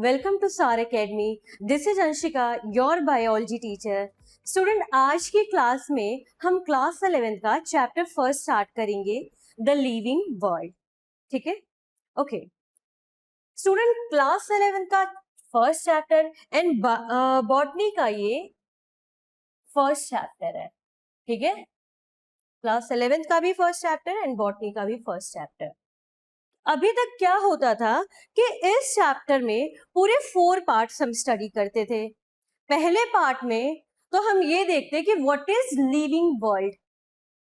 Welcome to सार academy. This is Anshika, your biology teacher. Student, आज की क्लास में हम क्लास 11 का चैप्टर फर्स्ट स्टार्ट करेंगे, द लिविंग वर्ल्ड। ठीक है, ओके स्टूडेंट, क्लास 11 का फर्स्ट चैप्टर एंड बॉटनी का ये फर्स्ट चैप्टर है। ठीक है, क्लास 11 का भी फर्स्ट चैप्टर एंड बॉटनी का भी फर्स्ट चैप्टर। अभी तक क्या होता था कि इस चैप्टर में पूरे 4 पार्ट्स हम स्टडी करते थे। पहले पार्ट में तो हम ये देखते कि व्हाट इज लिविंग वर्ल्ड।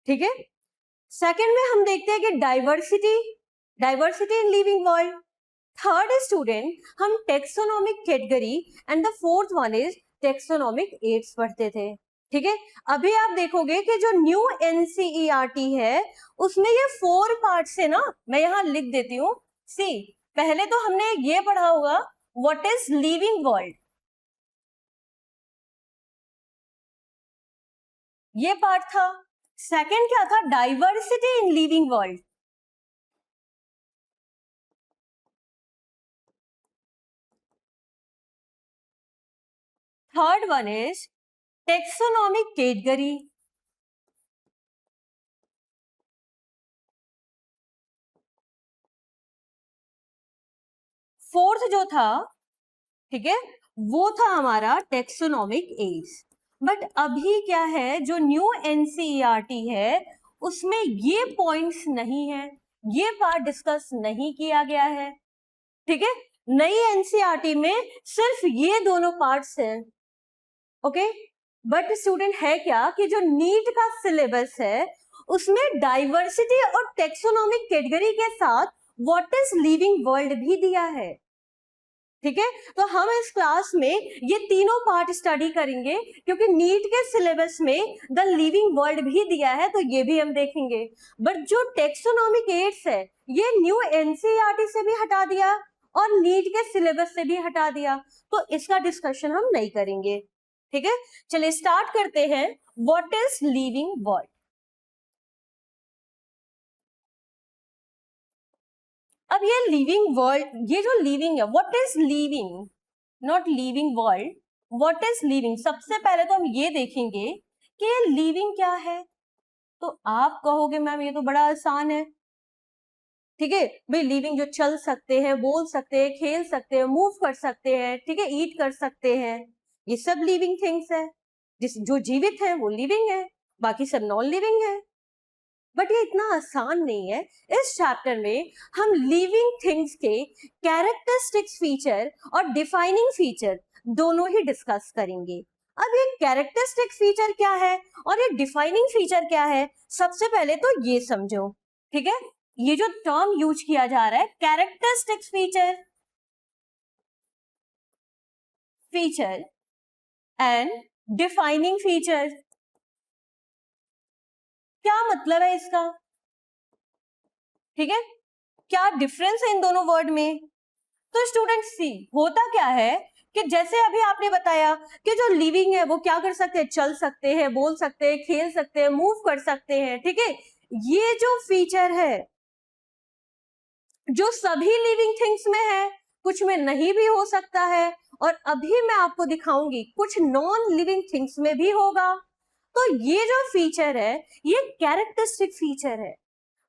ठीक है, सेकंड में हम देखते हैं कि diversity in living world. Third student, हम taxonomic category and the fourth one is taxonomic aids पढ़ते थे। ठीक है, अभी आप देखोगे कि जो न्यू एनसीईआरटी है उसमें ये 4 पार्ट्स है ना, मैं यहां लिख देती हूँ। सी, पहले तो हमने ये पढ़ा होगा व्हाट इज लिविंग वर्ल्ड, ये पार्ट था। सेकंड क्या था? Diversity in living world. Third one is taxonomic category. Fourth जो था, ठीक है, वो था हमारा टेक्सोनोमिक एज। बट अभी क्या है, जो न्यू एनसीईआरटी है उसमें ये पॉइंट्स नहीं है, ये पार्ट डिस्कस नहीं किया गया है। ठीक है, नई एनसीईआरटी में सिर्फ ये दोनों पार्ट्स हैं। ओके, बट स्टूडेंट है क्या कि जो नीट का सिलेबस है उसमें डाइवर्सिटी और टेक्सोनोमिक कैटेगरी के साथ व्हाट इज लिविंग वर्ल्ड भी दिया है। ठीक है, तो हम इस क्लास में ये तीनों पार्ट स्टडी करेंगे क्योंकि नीट के सिलेबस में द लिविंग वर्ल्ड भी दिया है, तो ये भी हम देखेंगे। बट जो टेक्सोनोमिक एड्स है ये न्यू एनसीईआरटी से भी हटा दिया और नीट के सिलेबस से भी हटा दिया, तो इसका डिस्कशन हम नहीं करेंगे। ठीक है, चलिए स्टार्ट करते हैं। What is living world? अब ये लिविंग वर्ल्ड, ये जो लिविंग है, what is living, not living world, what is living. सबसे पहले तो हम ये देखेंगे कि ये लिविंग क्या है। तो आप कहोगे मैम ये तो बड़ा आसान है। ठीक है भाई, लिविंग जो चल सकते हैं, बोल सकते हैं, खेल सकते हैं, मूव कर सकते हैं, ठीक है, ईट कर सकते हैं, ये सब लिविंग थिंग्स है। जिस जो जीवित है वो लिविंग है, बाकी सब नॉन लिविंग है। बट ये इतना आसान नहीं है। इस चैप्टर में हम लिविंग थिंग्स के कैरेक्टरिस्टिक्स फीचर और डिफाइनिंग फीचर दोनों ही डिस्कस करेंगे। अब ये कैरेक्टरिस्टिक फीचर क्या है और ये डिफाइनिंग फीचर क्या है, सबसे पहले तो ये समझो। ठीक है, ये जो टर्म यूज किया जा रहा है characteristic feature and defining feature, क्या मतलब है इसका? ठीक है, क्या डिफरेंस है इन दोनों वर्ड में? तो स्टूडेंट सी, होता क्या है कि जैसे अभी आपने बताया कि जो लिविंग है वो क्या कर सकते हैं, चल सकते हैं, बोल सकते हैं, खेल सकते हैं, मूव कर सकते हैं। ठीक है, ये जो फीचर है जो सभी लिविंग थिंग्स में है, कुछ में नहीं भी हो सकता है, और अभी मैं आपको दिखाऊंगी कुछ नॉन लिविंग थिंग्स में भी होगा। तो ये जो फीचर है ये कैरेक्टरिस्टिक फीचर है।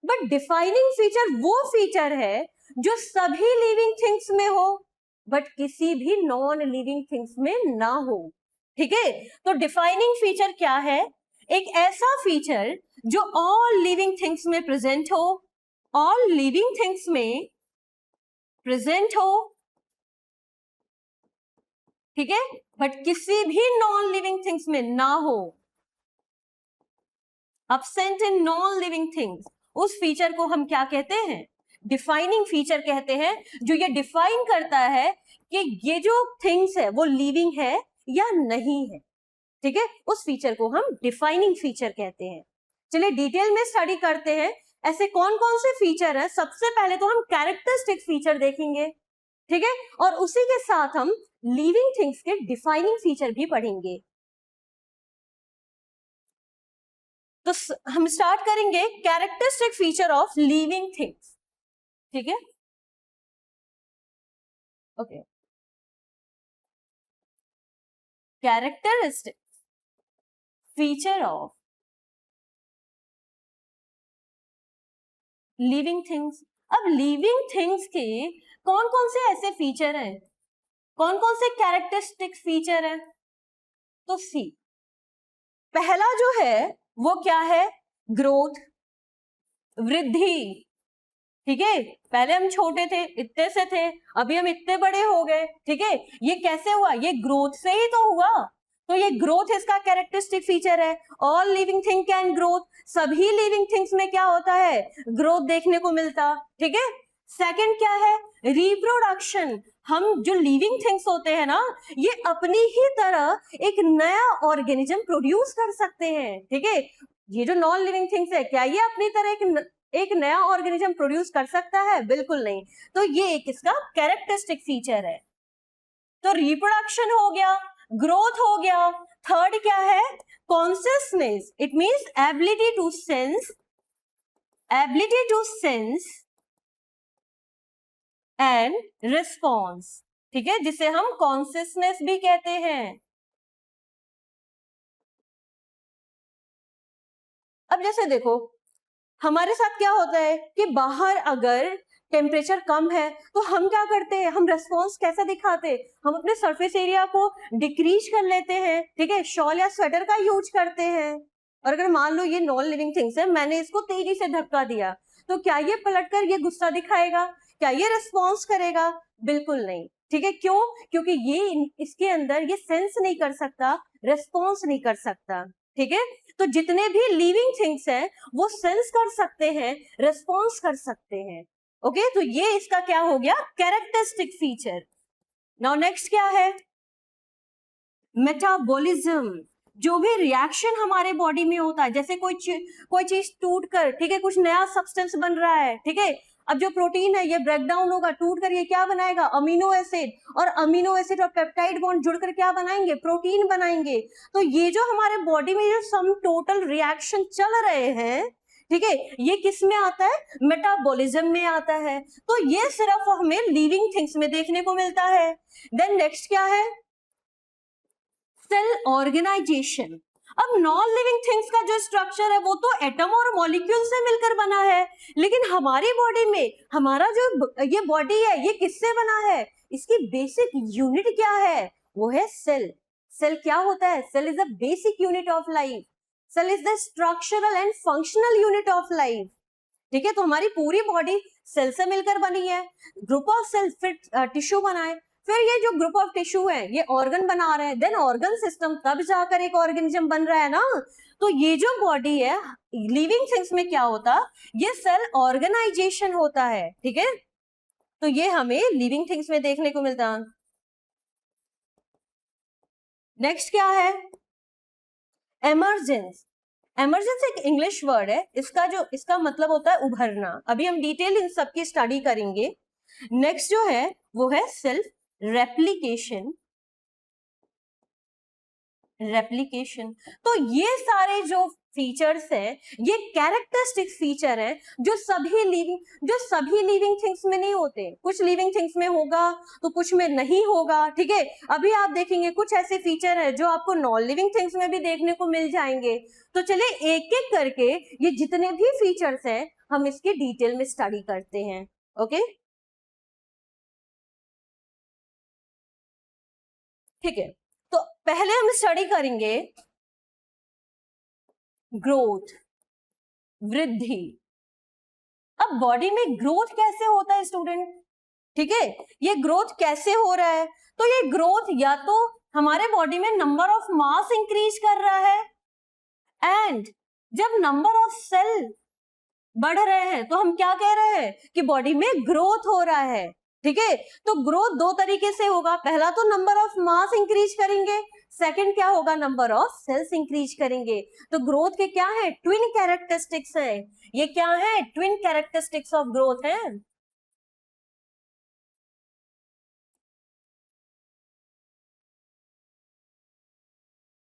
बट डिफाइनिंग फीचर वो फीचर है जो सभी लिविंग थिंग्स में हो बट किसी भी नॉन लिविंग थिंग्स में ना हो। ठीक है, तो डिफाइनिंग फीचर क्या है? एक ऐसा फीचर जो ऑल लिविंग थिंग्स में प्रेजेंट हो, ऑल लिविंग थिंग्स में प्रेजेंट हो, ठीक है, बट किसी भी नॉन लिविंग थिंग्स में ना हो, absent in non living things, उस फीचर को हम क्या कहते हैं? डिफाइनिंग फीचर कहते हैं, जो ये डिफाइन करता है कि ये जो थिंग्स है वो लिविंग है या नहीं है। ठीक है, उस फीचर को हम डिफाइनिंग फीचर कहते हैं। चलिए डिटेल में स्टडी करते हैं ऐसे कौन कौन से फीचर है। सबसे पहले तो हम कैरेक्टरिस्टिक फीचर देखेंगे, ठीक है, और उसी के साथ हम लिविंग थिंग्स के डिफाइनिंग फीचर भी पढ़ेंगे। तो हम स्टार्ट करेंगे characteristic feature of living things. ठीक है, okay characteristic feature of living things. अब लिविंग थिंग्स के कौन कौन से ऐसे फीचर हैं, कौन कौन से कैरेक्टरिस्टिक फीचर हैं? तो सी, पहला जो है वो क्या है? ग्रोथ, वृद्धि। ठीक है, पहले हम छोटे थे, इतने से थे, अभी हम इतने बड़े हो गए। ठीक है, ये कैसे हुआ? ये ग्रोथ से ही तो हुआ। तो ये ग्रोथ इसका कैरेक्टरिस्टिक फीचर है। All living thing can growth, सभी लिविंग थिंग्स में क्या होता है? ग्रोथ देखने को मिलता। ठीक है, सेकंड क्या है? रिप्रोडक्शन। हम जो लिविंग थिंग्स होते हैं ना, ये अपनी ही तरह एक नया ऑर्गेनिज्म प्रोड्यूस कर सकते हैं। ठीक है, ये जो नॉन लिविंग थिंग्स है, क्या ये अपनी तरह एक नया ऑर्गेनिज्म प्रोड्यूस कर सकता है? बिल्कुल नहीं। तो ये एक इसका कैरेक्टरिस्टिक फीचर है। तो रिप्रोडक्शन हो गया, ग्रोथ हो गया। थर्ड क्या है? Consciousness, it means ability to sense, ability to sense and response. ठीक है, जिसे हम कॉन्सियसनेस भी कहते हैं। अब जैसे देखो, हमारे साथ क्या होता है कि बाहर अगर टेम्परेचर कम है तो हम क्या करते हैं? हम रेस्पॉन्स कैसा दिखाते हैं? हम अपने सरफेस एरिया को डिक्रीज कर लेते हैं। ठीक है, शॉल या स्वेटर का यूज करते हैं। और अगर मान लो ये नॉन लिविंग थिंग्स है, मैंने इसको तेजी से धक्का दिया, तो क्या ये पलटकर ये गुस्सा दिखाएगा? क्या ये रेस्पॉन्स करेगा? बिल्कुल नहीं। ठीक है, क्यों? क्योंकि ये इसके अंदर ये सेंस नहीं कर सकता, रेस्पॉन्स नहीं कर सकता। ठीक है, तो जितने भी लिविंग थिंग्स हैं वो सेंस कर सकते हैं, रेस्पॉन्स कर सकते हैं। ओके, तो ये इसका क्या हो गया? Characteristic feature. नाउ नेक्स्ट क्या है? मेटाबॉलिज्म। जो भी रिएक्शन हमारे बॉडी में होता है, जैसे कोई चीज टूट कर, ठीक है, कुछ नया सब्सटेंस बन रहा है। ठीक है, अब जो प्रोटीन है ये ब्रेक डाउन होगा, टूट कर ये क्या बनाएगा? Amino acid. और अमीनो एसिड और पेप्टाइड बॉन्ड जुड़कर क्या बनाएंगे? प्रोटीन बनाएंगे। तो ये जो हमारे बॉडी में जो सम टोटल रिएक्शन चल रहे हैं, ठीक है, ये किस में आता है? मेटाबॉलिज्म में आता है। तो ये सिर्फ हमें लिविंग थिंग्स में देखने को मिलता है। देन नेक्स्ट क्या है? Cell organisation. अब नॉन लिविंग थिंग्स का जो स्ट्रक्चर है वो तो एटम और मॉलिक्यूल से मिलकर बना है, लेकिन हमारी बॉडी में हमारा जो ये बॉडी है ये किससे बना है? इसकी बेसिक यूनिट क्या है? वो है सेल। सेल क्या होता है? Cell is the basic unit of life. Cell is the structural and functional unit of life. ठीक है, तो हमारी पूरी बॉडी सेल से मिलकर बनी है। ग्रुप ऑफ सेल फिर टिश्यू बनाए, फिर ये जो ग्रुप ऑफ टिश्यू है ये ऑर्गन बना रहे हैं, देन ऑर्गन सिस्टम, तब जाकर एक ऑर्गेनिज्म बन रहा है ना। तो ये जो बॉडी है लिविंग थिंग्स में क्या होता? ये सेल ऑर्गेनाइजेशन होता है। ठीक है, तो ये हमें लिविंग थिंग्स में देखने को मिलता है। नेक्स्ट क्या है? एमर्जेंस। एमर्जेंस एक इंग्लिश वर्ड है, इसका मतलब होता है उभरना। अभी हम डिटेल इन सब की स्टडी करेंगे। नेक्स्ट जो है वो है सेल्फ रेप्लिकेशन। रेप्लिकेशन, तो ये सारे जो फीचर्स हैं ये कैरेक्टरिस्टिक फीचर है जो सभी लिविंग थिंग्स में नहीं होते। कुछ लिविंग थिंग्स में होगा तो कुछ में नहीं होगा। ठीक है, अभी आप देखेंगे कुछ ऐसे फीचर है जो आपको नॉन लिविंग थिंग्स में भी देखने को मिल जाएंगे। तो चलिए एक एक करके ये जितने भी फीचर्स हैं हम इसके डिटेल में स्टडी करते हैं। ओके, ठीक है, तो पहले हम स्टडी करेंगे ग्रोथ, वृद्धि। अब बॉडी में ग्रोथ कैसे होता है स्टूडेंट? ठीक है, ये ग्रोथ कैसे हो रहा है? तो ये ग्रोथ या तो हमारे बॉडी में नंबर ऑफ मास इंक्रीज कर रहा है, एंड जब नंबर ऑफ सेल बढ़ रहे हैं तो हम क्या कह रहे हैं कि बॉडी में ग्रोथ हो रहा है। ठीक है, तो ग्रोथ दो तरीके से होगा, पहला तो नंबर ऑफ मास इंक्रीज करेंगे, सेकंड क्या होगा? नंबर ऑफ सेल्स इंक्रीज करेंगे। तो ग्रोथ के क्या है? ट्विन कैरेक्टरिस्टिक्स है। ये क्या है? ट्विन कैरेक्टरिस्टिक्स ऑफ ग्रोथ है।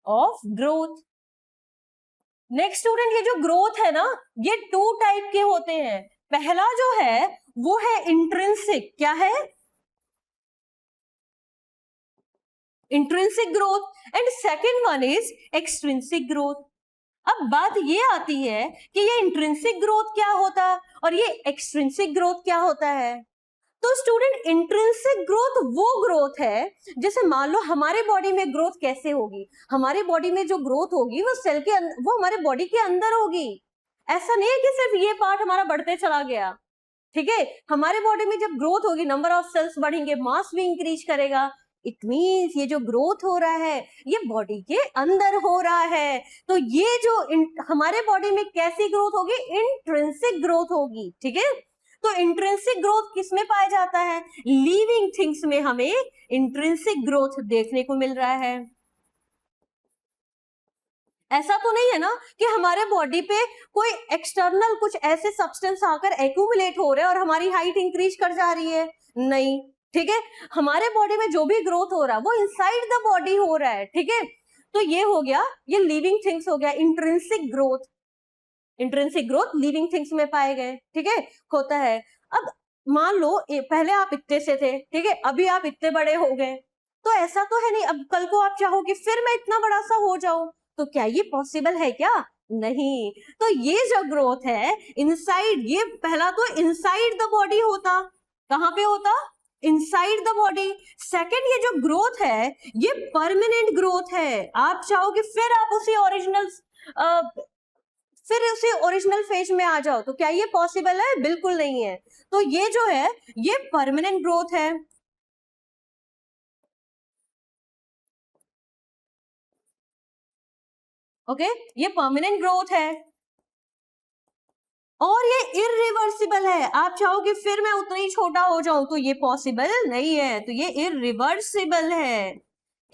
Of growth. नेक्स्ट स्टूडेंट, ये जो ग्रोथ है ना ये टू टाइप के होते हैं। पहला जो है वो है इंट्रिंसिक। क्या है? Intrinsic growth, and second one is extrinsic growth. अब बात ये आती है कि ये इंट्रिंसिक ग्रोथ क्या होता है और ये एक्सट्रिंसिक ग्रोथ क्या होता है। तो स्टूडेंट, इंट्रिंसिक ग्रोथ वो ग्रोथ है, जैसे मान लो हमारे बॉडी में ग्रोथ कैसे होगी, हमारे बॉडी में जो ग्रोथ होगी वो सेल के वो हमारे बॉडी के अंदर होगी। ऐसा नहीं है कि सिर्फ ये पार्ट हमारा बढ़ते चला गया, ठीक है। हमारे बॉडी में जब ग्रोथ होगी, नंबर ऑफ सेल्स बढ़ेंगे, मास भी इंक्रीज करेगा। इट मीन्स ये जो ग्रोथ हो रहा है ये बॉडी के अंदर हो रहा है। तो ये जो हमारे बॉडी में कैसी ग्रोथ होगी, इंट्रिंसिक ग्रोथ होगी, ठीक है। तो इंट्रिंसिक ग्रोथ किसमें पाया जाता है, लिविंग थिंग्स में हमें इंट्रिंसिक ग्रोथ देखने को मिल रहा है। ऐसा तो नहीं है ना कि हमारे बॉडी पे कोई एक्सटर्नल कुछ ऐसे सब्सटेंस आकर एक्यूमुलेट हो रहे हैं और हमारी हाइट इंक्रीज कर जा रही है, नहीं, ठीक है। हमारे बॉडी में जो भी ग्रोथ हो रहा है वो इनसाइड द बॉडी हो रहा है, ठीक है। तो ये हो गया, ये लिविंग थिंग्स हो गया, intrinsic growth. Intrinsic growth living things में पाए गए, ठीक है, होता है। अब मान लो पहले आप इतने से थे, ठीक है, अभी आप इतने बड़े हो गए, तो ऐसा तो है नहीं अब कल को आप चाहो कि फिर मैं इतना बड़ा सा हो जाऊं, तो क्या ये पॉसिबल है क्या, नहीं। तो ये जो ग्रोथ है इनसाइड, ये पहला तो इनसाइड द बॉडी होता, कहां पे होता, इनसाइड द बॉडी। सेकंड, ये जो ग्रोथ है ये परमानेंट ग्रोथ है, आप चाहोगे फिर आप उसी ओरिजिनल फिर उसी ओरिजिनल फेज में आ जाओ, तो क्या ये पॉसिबल है, बिल्कुल नहीं है। तो ये जो है ये परमानेंट ग्रोथ है, ओके, ये परमानेंट ग्रोथ है और ये इरिवर्सिबल है। आप चाहोगे फिर मैं उतना ही छोटा हो जाऊं, तो ये पॉसिबल नहीं है, तो ये इरिवर्सिबल है।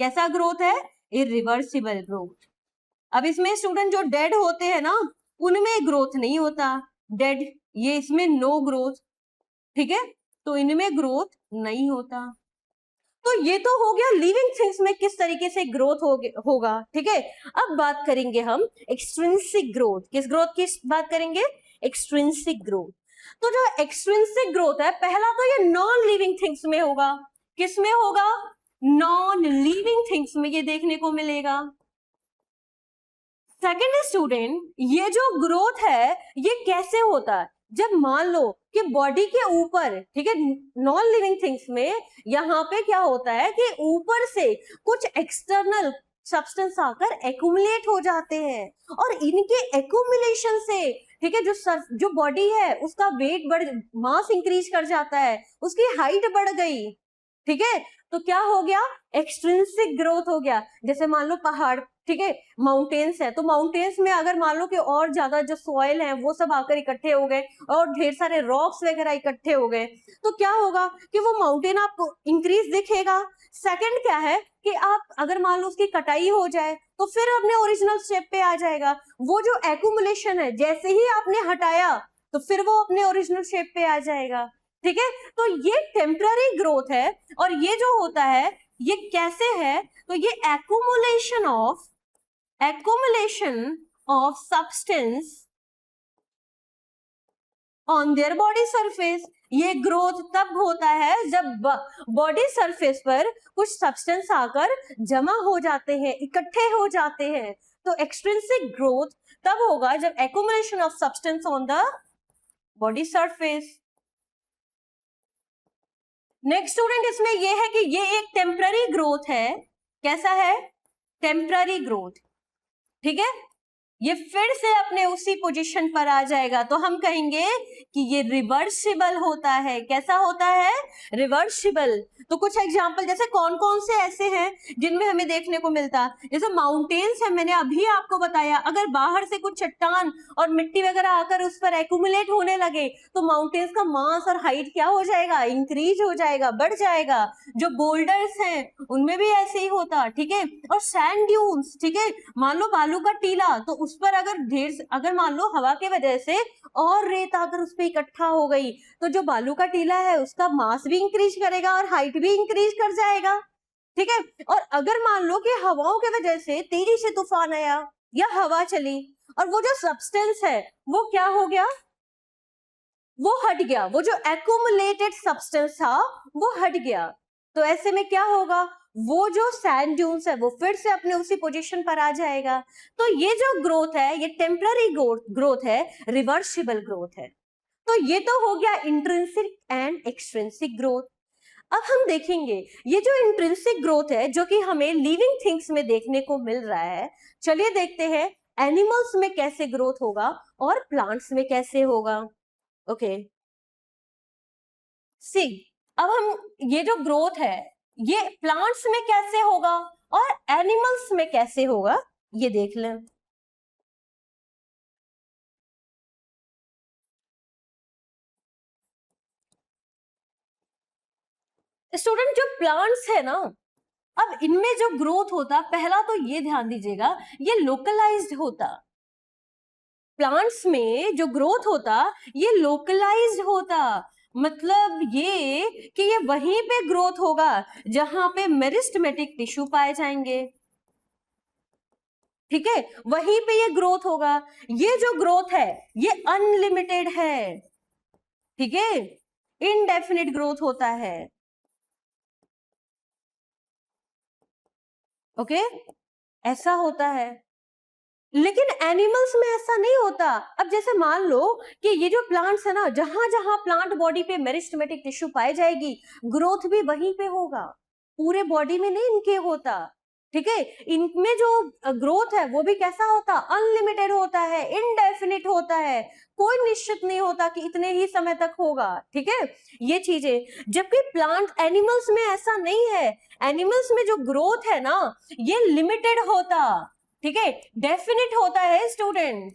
कैसा ग्रोथ है, इरिवर्सिबल ग्रोथ। अब इसमें स्टूडेंट जो डेड होते हैं ना, उनमें ग्रोथ नहीं होता, डेड, ये इसमें नो ग्रोथ, ठीक है, तो इनमें ग्रोथ नहीं होता। तो ये तो हो गया लिविंग थिंग्स में किस तरीके से ग्रोथ होगा, ठीक है। अब बात करेंगे हम एक्सट्रिंसिक ग्रोथ, किस ग्रोथ की बात करेंगे, एक्सट्रिंसिक ग्रोथ। तो जो एक्सट्रिंसिक ग्रोथ है, पहला तो ये नॉन लिविंग थिंग्स में होगा, किस में होगा, नॉन लिविंग थिंग्स में ये देखने को मिलेगा। सेकेंड स्टूडेंट, ये जो ग्रोथ है ये कैसे होता है, जब मान लो कि बॉडी के ऊपर, ठीक है, नॉन लिविंग थिंग्स में यहाँ पे क्या होता है कि ऊपर से कुछ एक्सटर्नल सब्सटेंस आकर एक्यूमुलेट हो जाते हैं और इनके एक्यूमुलेशन से, ठीक है, जो बॉडी है उसका वेट बढ़, मास इंक्रीज कर जाता है, उसकी हाइट बढ़ गई, ठीक है, तो क्या हो गया, एक्सट्रिंसिक ग्रोथ हो गया। जैसे मान लो पहाड़, ठीक है, माउंटेन्स है, तो माउंटेन्स में अगर मान लो कि और ज्यादा जो सॉइल है वो सब आकर इकट्ठे हो गए और ढेर सारे रॉक्स वगैरह इकट्ठे हो गए, तो क्या होगा कि वो माउंटेन आपको इंक्रीज दिखेगा। सेकंड क्या है कि आप अगर मान लो उसकी कटाई हो जाए तो फिर अपने ओरिजिनल शेप पे आ जाएगा। वो जो एक्यूमुलेशन है जैसे ही आपने हटाया तो फिर वो अपने ओरिजिनल शेप पे आ जाएगा, ठीक है। तो ये टेम्पररी ग्रोथ है और ये जो होता है ये कैसे है, तो ये accumulation of substance on their body surface। ये ग्रोथ तब होता है जब बॉडी सरफेस पर कुछ सब्सटेंस आकर जमा हो जाते हैं, इकट्ठे हो जाते हैं। तो एक्सट्रिंसिक ग्रोथ तब होगा जब accumulation of substance on the body surface। Next student, इसमें ये है कि ये एक टेम्पररी ग्रोथ है, कैसा है, टेम्पररी ग्रोथ, ठीक है, ये फिर से अपने उसी पोजीशन पर आ जाएगा, तो हम कहेंगे कि ये रिवर्सिबल होता है। कैसा होता है, रिवर्सिबल। तो कुछ एग्जांपल जैसे कौन कौन से ऐसे हैं जिनमें हमें देखने को मिलता, जैसे माउंटेन्स है, मैंने अभी आपको बताया, अगर बाहर से कुछ चट्टान और मिट्टी वगैरह आकर उस पर एक्यूमुलेट होने लगे तो माउंटेन्स का मास और हाइट क्या हो जाएगा, इंक्रीज हो जाएगा, बढ़ जाएगा। जो बोल्डर्स हैं उनमें भी ऐसे ही होता, ठीक है। और सैंड ड्यून्स, ठीक है, मान लो बालू का टीला, तो उस पर अगर मान लो हवा के वजह से और रेत आकर उस पर इकट्ठा हो गई, तो जो बालू का टीला है उसका मास भी इंक्रीज करेगा और हाइट भी इंक्रीज कर जाएगा, ठीक है। और अगर मान लो कि हवाओं के वजह से तेजी से तूफान आया या हवा चली और वो जो सब्सटेंस है वो क्या हो गया, वो हट गया, वो जो एक्यूमुलेटेड सब्सटेंस था वो हट गया, तो ऐसे में क्या होगा, वो जो सैंड ड्यून्स है वो फिर से अपने उसी पोजीशन पर आ जाएगा। तो ये जो ग्रोथ है ये टेम्पररी ग्रोथ है, रिवर्सिबल ग्रोथ है। तो ये तो हो गया इंट्रिंसिक एंड एक्सट्रिंसिक ग्रोथ। अब हम देखेंगे ये जो इंट्रिंसिक ग्रोथ है जो कि हमें लिविंग थिंग्स में देखने को मिल रहा है, चलिए देखते हैं एनिमल्स में कैसे ग्रोथ होगा और प्लांट्स में कैसे होगा। ओके सी, अब हम ये जो ग्रोथ है ये प्लांट्स में कैसे होगा और एनिमल्स में कैसे होगा ये देख लें। स्टूडेंट जो प्लांट्स है ना, अब इनमें जो ग्रोथ होता, पहला तो ये ध्यान दीजिएगा ये लोकलाइज्ड होता। प्लांट्स में जो ग्रोथ होता ये लोकलाइज्ड होता, मतलब ये कि ये वहीं पे ग्रोथ होगा जहां पे मेरिस्टेमेटिक टिश्यू पाए जाएंगे। ठीक है, वहीं पे ये ग्रोथ होगा। ये जो ग्रोथ है ये अनलिमिटेड है। ठीक है, इनडेफिनिट ग्रोथ होता है। ओके, ऐसा होता है। लेकिन एनिमल्स में ऐसा नहीं होता। अब जैसे मान लो कि ये जो प्लांट्स है ना, जहां जहां प्लांट बॉडी पे मेरिस्टेमेटिक टिश्यू पाई जाएगी ग्रोथ भी वहीं पे होगा, पूरे बॉडी में नहीं इनके होता। ठीक है, इनमें जो ग्रोथ है वो भी कैसा होता, अनलिमिटेड होता है, इनडेफिनिट होता है, कोई निश्चित नहीं होता कि इतने ही समय तक होगा। ठीक है, ये चीजें, जबकि प्लांट एनिमल्स में ऐसा नहीं है। एनिमल्स में जो ग्रोथ है ना ये लिमिटेड होता, ठीक है, डेफिनिट होता है स्टूडेंट।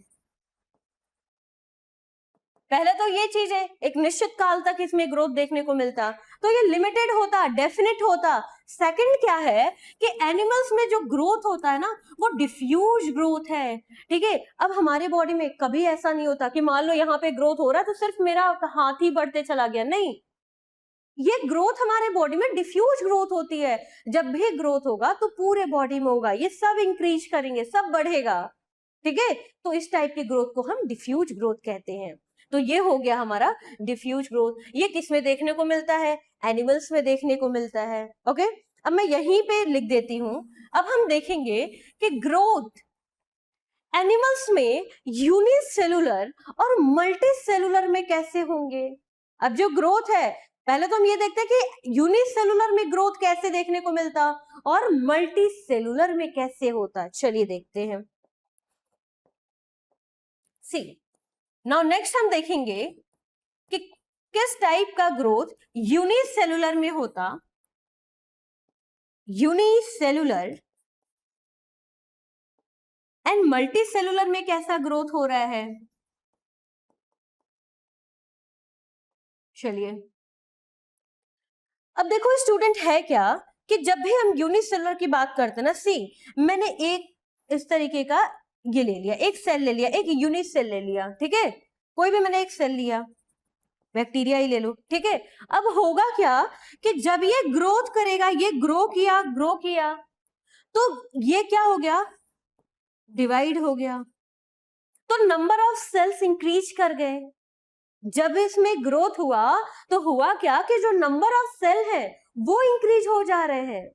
पहले तो ये चीज है, एक निश्चित काल तक इसमें ग्रोथ देखने को मिलता, तो ये लिमिटेड होता, डेफिनिट होता। सेकंड क्या है कि एनिमल्स में जो ग्रोथ होता है ना वो डिफ्यूज ग्रोथ है। ठीक है, अब हमारे बॉडी में कभी ऐसा नहीं होता कि मान लो यहाँ पे ग्रोथ हो रहा है तो सिर्फ मेरा हाथ ही बढ़ते चला गया, नहीं, ये ग्रोथ हमारे बॉडी में डिफ्यूज ग्रोथ होती है। जब भी ग्रोथ होगा तो पूरे बॉडी में होगा, ये सब इंक्रीज करेंगे, सब बढ़ेगा। ठीक है, तो इस टाइप की ग्रोथ को हम डिफ्यूज ग्रोथ कहते हैं। तो ये हो गया हमारा डिफ्यूज ग्रोथ। ये किस में देखने को मिलता है, एनिमल्स में देखने को मिलता है। ओके, अब मैं यहीं पे लिख देती हूं। अब हम देखेंगे कि ग्रोथ एनिमल्स में यूनिसेलुलर और मल्टीसेलुलर में कैसे होंगे। अब जो ग्रोथ है, पहले तो हम ये देखते हैं कि यूनिसेलुलर में ग्रोथ कैसे देखने को मिलता और मल्टीसेलुलर में कैसे होता, चलिए देखते हैं। सी, नाउ नेक्स्ट हम देखेंगे कि किस टाइप का ग्रोथ यूनिसेलुलर में होता, यूनिसेलुलर एंड मल्टीसेलुलर में कैसा ग्रोथ हो रहा है। चलिए, अब देखो स्टूडेंट है क्या कि जब भी हम यूनिसेलुलर की बात करते हैं ना, सी, मैंने एक इस तरीके का ये ले लिया, एक सेल ले लिया, एक यूनिसेल ले लिया। ठीक है, कोई भी मैंने एक सेल लिया, बैक्टीरिया ही ले लो। ठीक है, अब होगा क्या कि जब ये ग्रोथ करेगा, ये ग्रो किया तो ये क्या हो गया, डिवाइड हो गया, तो नंबर ऑफ सेल्स इंक्रीज कर गए। जब इसमें ग्रोथ हुआ तो हुआ क्या कि जो नंबर ऑफ सेल है वो इंक्रीज हो जा रहे हैं।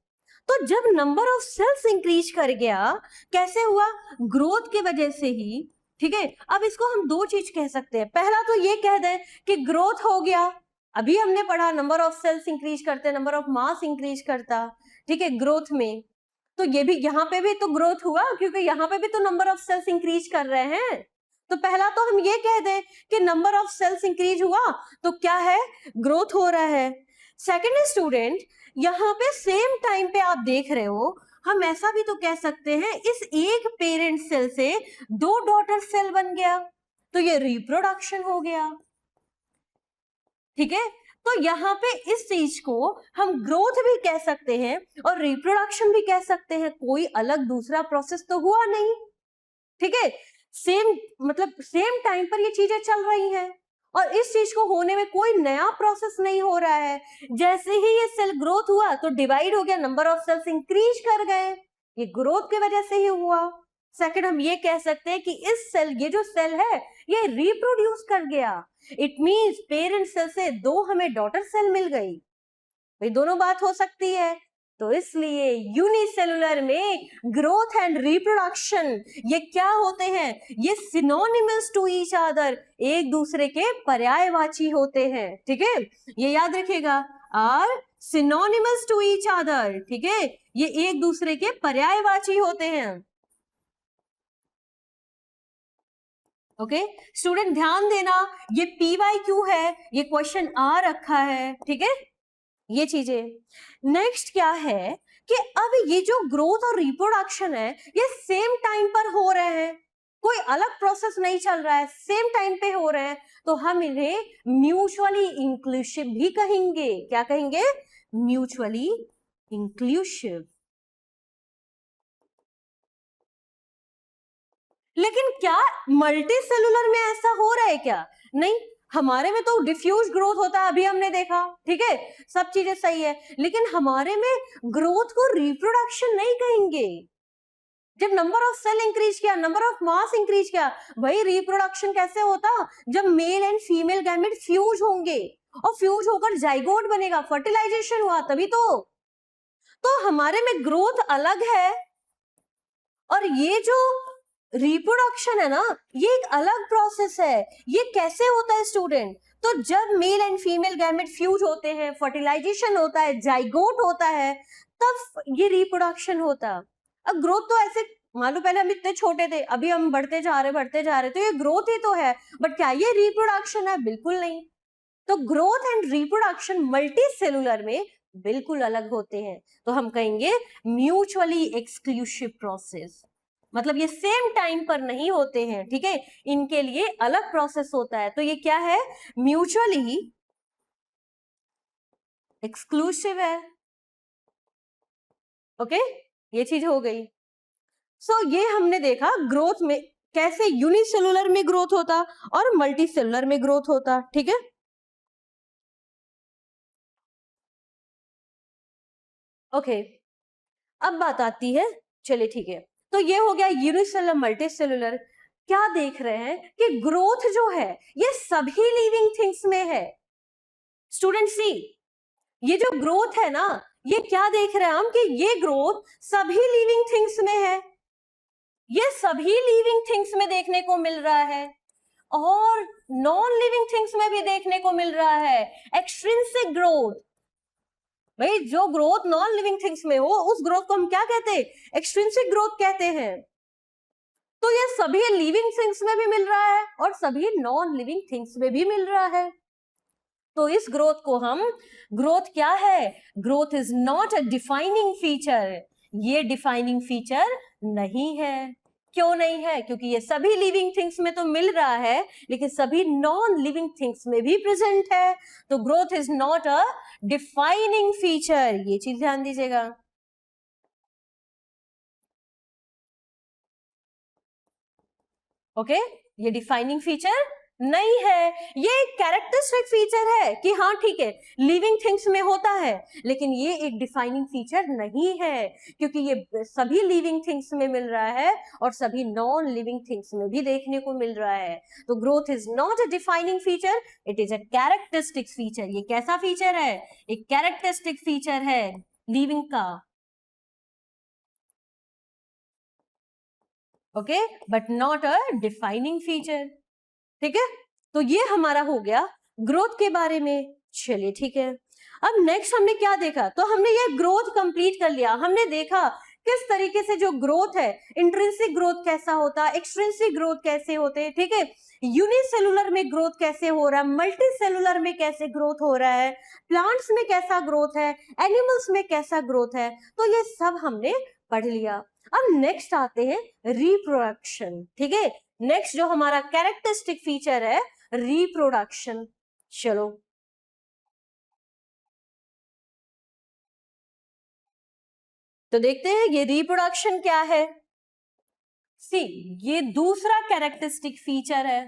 तो जब नंबर ऑफ सेल्स इंक्रीज कर गया, कैसे हुआ, ग्रोथ की वजह से ही। ठीक है, अब इसको हम दो चीज कह सकते हैं। पहला तो ये कह दें कि ग्रोथ हो गया, अभी हमने पढ़ा नंबर ऑफ सेल्स इंक्रीज करते, नंबर ऑफ मास इंक्रीज करता। ठीक है, ग्रोथ में तो ये भी, यहाँ पे भी तो ग्रोथ हुआ क्योंकि यहाँ पे भी तो नंबर ऑफ सेल्स इंक्रीज कर रहे हैं। तो पहला तो हम ये कह दें कि नंबर ऑफ सेल्स इंक्रीज हुआ तो क्या है, ग्रोथ हो रहा है। सेकेंड स्टूडेंट, यहाँ पे सेम टाइम पे आप देख रहे हो, हम ऐसा भी तो कह सकते हैं इस एक पेरेंट सेल से दो डॉटर सेल बन गया, तो ये रिप्रोडक्शन हो गया। ठीक है, तो यहाँ पे इस चीज को हम ग्रोथ भी कह सकते हैं और रिप्रोडक्शन भी कह सकते हैं, कोई अलग दूसरा प्रोसेस तो हुआ नहीं। ठीक है, सेम, मतलब सेम टाइम पर ये चीजें चल रही हैं और इस चीज को होने में कोई नया प्रोसेस नहीं हो रहा है। जैसे ही ये सेल ग्रोथ हुआ तो डिवाइड हो गया, नंबर ऑफ सेल्स इंक्रीज कर गए, ये ग्रोथ की वजह से ही हुआ। सेकंड, हम ये कह सकते हैं कि इस सेल, ये जो सेल है ये रिप्रोड्यूस कर गया। इट मींस पेरेंट सेल से दो हमें डॉटर सेल मिल गई। भाई दोनों बात हो सकती है, तो इसलिए यूनिसेलुलर में ग्रोथ एंड रिप्रोडक्शन ये क्या होते हैं, ये सिनोनिमस टू ईच अदर, एक दूसरे के पर्यायवाची होते हैं, ठीक है, ये याद रखिएगा, are synonymous to each other, ठीक है, ये एक दूसरे के पर्यायवाची होते हैं। ओके स्टूडेंट ध्यान देना, ये PYQ है, ये क्वेश्चन आ रखा है, ठीक है, ये चीजें। नेक्स्ट क्या है कि अब ये जो ग्रोथ और रिप्रोडक्शन है ये सेम टाइम पर हो रहे हैं, कोई अलग प्रोसेस नहीं चल रहा है, सेम टाइम पे हो रहे हैं, तो हम इन्हें म्यूचुअली इंक्लूसिव भी कहेंगे। क्या कहेंगे? Mutually inclusive. लेकिन क्या मल्टी सेलुलर में ऐसा हो रहा है क्या? नहीं, हमारे में तो डिफ्यूज ग्रोथ होता है, अभी हमने देखा, ठीक है, सब चीजें सही है, लेकिन हमारे में ग्रोथ को रिप्रोडक्शन नहीं कहेंगे। जब नंबर ऑफ सेल इंक्रीज किया, नंबर ऑफ मास इंक्रीज किया, भाई रिप्रोडक्शन कैसे होता? जब male and female gamete fuse होंगे और फ्यूज होकर जाइगोट बनेगा, फर्टिलाइजेशन हुआ तभी तो हमारे में ग्रोथ अलग है और ये जो रिप्रोडक्शन है ना, ये एक अलग प्रोसेस है। ये कैसे होता है स्टूडेंट? तो जब male and female gamete fuse होते हैं, फर्टिलाइजेशन होता है, जाइगोट होता है, तब ये रिप्रोडक्शन होता है। अब ग्रोथ तो ऐसे मान लो पहले हम इतने छोटे थे, अभी हम बढ़ते जा रहे, तो ये ग्रोथ ही तो है, बट क्या ये रिप्रोडक्शन है? बिल्कुल नहीं। तो growth and reproduction multi cellular में बिल्कुल अलग होते हैं, तो हम कहेंगे म्यूचुअली एक्सक्लूसिव प्रोसेस, मतलब ये सेम टाइम पर नहीं होते हैं, ठीक है, इनके लिए अलग प्रोसेस होता है। तो ये क्या है? म्यूचुअली एक्सक्लूसिव है। ओके, ये चीज हो गई। सो ये हमने देखा ग्रोथ में कैसे यूनिसेलुलर में ग्रोथ होता और मल्टी सेलुलर में ग्रोथ होता, ठीक है। ओके, अब बात आती है, चलिए ठीक है, तो ये हो गया यूनिसेलुलर मल्टी सेलुलर। क्या देख रहे हैं कि ग्रोथ जो है ये सभी लिविंग थिंग्स में है। स्टूडेंट सी, ये जो ग्रोथ है ना, ये क्या देख रहे हैं हम कि ये ग्रोथ सभी लिविंग थिंग्स में है, ये सभी लिविंग थिंग्स में देखने को मिल रहा है और नॉन लिविंग थिंग्स में भी देखने को मिल रहा है। एक्सट्रिंसिक ग्रोथ, भाई जो ग्रोथ नॉन लिविंग थिंग्स में हो उस ग्रोथ को हम क्या कहते हैं? एक्सट्रिंसिक ग्रोथ कहते हैं। तो ये सभी लिविंग थिंग्स में भी मिल रहा है और सभी नॉन लिविंग थिंग्स में भी मिल रहा है। तो इस ग्रोथ को हम, ग्रोथ क्या है? Growth is not a defining feature, ये डिफाइनिंग फीचर नहीं है। क्यों नहीं है? क्योंकि ये सभी लिविंग थिंग्स में तो मिल रहा है लेकिन सभी नॉन लिविंग थिंग्स में भी प्रेजेंट है। तो growth is not a defining feature, ये चीज ध्यान दीजिएगा। ओके, ये डिफाइनिंग फीचर नहीं है, ये एक कैरेक्टरिस्टिक फीचर है कि हाँ ठीक है लिविंग थिंग्स में होता है, लेकिन ये एक डिफाइनिंग फीचर नहीं है क्योंकि ये सभी लिविंग थिंग्स में मिल रहा है और सभी नॉन लिविंग थिंग्स में भी देखने को मिल रहा है। तो growth is not a defining feature, it is a characteristic feature. ये कैसा फीचर है? एक कैरेक्टरिस्टिक फीचर है लिविंग का। Okay, but not a defining feature, ठीक है। तो ये हमारा हो गया ग्रोथ के बारे में। चलिए ठीक है, अब नेक्स्ट हमने क्या देखा? तो हमने ये ग्रोथ कंप्लीट कर लिया, हमने देखा किस तरीके से जो ग्रोथ है, इंट्रिंसिक ग्रोथ कैसा होता है, एक्सट्रिंसिक ग्रोथ कैसे होते हैं, ठीक है, यूनिसेलुलर में ग्रोथ कैसे हो रहा है, मल्टी सेलुलर में कैसे ग्रोथ हो रहा है, प्लांट्स में कैसा ग्रोथ है, एनिमल्स में कैसा ग्रोथ है, तो ये सब हमने पढ़ लिया। अब नेक्स्ट आते हैं रिप्रोडक्शन, ठीक है, नेक्स्ट जो हमारा कैरेक्टरिस्टिक फीचर है रिप्रोडक्शन। चलो तो देखते हैं ये रिप्रोडक्शन क्या है। सी, ये दूसरा कैरेक्टरिस्टिक फीचर है,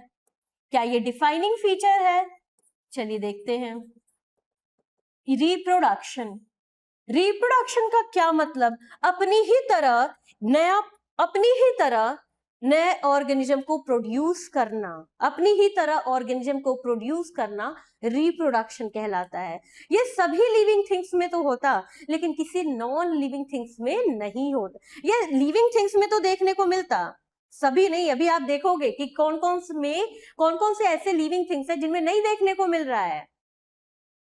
क्या ये डिफाइनिंग फीचर है? चलिए देखते हैं। रिप्रोडक्शन, रिप्रोडक्शन का क्या मतलब? अपनी ही तरह नया, अपनी ही तरह नए ऑर्गेनिज्म को प्रोड्यूस करना, अपनी ही तरह ऑर्गेनिज्म को प्रोड्यूस करना रिप्रोडक्शन कहलाता है। ये सभी लिविंग थिंग्स में तो होता, लेकिन किसी नॉन लिविंग थिंग्स में नहीं होता। ये लिविंग थिंग्स में तो देखने को मिलता, सभी नहीं। अभी आप देखोगे कि कौन कौन से ऐसे लिविंग थिंग्स है जिनमें नहीं देखने को मिल रहा है।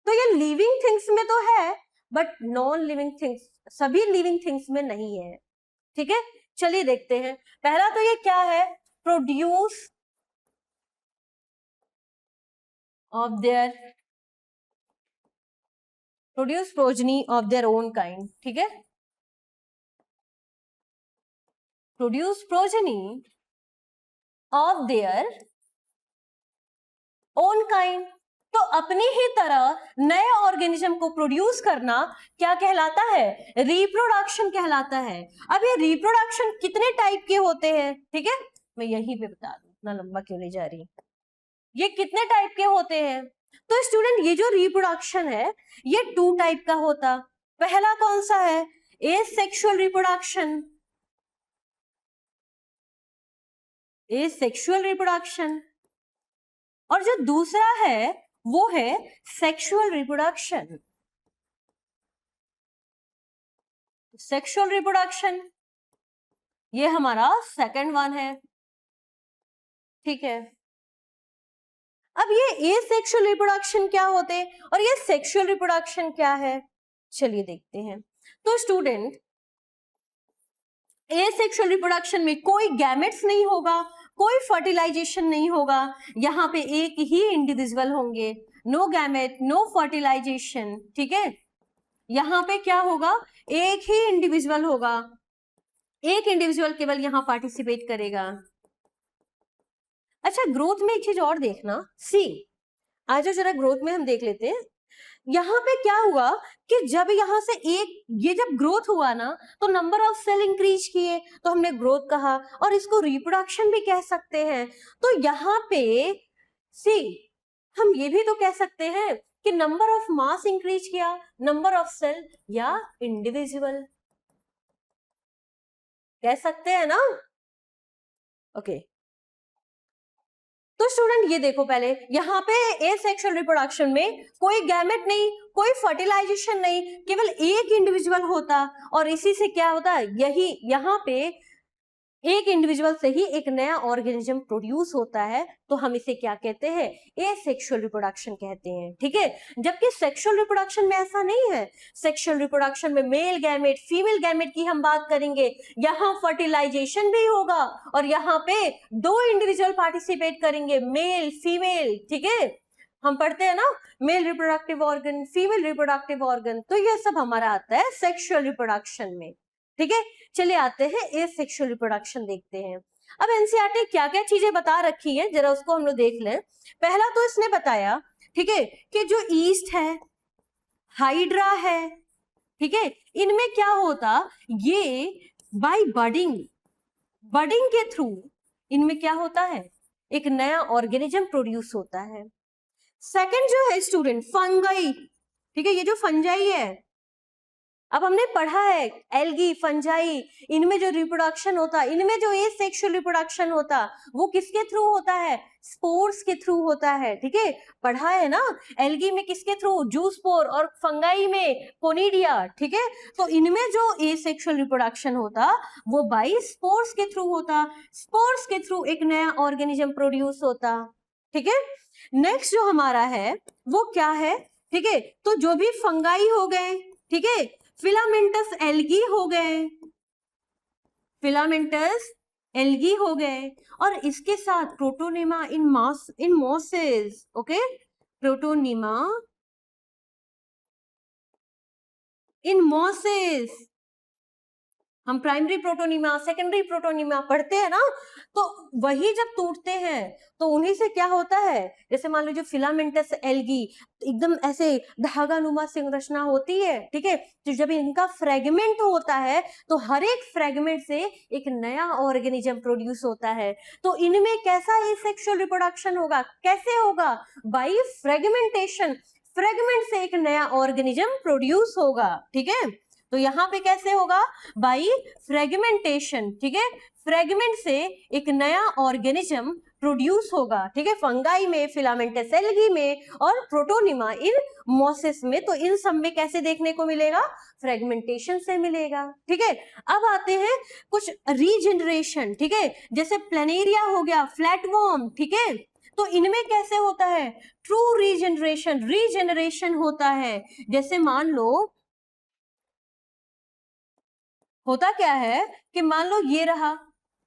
तो ये लिविंग थिंग्स में तो है, बट नॉन लिविंग थिंग्स, सभी लिविंग थिंग्स में नहीं है। ठीक है, चलिए देखते हैं। पहला तो ये क्या है, produce progeny of their own kind. ठीक है, produce progeny of their own kind. तो अपनी ही तरह नए ऑर्गेनिज्म को प्रोड्यूस करना क्या कहलाता है, रिप्रोडक्शन कहलाता है। अब ये रिप्रोडक्शन कितने टाइप के होते हैं, ठीक है, मैं यहीं पे बता दूं, इतना लंबा क्यों ले जा रही, ये कितने टाइप के होते हैं। तो स्टूडेंट ये जो रिप्रोडक्शन है ये 2 टाइप का होता। पहला कौन सा है, एसेक्सुअल रिप्रोडक्शन, एसेक्सुअल रिप्रोडक्शन। और जो दूसरा है वो है सेक्सुअल रिप्रोडक्शन, सेक्सुअल रिप्रोडक्शन ये हमारा सेकंड वन है। ठीक है, अब ये एसेक्सुअल रिप्रोडक्शन क्या होते हैं और ये सेक्सुअल रिप्रोडक्शन क्या है, चलिए देखते हैं। तो स्टूडेंट एसेक्सुअल रिप्रोडक्शन में कोई गैमेट्स नहीं होगा, कोई फर्टिलाइजेशन नहीं होगा, यहाँ पे एक ही इंडिविजुअल होंगे, नो गैमेट नो फर्टिलाइजेशन। ठीक है, यहाँ पे क्या होगा, एक ही इंडिविजुअल होगा, एक इंडिविजुअल केवल यहाँ पार्टिसिपेट करेगा। अच्छा, ग्रोथ में एक चीज और देखना, सी आज जरा ग्रोथ में हम देख लेते हैं। यहाँ पे क्या हुआ कि जब यहाँ से ये जब ग्रोथ हुआ ना तो नंबर ऑफ सेल इंक्रीज किए, तो हमने ग्रोथ कहा, और इसको रिप्रोडक्शन भी कह सकते हैं। तो यहाँ पे सी हम ये भी तो कह सकते हैं कि नंबर ऑफ मास इंक्रीज किया, नंबर ऑफ सेल या इंडिविजुअल, कह सकते हैं ना। ओके, तो स्टूडेंट ये देखो, पहले यहाँ पे एसेक्सुअल रिप्रोडक्शन में कोई गैमेट नहीं, कोई फर्टिलाइजेशन नहीं, केवल एक इंडिविजुअल होता, और इसी से क्या होता है, यही यहाँ पे एक इंडिविजुअल से ही एक नया ऑर्गेनिज्म प्रोड्यूस होता है। तो हम इसे क्या कहते हैं, एसेक्सुअल रिप्रोडक्शन कहते हैं। ठीक है, जबकि सेक्सुअल रिप्रोडक्शन में ऐसा नहीं है। सेक्सुअल रिप्रोडक्शन में मेल गैमेट फीमेल गैमेट की हम बात करेंगे, यहाँ फर्टिलाइजेशन भी होगा और यहाँ पे 2 इंडिविजुअल पार्टिसिपेट करेंगे, मेल फीमेल। ठीक है, हम पढ़ते हैं ना male reproductive organ female reproductive organ, तो ये सब हमारा आता है सेक्सुअल रिप्रोडक्शन में। ठीक है, चलिए आते हैं एसेक्सुअल रिप्रोडक्शन देखते हैं। अब एनसीईआरटी क्या क्या चीजें बता रखी है जरा उसको हम लोग देख लें। पहला तो इसने बताया, ठीक है, कि जो ईस्ट है, हाइड्रा है, ठीक है, इनमें क्या होता, ये बाय बडिंग के थ्रू इनमें क्या होता है, एक नया ऑर्गेनिज्म प्रोड्यूस होता है। सेकंड जो है स्टूडेंट फंगाई, ठीक है, ये जो फंजाई है, अब हमने पढ़ा है एल्गी फंजाई, इनमें जो रिप्रोडक्शन होता, इनमें जो एसेक्सुअल रिप्रोडक्शन होता वो किसके थ्रू होता है, स्पोर्स के थ्रू होता है। ठीक है, पढ़ा है ना, एल्गी में किसके थ्रू, जूस्पोर, और फंगाई में कोनिडिया। ठीक है, तो इनमें जो एसेक्सुअल रिप्रोडक्शन होता वो बाय स्पोर्स के थ्रू होता, स्पोर्स के थ्रू एक नया ऑर्गेनिज्म प्रोड्यूस होता। ठीक है, नेक्स्ट जो हमारा है वो क्या है, ठीक है, तो जो भी फंगाई हो गए, ठीक है, फिलामेंटस एल्गी हो गए, फिलामेंटस एल्गी हो गए, और इसके साथ प्रोटोनिमा इन मॉसेस। ओके, प्रोटोनिमा इन मॉसेस, हम प्राइमरी प्रोटोनिमा सेकेंडरी प्रोटोनिमा पढ़ते हैं ना, तो वही जब टूटते हैं तो उन्हीं से क्या होता है, जैसे मान लीजिए फिलामेंटस एल्गी एकदम ऐसे धागा नुमा संरचना होती है। ठीक है, तो जब इनका फ्रेगमेंट होता है तो हर एक फ्रेगमेंट से एक नया ऑर्गेनिज्म प्रोड्यूस होता है। तो इनमें कैसा एसेक्सुअल रिप्रोडक्शन होगा, कैसे होगा, बाय फ्रेगमेंटेशन, फ्रेगमेंट से एक नया ऑर्गेनिज्म प्रोड्यूस होगा। ठीक है, तो यहाँ पे कैसे होगा, बाई फ्रेगमेंटेशन, ठीक है, फ्रेगमेंट से एक नया ऑर्गेनिज्म प्रोड्यूस होगा, ठीक है, फंगाई में, फिलामेंटस एल्गी में और प्रोटोनिमा इन मोसिस में। तो इन सब में कैसे देखने को मिलेगा, फ्रेगमेंटेशन से मिलेगा, ठीक है। अब आते हैं कुछ रीजनरेशन, ठीक है, जैसे प्लेनेरिया हो गया, फ्लैटवर्म, ठीक है, तो इनमें कैसे होता है, ट्रू रीजनरेशन, रीजनरेशन होता है। जैसे मान लो, होता क्या है कि मान लो ये रहा,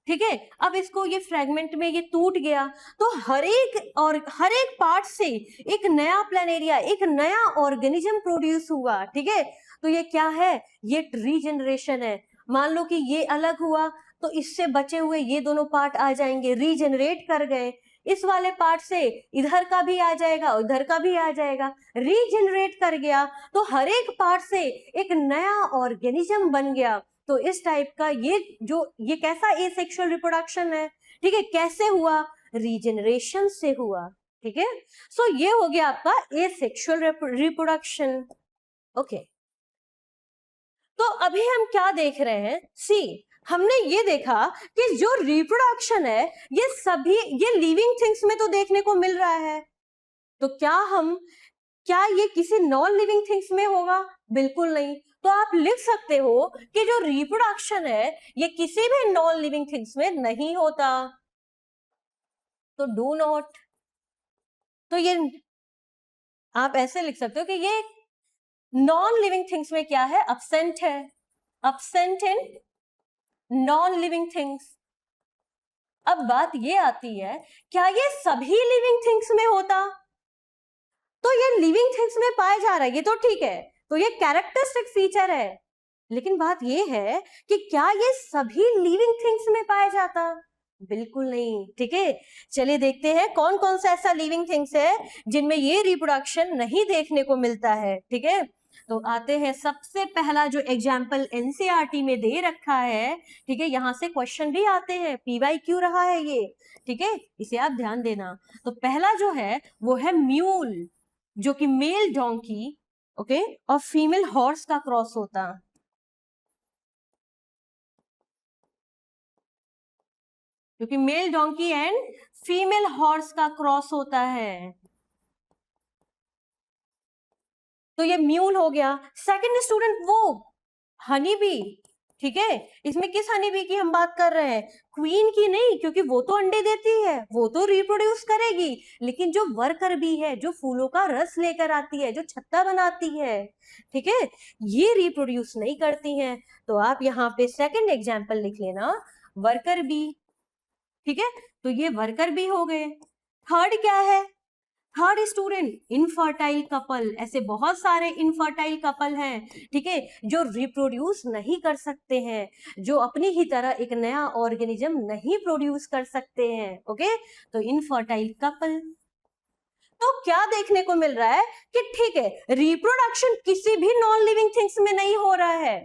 ठीक है, अब इसको ये फ्रेगमेंट में ये टूट गया, तो हर एक पार्ट से एक नया प्लेनेरिया, एक नया ऑर्गेनिज्म प्रोड्यूस हुआ, ठीक है। तो ये क्या है, ये रीजनरेशन है। मान लो कि ये अलग हुआ, तो इससे बचे हुए ये दोनों पार्ट आ जाएंगे, रीजनरेट कर गए, इस वाले पार्ट से इधर का भी आ जाएगा, उधर का भी आ जाएगा, रीजनरेट कर गया, तो हर एक पार्ट से एक नया ऑर्गेनिज्म बन गया। तो इस टाइप का ये कैसा एसेक्सुअल रिप्रोडक्शन है, ठीक है, कैसे हुआ, रीजनरेशन से हुआ, ठीक है। सो ये हो गया आपका एसेक्सुअल रिप्रोडक्शन। ओके, तो अभी हम क्या देख रहे हैं, सी, हमने ये देखा कि जो रिप्रोडक्शन है ये लिविंग थिंग्स में तो देखने को मिल रहा है। तो क्या ये किसी नॉन लिविंग थिंग्स में होगा, बिल्कुल नहीं। तो आप लिख सकते हो कि जो रिप्रोडक्शन है ये किसी भी नॉन लिविंग थिंग्स में नहीं होता। तो डू नॉट, तो ये आप ऐसे लिख सकते हो कि ये नॉन लिविंग थिंग्स में क्या है, अब्सेंट है, absent in non living things. अब बात ये आती है, क्या ये सभी लिविंग थिंग्स में होता, तो ये लिविंग थिंग्स में पाया जा रहा है, ये तो ठीक है, तो ये कैरेक्टरिस्टिक फीचर है। लेकिन बात ये है कि क्या ये सभी लिविंग थिंग्स में पाया जाता, बिल्कुल नहीं, ठीक है। चलिए देखते हैं कौन कौन सा ऐसा लिविंग थिंग्स है जिनमें ये रिप्रोडक्शन नहीं देखने को मिलता है, ठीक है। तो आते हैं, सबसे पहला जो एग्जाम्पल एनसीईआरटी में दे रखा है, ठीक है, यहां से क्वेश्चन भी आते हैं, पीवाईक्यू रहा है ये, ठीक है, इसे आप ध्यान देना। तो पहला जो है वो है म्यूल, जो कि मेल डोंकी, ओके, और फीमेल हॉर्स का क्रॉस होता, क्योंकि mail donkey and female horse का क्रॉस होता है, तो ये म्यूल हो गया। सेकंड स्टूडेंट, वो हनी बी, ठीक है, इसमें किस हनी बी की हम बात कर रहे हैं, क्वीन की नहीं, क्योंकि वो तो अंडे देती है, वो तो रिप्रोड्यूस करेगी, लेकिन जो वर्कर बी है, जो फूलों का रस लेकर आती है, जो छत्ता बनाती है, ठीक है, ये रिप्रोड्यूस नहीं करती हैं। तो आप यहाँ पे सेकंड एग्जाम्पल लिख लेना, वर्कर बी, ठीक है, तो ये वर्कर बी हो गए। थर्ड क्या है, थर्ड स्टूडेंट, इनफर्टाइल कपल, ऐसे बहुत सारे इनफर्टाइल कपल हैं, ठीक है, जो रिप्रोड्यूस नहीं कर सकते हैं, जो अपनी ही तरह एक नया ऑर्गेनिज्म नहीं प्रोड्यूस कर सकते हैं, ओके, तो इनफर्टाइल कपल। तो क्या देखने को मिल रहा है कि ठीक है, रिप्रोडक्शन किसी भी नॉन लिविंग थिंग्स में नहीं हो रहा है,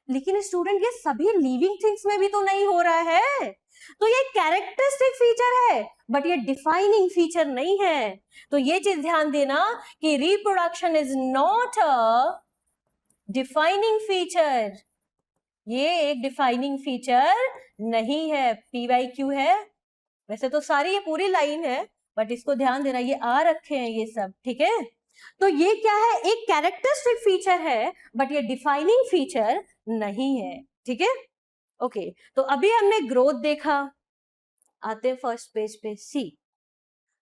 लेकिन स्टूडेंट ये सभी लिविंग थिंग्स में भी तो नहीं हो रहा है। तो ये कैरेक्टरिस्टिक फीचर है, बट ये डिफाइनिंग फीचर नहीं है। तो ये चीज ध्यान देना कि reproduction is not a defining feature, ये एक डिफाइनिंग फीचर नहीं है, पीवाईक्यू है। वैसे तो सारी ये पूरी लाइन है, बट इसको ध्यान देना, ये आ रखे हैं ये सब, ठीक है। तो ये क्या है, एक कैरेक्टरिस्टिक फीचर है, बट ये डिफाइनिंग फीचर नहीं है, ठीक है। ओके, तो अभी हमने ग्रोथ देखा, आते हैं फर्स्ट पेज पे, सी,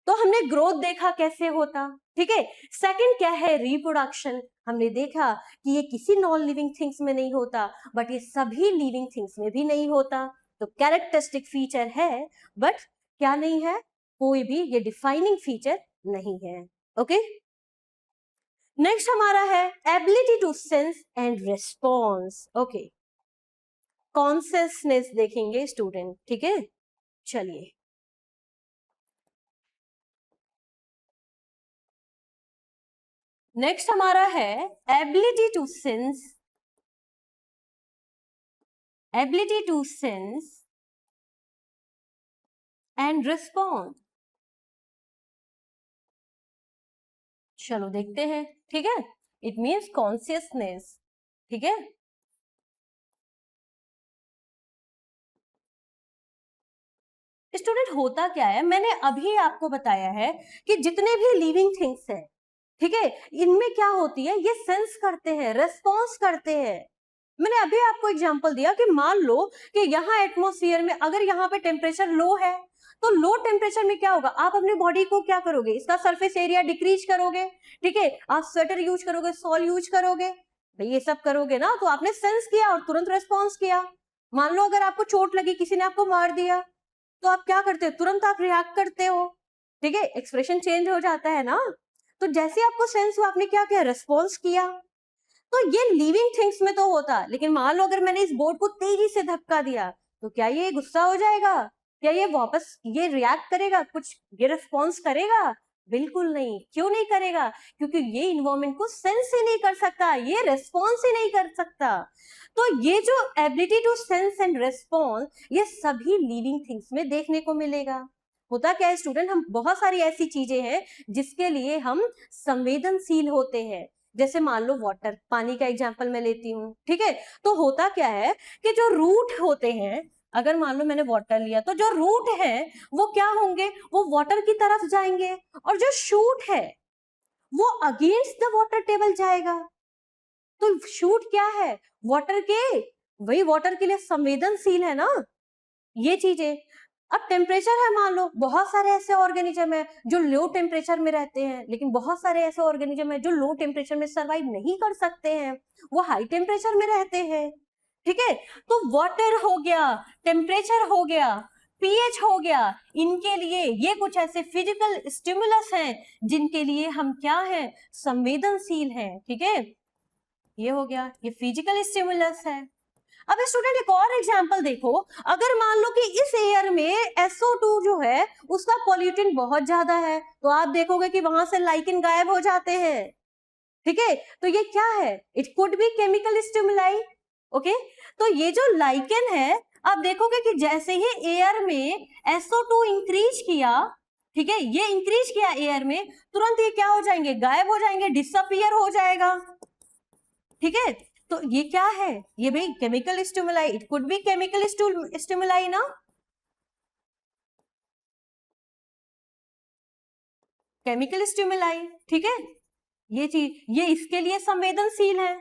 तो हमने ग्रोथ देखा कैसे होता, ठीक है। सेकंड क्या है, रिप्रोडक्शन, हमने देखा कि ये किसी नॉन लिविंग थिंग्स में नहीं होता, बट ये सभी लिविंग थिंग्स में भी नहीं होता। तो कैरेक्टरिस्टिक फीचर है, बट क्या नहीं है, कोई भी ये डिफाइनिंग फीचर नहीं है, ओके। नेक्स्ट हमारा है ability to sense and response, okay, consciousness देखेंगे स्टूडेंट, ठीक है। चलिए, नेक्स्ट हमारा है ability to sense, ability to sense and respond. चलो देखते हैं, ठीक है, इट मीन्स कॉन्सियसनेस, ठीक है। स्टूडेंट होता क्या है, मैंने अभी आपको बताया है कि जितने भी लिविंग थिंग्स है, ठीक है, इनमें क्या होती है, ये सेंस करते हैं, रेस्पॉन्स करते हैं। मैंने अभी आपको एग्जांपल दिया कि मान लो कि यहाँ एटमॉस्फेयर में अगर यहाँ पे टेम्परेचर लो है, तो लो टेम्परेचर में क्या होगा, आप अपने बॉडी को क्या करोगे, इसका सरफेस एरिया डिक्रीज करोगे, ठीक है, आप स्वेटर यूज करोगे, सॉल यूज करोगे, भाई ये सब करोगे ना, तो आपने सेंस किया और तुरंत रेस्पॉन्स किया। मान लो अगर आपको चोट लगी, किसी ने आपको मार दिया, तो आप क्या करते हो, तुरंत आप रिएक्ट करते हो, ठीक है, एक्सप्रेशन चेंज हो जाता है ना। तो जैसे आपको सेंस हुआ, आपने क्या किया, रेस्पॉन्स किया। तो ये लिविंग थिंग्स में तो होता, लेकिन मान लो अगर मैंने इस बोर्ड को तेजी से धक्का दिया, तो क्या ये गुस्सा हो जाएगा, क्या ये वापस ये रिएक्ट करेगा, कुछ ये रिस्पॉन्स करेगा, बिल्कुल नहीं। क्यों नहीं करेगा, क्योंकि ये इन्वायरमेंट को सेंस ही नहीं कर सकता, ये रेस्पॉन्स ही नहीं कर सकता। तो ये जो ability to sense and response, ये सभी लिविंग थिंग्स में देखने को मिलेगा। होता क्या है स्टूडेंट, हम बहुत सारी ऐसी चीजें हैं जिसके लिए हम संवेदनशील होते हैं। जैसे मान लो वाटर, पानी का एग्जांपल मैं लेती हूँ, ठीक है। तो होता क्या है कि जो रूट होते हैं, अगर मान लो मैंने वाटर लिया, तो जो रूट है वो क्या होंगे, वो वाटर की तरफ जाएंगे, और जो शूट है वो अगेंस्ट द वाटर टेबल जाएगा। तो शूट क्या है, वाटर के, वही वाटर के लिए संवेदनशील है ना ये चीजें। अब टेम्परेचर है, मान लो बहुत सारे ऐसे ऑर्गेनिज्म है जो लो टेम्परेचर में रहते हैं, लेकिन बहुत सारे ऐसे ऑर्गेनिज्म है जो लो टेम्परेचर में सरवाइव नहीं कर सकते हैं, वो हाई टेम्परेचर में रहते हैं, ठीक है। तो वाटर हो गया, टेम्परेचर हो गया, पीएच हो गया, इनके लिए ये कुछ ऐसे फिजिकल स्टिमुलस हैं जिनके लिए हम क्या है, संवेदनशील हैं, ठीक है। ये हो गया, ये फिजिकल स्टिमुलस है। अब स्टूडेंट एक और एग्जांपल देखो, अगर मान लो कि इस एयर में SO2 जो है उसका पॉल्यूटेंट बहुत ज्यादा है, तो आप देखोगे कि वहां से लाइकेन गायब हो जाते हैं, ठीक है। तो ये क्या है, it could be chemical stimuli, okay. तो ये जो लाइकेन है, आप देखोगे कि जैसे ही एयर में SO2 इंक्रीज किया, ठीक है, ये इंक्रीज किया एयर में, तुरंत ये क्या हो जाएंगे, गायब हो जाएंगे, डिसअपियर हो जाएगा, ठीक है। तो ये क्या है, ये भाई chemical stimuli, it could be chemical stimuli ना, केमिकल स्टिमुलाई, ठीक है। ये चीज, ये इसके लिए संवेदनशील है।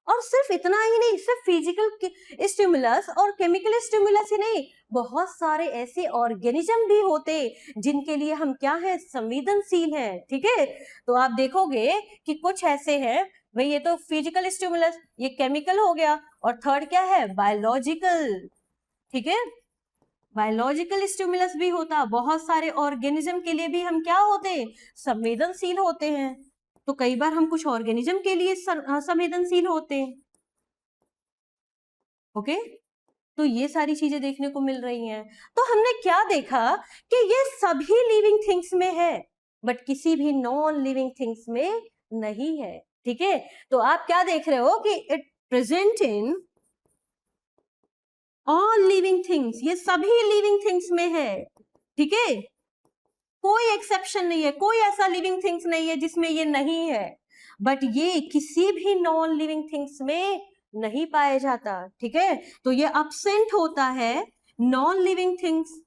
और सिर्फ इतना ही नहीं, सिर्फ फिजिकल स्टिमुलस और केमिकल स्टिमुलस ही नहीं, बहुत सारे ऐसे ऑर्गेनिज्म भी होते जिनके लिए हम क्या है, संवेदनशील हैं, ठीक है। तो आप देखोगे कि कुछ ऐसे हैं, भाई ये तो फिजिकल स्टिमुलस, ये केमिकल हो गया, और थर्ड क्या है, बायोलॉजिकल, ठीक है। बायोलॉजिकल स्टिमुलस भी होता, बहुत सारे ऑर्गेनिज्म के लिए भी हम क्या होते, संवेदनशील होते हैं। तो कई बार हम कुछ ऑर्गेनिज्म के लिए संवेदनशील होते हैं, ओके। तो ये सारी चीजें देखने को मिल रही हैं। तो हमने क्या देखा कि ये सभी लिविंग थिंग्स में है, बट किसी भी नॉन लिविंग थिंग्स में नहीं है, ठीक है। तो आप क्या देख रहे हो कि it present in all living things, ये सभी लिविंग थिंग्स में है, ठीक है। कोई एक्सेप्शन नहीं है, कोई ऐसा लिविंग थिंग्स नहीं है जिसमें ये नहीं है, बट ये किसी भी नॉन लिविंग थिंग्स में नहीं पाया जाता, ठीक है। तो ये absent होता है नॉन लिविंग थिंग्स,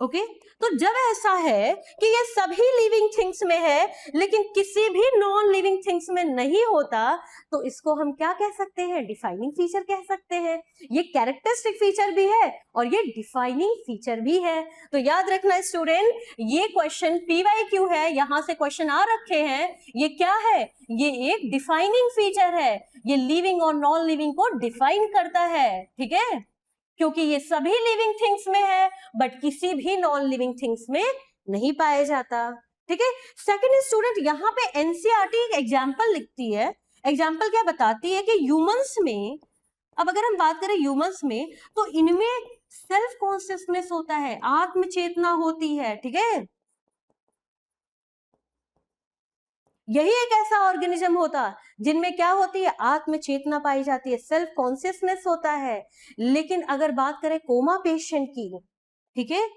ओके। तो जब ऐसा है कि ये सभी लिविंग थिंग्स में है लेकिन किसी भी नॉन लिविंग थिंग्स में नहीं होता, तो इसको हम क्या कह सकते हैं, डिफाइनिंग फीचर कह सकते हैं। ये कैरेक्टरिस्टिक फीचर भी है और ये डिफाइनिंग फीचर भी है। तो याद रखना स्टूडेंट, ये क्वेश्चन PYQ है, यहां से क्वेश्चन आ रखे हैं, ये क्या है, ये एक डिफाइनिंग फीचर है, ये लिविंग और नॉन लिविंग को डिफाइन करता है, ठीक है। क्योंकि ये सभी लिविंग थिंग्स में है बट किसी भी नॉन लिविंग थिंग्स में नहीं पाया जाता, ठीक है। सेकंड स्टूडेंट, यहाँ पे एनसीईआरटी एक एग्जांपल लिखती है, एग्जांपल क्या बताती है कि ह्यूमंस में, अब अगर हम बात करें ह्यूमंस में, तो इनमें सेल्फ कॉन्शियसनेस होता है, आत्म चेतना होती है, ठीक है। यही एक ऐसा ऑर्गेनिज्म होता जिनमें क्या होती है, आत्म चेतना पाई जाती है, सेल्फ कॉन्शियसनेस होता है। लेकिन अगर बात करें कोमा पेशेंट की, ठीक है,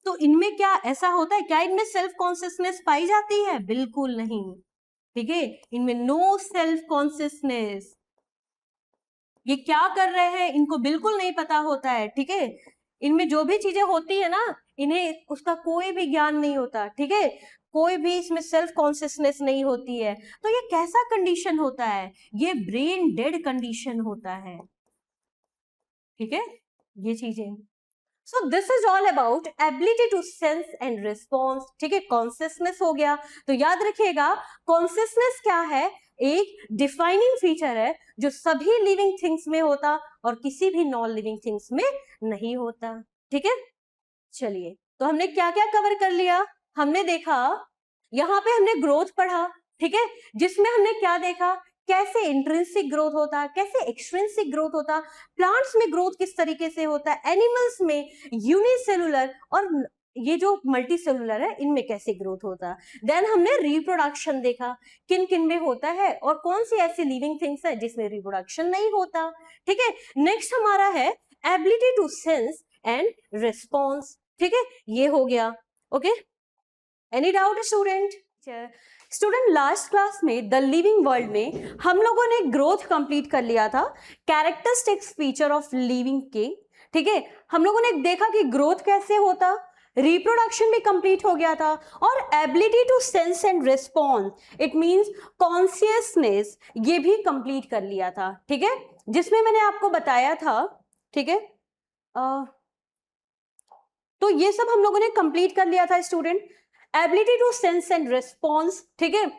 तो इनमें क्या ऐसा होता है, क्या इनमें सेल्फ कॉन्शियसनेस पाई जाती है, बिल्कुल नहीं, ठीक है। इनमें नो सेल्फ कॉन्शियसनेस, ये क्या कर रहे हैं इनको बिल्कुल नहीं पता होता है, ठीक है। इनमें जो भी चीजें होती है ना, इन्हें उसका कोई भी ज्ञान नहीं होता, ठीक है। कोई भी इसमें सेल्फ कॉन्शियसनेस नहीं होती है। तो ये कैसा कंडीशन होता है? ये ब्रेन डेड कंडीशन होता है, ठीक है, ये चीजें। So this is all about ability to sense and response, ठीक है। कॉन्शियसनेस हो गया, तो याद रखिएगा कॉन्शियसनेस क्या है? एक डिफाइनिंग फीचर है जो सभी लिविंग थिंग्स में होता और किसी भी नॉन लिविंग थिंग्स में नहीं होता, ठीक है। चलिए, तो हमने क्या क्या कवर कर लिया? हमने देखा, यहाँ पे हमने ग्रोथ पढ़ा, ठीक है, जिसमें हमने क्या देखा, कैसे इंट्रिंसिक ग्रोथ होता, कैसे एक्सट्रिंसिक ग्रोथ होता, प्लांट्स में ग्रोथ किस तरीके से होता है, एनिमल्स में यूनिसेलुलर और ये जो मल्टी सेलुलर है इनमें कैसे ग्रोथ होता। देन हमने रिप्रोडक्शन देखा, किन किन में होता है और कौन सी ऐसी लिविंग थिंग्स है जिसमें रिप्रोडक्शन नहीं होता, ठीक है। नेक्स्ट हमारा है ability to sense and response, ठीक है, ये हो गया। Okay, any doubt student? Student, last class में द लिविंग वर्ल्ड में हम लोगों ने ग्रोथ कंप्लीट कर लिया था, कैरेक्टरिस्टिक्स फीचर ऑफ लिविंग के, ठीक है। हम लोगों ने देखा कि ग्रोथ कैसे होता, रिप्रोडक्शन भी कंप्लीट हो गया था, और ability to sense and response, it means consciousness, ये भी कंप्लीट कर लिया था, ठीक है, जिसमें मैंने आपको बताया था, ठीक है। तो ये सब हम लोगों ने कंप्लीट कर लिया था student. Ability to sense and response, ठीक है,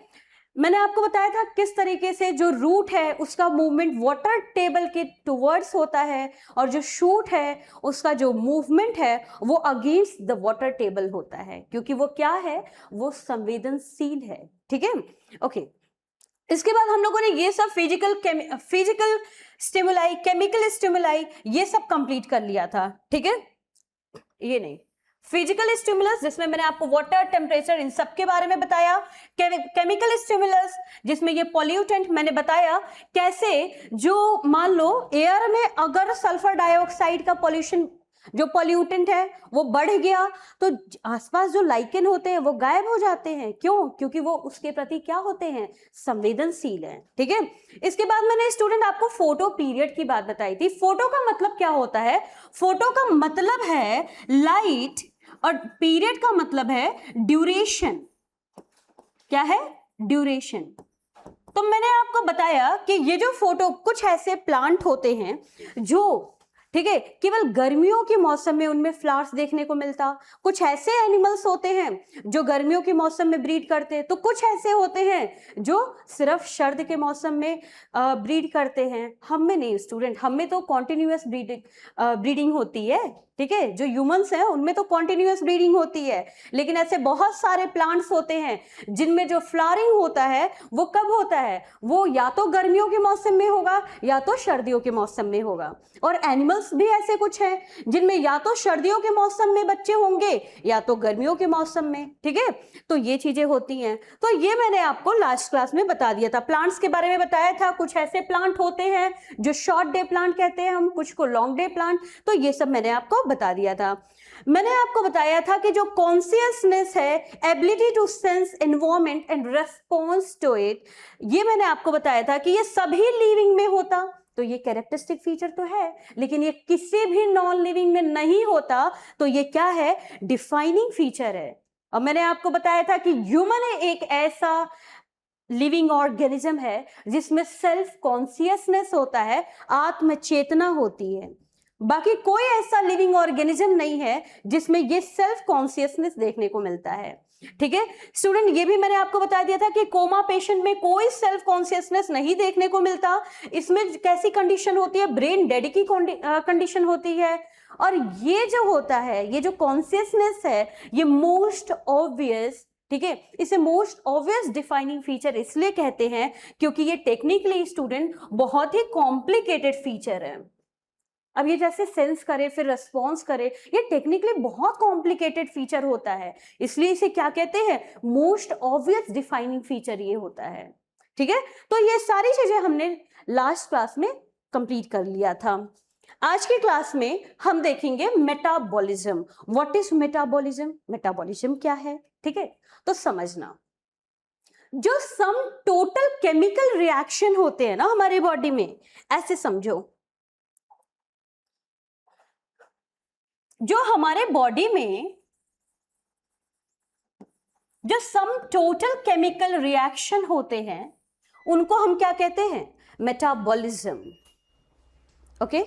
मैंने आपको बताया था किस तरीके से जो रूट है उसका मूवमेंट वाटर टेबल के टुवर्ड्स होता है, और जो शूट है उसका जो मूवमेंट है वो अगेंस्ट द वाटर टेबल होता है, क्योंकि वो क्या है, वो संवेदनशील है, ठीक है। ओके, इसके बाद हम लोगों ने ये सब फिजिकल स्टिमुलाई, केमिकल स्टिमुलाई, ये सब कंप्लीट कर लिया था, ठीक है। ये नहीं, फिजिकल स्टिमुलस जिसमें मैंने आपको वाटर, टेम्परेचर, इन सब के बारे में बताया। केमिकल स्टिमुलस जिसमें ये पॉल्यूटेंट मैंने बताया, कैसे जो मान लो एयर में अगर सल्फर डाइऑक्साइड का पॉल्यूशन, जो पॉल्यूटेंट है वो बढ़ गया, तो आसपास जो लाइकेन होते हैं वो गायब हो जाते हैं। क्यों? क्योंकि वो उसके प्रति क्या होते हैं, संवेदनशील हैं, ठीक है। इसके बाद मैंने स्टूडेंट आपको फोटो पीरियड की बात बताई थी। फोटो का मतलब क्या होता है? फोटो का मतलब है लाइट, और पीरियड का मतलब है ड्यूरेशन। क्या है? ड्यूरेशन। तो मैंने आपको बताया कि ये जो फोटो, कुछ ऐसे प्लांट होते हैं जो, ठीक है, केवल गर्मियों के मौसम में उनमें फ्लावर्स देखने को मिलता, कुछ ऐसे एनिमल्स होते हैं जो गर्मियों के मौसम में ब्रीड करते हैं, तो कुछ ऐसे होते हैं जो सिर्फ सर्द के मौसम में ब्रीड करते हैं। हम में नहीं स्टूडेंट, हम में तो कॉन्टिन्यूअस ब्रीडिंग होती है, ठीक है। जो ह्यूमंस हैं उनमें तो कॉन्टिन्यूअस ब्रीडिंग होती है, लेकिन ऐसे बहुत सारे प्लांट्स होते हैं जिनमें जो फ्लावरिंग होता है वो कब होता है, वो या तो गर्मियों के मौसम में होगा या तो सर्दियों के मौसम में होगा। और एनिमल्स भी ऐसे कुछ हैं जिनमें या तो सर्दियों के मौसम में बच्चे होंगे या तो गर्मियों के मौसम में, ठीक है। तो ये चीजें होती हैं। तो ये मैंने आपको लास्ट क्लास में बता दिया था, प्लांट्स के बारे में बताया था। कुछ ऐसे प्लांट होते हैं जो शॉर्ट डे प्लांट कहते हैं हम, कुछ को लॉन्ग डे प्लांट, तो ये सब मैंने आपको बता दिया था। मैंने आपको बताया था कि जो कॉन्शियसनेस है, ability to sense environment and response to it, ये मैंने आपको बताया था कि ये सभी लिविंग में होता। तो ये कैरेक्टरिस्टिक फीचर तो है, लेकिन ये किसी भी नॉन लिविंग में नहीं होता। तो ये क्या है? डिफाइनिंग फीचर है। और मैंने आपको बताया था कि ह्यूमन एक ऐसा लिविंग ऑर्गेनिज्म है जिसमें सेल्फ कॉन्शियसनेस होता है, आत्म चेतना होती है। बाकी कोई ऐसा लिविंग ऑर्गेनिज्म नहीं है जिसमें ये सेल्फ कॉन्शियसनेस देखने को मिलता है, ठीक है स्टूडेंट। ये भी मैंने आपको बता दिया था कि कोमा पेशेंट में कोई सेल्फ कॉन्शियसनेस नहीं देखने को मिलता। इसमें कैसी कंडीशन होती है? ब्रेन डेड की कंडीशन होती है। और ये जो होता है, ये जो कॉन्शियसनेस है, ये मोस्ट ऑब्वियस, ठीक है, इसे मोस्ट ऑब्वियस डिफाइनिंग फीचर इसलिए कहते हैं क्योंकि ये टेक्निकली स्टूडेंट बहुत ही कॉम्प्लिकेटेड फीचर है। अब ये जैसे सेंस करे फिर रिस्पॉन्स करे, ये टेक्निकली बहुत कॉम्प्लिकेटेड फीचर होता है, इसलिए इसे क्या कहते हैं? मोस्ट ऑब्वियस डिफाइनिंग फीचर ये होता है, ठीक है। तो ये सारी चीजें हमने लास्ट क्लास में कंप्लीट कर लिया था। आज की क्लास में हम देखेंगे metabolism. What is metabolism? Metabolism क्या है, ठीक है। तो समझना, जो सम टोटल केमिकल रिएक्शन होते हैं ना हमारे बॉडी में, ऐसे समझो जो हमारे बॉडी में जो सम टोटल केमिकल रिएक्शन होते हैं उनको हम क्या कहते हैं? मेटाबॉलिज्म। ओके,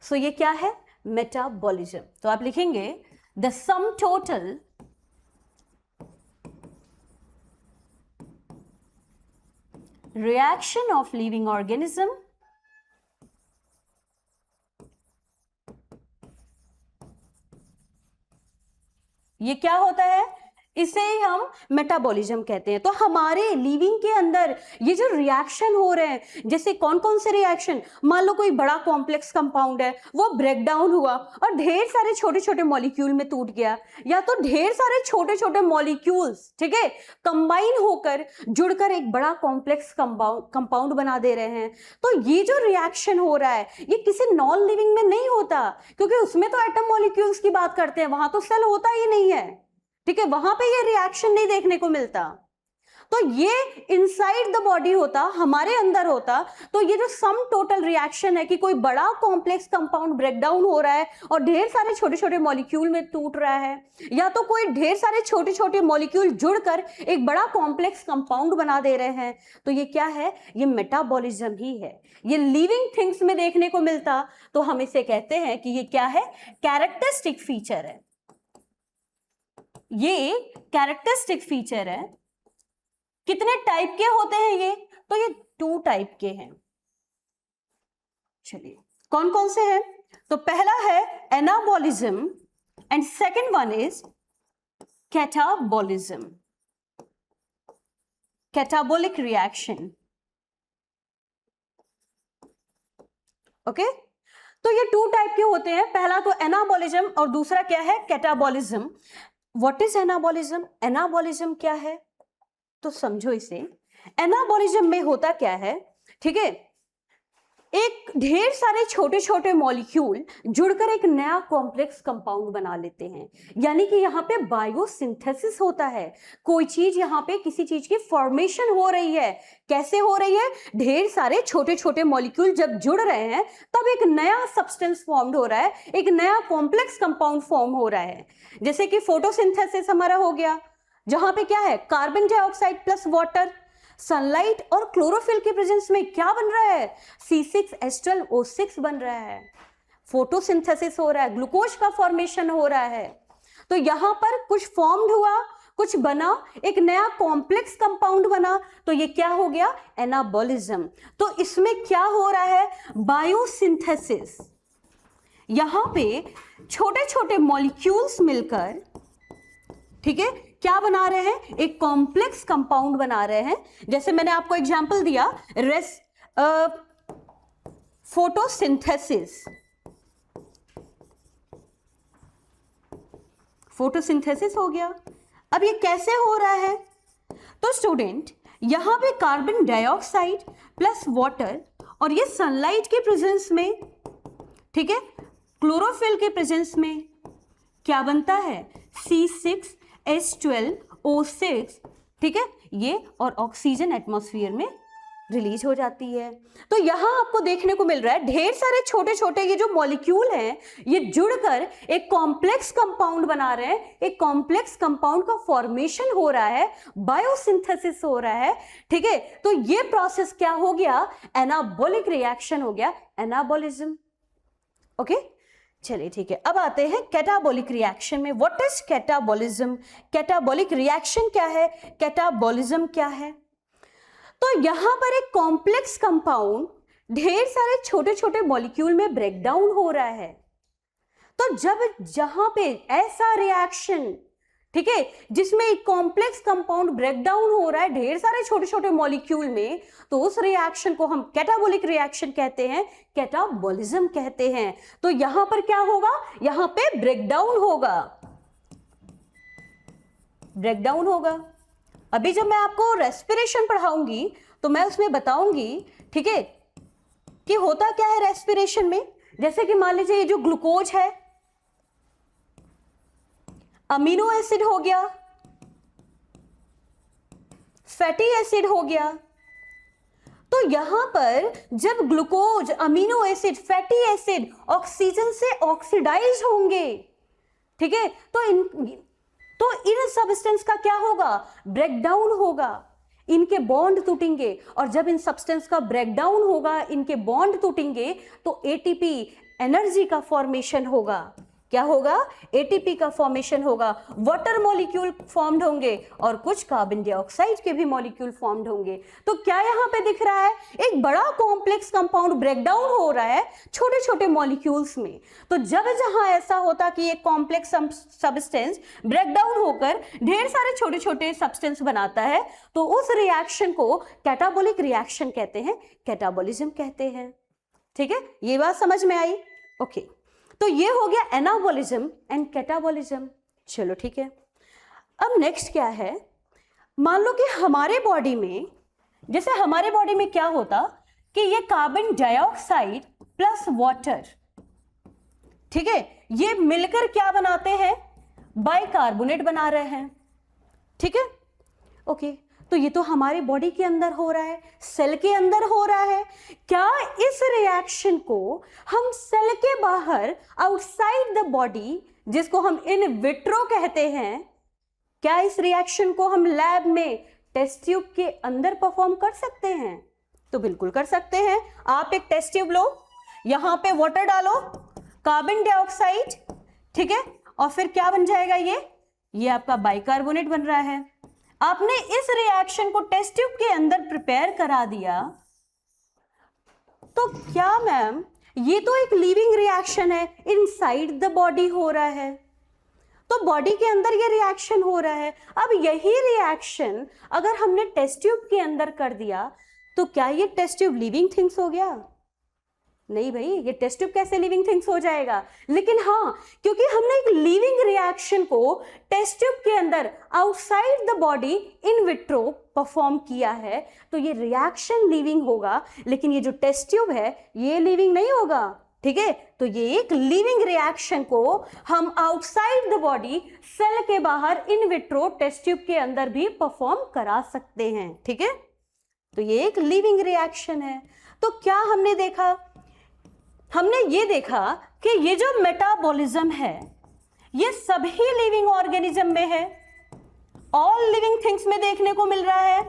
सो ये क्या है? मेटाबॉलिज्म। तो आप लिखेंगे the sum total reaction of living organism ये क्या होता है? इसे ही हम मेटाबॉलिज्म कहते हैं। तो हमारे लिविंग के अंदर ये जो रिएक्शन हो रहे हैं, जैसे कौन कौन से रिएक्शन, मान लो कोई बड़ा कॉम्प्लेक्स कंपाउंड है, वो ब्रेक डाउन हुआ और ढेर सारे छोटे छोटे मॉलिक्यूल में टूट गया, या तो ढेर सारे छोटे छोटे मॉलिक्यूल्स, ठीक है, कंबाइन होकर जुड़कर एक बड़ा कॉम्प्लेक्स कंपाउंड बना दे रहे हैं। तो ये जो रिएक्शन हो रहा है ये किसी नॉन लिविंग में नहीं होता, क्योंकि उसमें तो एटम मॉलिक्यूल्स की बात करते हैं, वहां तो सेल होता ही नहीं है, ठीक है, वहां पे ये रिएक्शन नहीं देखने को मिलता। तो ये इनसाइड द बॉडी होता, हमारे अंदर होता, तो ये जो सम टोटल रिएक्शन है कि कोई बड़ा कॉम्प्लेक्स कंपाउंड ब्रेक डाउन हो रहा है और ढेर सारे छोटे छोटे मॉलिक्यूल में टूट रहा है, या तो कोई ढेर सारे छोटे छोटे मॉलिक्यूल जुड़कर एक बड़ा कॉम्प्लेक्स कंपाउंड बना दे रहे हैं, तो ये क्या है? ये मेटाबॉलिज्म ही है। ये लिविंग थिंग्स में देखने को मिलता, तो हम इसे कहते हैं कि ये क्या है? कैरेक्टरिस्टिक फीचर है। ये कैरेक्टरिस्टिक फीचर है। कितने टाइप के होते हैं ये? तो ये 2 टाइप के हैं। चलिए कौन कौन से हैं? तो पहला है anabolism and second one is catabolism, catabolic reaction. Okay, तो ये 2 टाइप के होते हैं, पहला तो एनाबॉलिज्म और दूसरा क्या है? Catabolism. What is anabolism? Anabolism क्या है? तो समझो इसे। एनाबॉलिज्म में होता क्या है, ठीक है, एक ढेर सारे छोटे छोटे मॉलिक्यूल जुड़कर एक नया कॉम्प्लेक्स कंपाउंड बना लेते हैं, यानी कि यहाँ पे बायोसिंथेसिस होता है। कोई चीज यहाँ पे किसी चीज की फॉर्मेशन हो रही है। कैसे हो रही है? ढेर सारे छोटे छोटे मॉलिक्यूल जब जुड़ रहे हैं तब एक नया सब्सटेंस फॉर्म हो रहा है, एक नया कॉम्प्लेक्स कंपाउंड फॉर्म हो रहा है। जैसे कि फोटोसिंथेसिस हमारा हो गया, जहां पे क्या है? Carbon dioxide plus water, sunlight और क्लोरोफिल के प्रेजेंस में क्या बन रहा है? C6H12O6 बन रहा है। फोटोसिंथेसिस हो रहा है, ग्लूकोज का फॉर्मेशन हो रहा है। तो यहां पर कुछ फॉर्म्ड हुआ, कुछ बना, एक नया कॉम्प्लेक्स कंपाउंड बना, तो ये क्या हो गया? एनाबॉलिज्म। तो इसमें क्या हो रहा है? बायोसिंथेसिस। यहां पे छोटे छोटे मॉलिक्यूल्स मिलकर, ठीक है, क्या बना रहे हैं? एक कॉम्प्लेक्स कंपाउंड बना रहे हैं। जैसे मैंने आपको एग्जांपल दिया, फोटोसिंथेसिस। फोटोसिंथेसिस हो गया। अब ये कैसे हो रहा है? तो स्टूडेंट, यहां पे कार्बन डाइऑक्साइड प्लस वाटर और ये सनलाइट के प्रेजेंस में, ठीक है, क्लोरोफिल के प्रेजेंस में क्या बनता है? C6H12O6, ठीक है, ये और ऑक्सीजन एटमॉस्फेयर में रिलीज हो जाती है। तो यहां आपको देखने को मिल रहा है ढेर सारे छोटे छोटे ये जो मॉलिक्यूल हैं ये जुड़कर एक कॉम्प्लेक्स कंपाउंड बना रहे हैं। एक कॉम्प्लेक्स कंपाउंड का फॉर्मेशन हो रहा है, बायोसिंथेसिस हो रहा है, ठीक है। तो ये प्रोसेस क्या हो गया? एनाबॉलिक रिएक्शन हो गया, एनाबॉलिज्म। ओके, चलिए ठीक है। अब आते हैं कैटाबॉलिक रिएक्शन में। What is catabolism? Catabolic reaction क्या है? कैटाबॉलिज्म क्या है? तो यहां पर एक कॉम्प्लेक्स कंपाउंड ढेर सारे छोटे छोटे मॉलिक्यूल में ब्रेक डाउन हो रहा है। तो जब जहां पे ऐसा रिएक्शन, ठीक है, जिसमें एक कॉम्प्लेक्स कंपाउंड ब्रेक डाउन हो रहा है ढेर सारे छोटे छोटे मॉलिक्यूल में, तो उस रिएक्शन को हम कैटाबॉलिक रिएक्शन कहते हैं, कैटाबॉलिज्म कहते हैं। तो यहां पर क्या होगा? यहां पे ब्रेक डाउन होगा, ब्रेक डाउन होगा। अभी जब मैं आपको रेस्पिरेशन पढ़ाऊंगी तो मैं उसमें बताऊंगी, ठीक है, कि होता क्या है रेस्पिरेशन में। जैसे कि मान लीजिए ये जो ग्लूकोज है, अमीनो एसिड हो गया, फैटी एसिड हो गया, तो यहां पर जब glucose, amino acid, fatty acid oxygen से ऑक्सीडाइज होंगे, ठीक है, तो इन सब्सटेंस का क्या होगा, ब्रेकडाउन होगा, इनके बॉन्ड टूटेंगे, और जब इन सब्सटेंस का ब्रेकडाउन होगा, इनके बॉन्ड टूटेंगे, तो एटीपी एनर्जी का फॉर्मेशन होगा। क्या होगा, एटीपी का फॉर्मेशन होगा, वाटर मॉलिक्यूल फॉर्म्ड होंगे और कुछ कार्बन डाइऑक्साइड के भी मॉलिक्यूल फॉर्म्ड होंगे। तो क्या यहां पे दिख रहा है, एक बड़ा कॉम्प्लेक्स कंपाउंड ब्रेकडाउन हो रहा है छोटे छोटे मॉलिक्यूल्स में। तो जब जहां ऐसा होता कि एक कॉम्प्लेक्स सब्सटेंस ब्रेकडाउन होकर ढेर सारे छोटे छोटे सब्सटेंस बनाता है, तो उस रिएक्शन को कैटाबॉलिक रिएक्शन कहते हैं, कैटाबॉलिज्म कहते हैं। ठीक है, ये बात समझ में आई? ओके, तो ये हो गया एनाबॉलिज्म एंड कैटाबॉलिज्म। चलो ठीक है, अब नेक्स्ट क्या है, मान लो कि हमारे बॉडी में, जैसे हमारे बॉडी में क्या होता कि ये कार्बन डाइऑक्साइड प्लस वाटर, ठीक है, ये मिलकर क्या बनाते हैं, बाइकार्बोनेट बना रहे हैं। ठीक है, ओके, तो ये तो हमारे बॉडी के अंदर हो रहा है, सेल के अंदर हो रहा है। क्या इस रिएक्शन को हम सेल के बाहर, आउटसाइड द बॉडी, जिसको हम इन विट्रो कहते हैं, क्या इस रिएक्शन को हम लैब में टेस्ट ट्यूब के अंदर परफॉर्म कर सकते हैं? तो बिल्कुल कर सकते हैं। आप एक टेस्ट ट्यूब लो, यहां पे वाटर डालो, कार्बन डाइऑक्साइड, ठीक है, और फिर क्या बन जाएगा, ये आपका बाइकार्बोनेट बन रहा है। आपने इस रिएक्शन को टेस्ट ट्यूब के अंदर प्रिपेयर करा दिया, तो क्या मैम, ये तो एक लिविंग रिएक्शन है, इनसाइड द बॉडी हो रहा है, तो बॉडी के अंदर ये रिएक्शन हो रहा है। अब यही रिएक्शन अगर हमने टेस्ट ट्यूब के अंदर कर दिया, तो क्या ये टेस्ट ट्यूब लिविंग थिंग्स हो गया? नहीं भाई, ये टेस्ट ट्यूब कैसे लिविंग थिंग्स हो जाएगा? लेकिन हाँ, क्योंकि हमने एक लिविंग रिएक्शन को टेस्ट ट्यूब के अंदर, outside the body, in vitro perform किया है, तो ये रिएक्शन लिविंग होगा। लेकिन ये जो टेस्ट ट्यूब है, ये लिविंग नहीं होगा। ठीक है, तो ये एक लिविंग रिएक्शन को हम आउटसाइड द बॉडी, सेल के बाहर, इन विट्रो, टेस्ट ट्यूब के अंदर भी परफॉर्म करा सकते हैं। ठीक है, तो ये एक लिविंग रिएक्शन है। तो क्या हमने देखा, हमने ये देखा कि ये जो मेटाबॉलिज्म है, ये सभी लिविंग ऑर्गेनिज्म में है, ऑल लिविंग थिंग्स में देखने को मिल रहा है,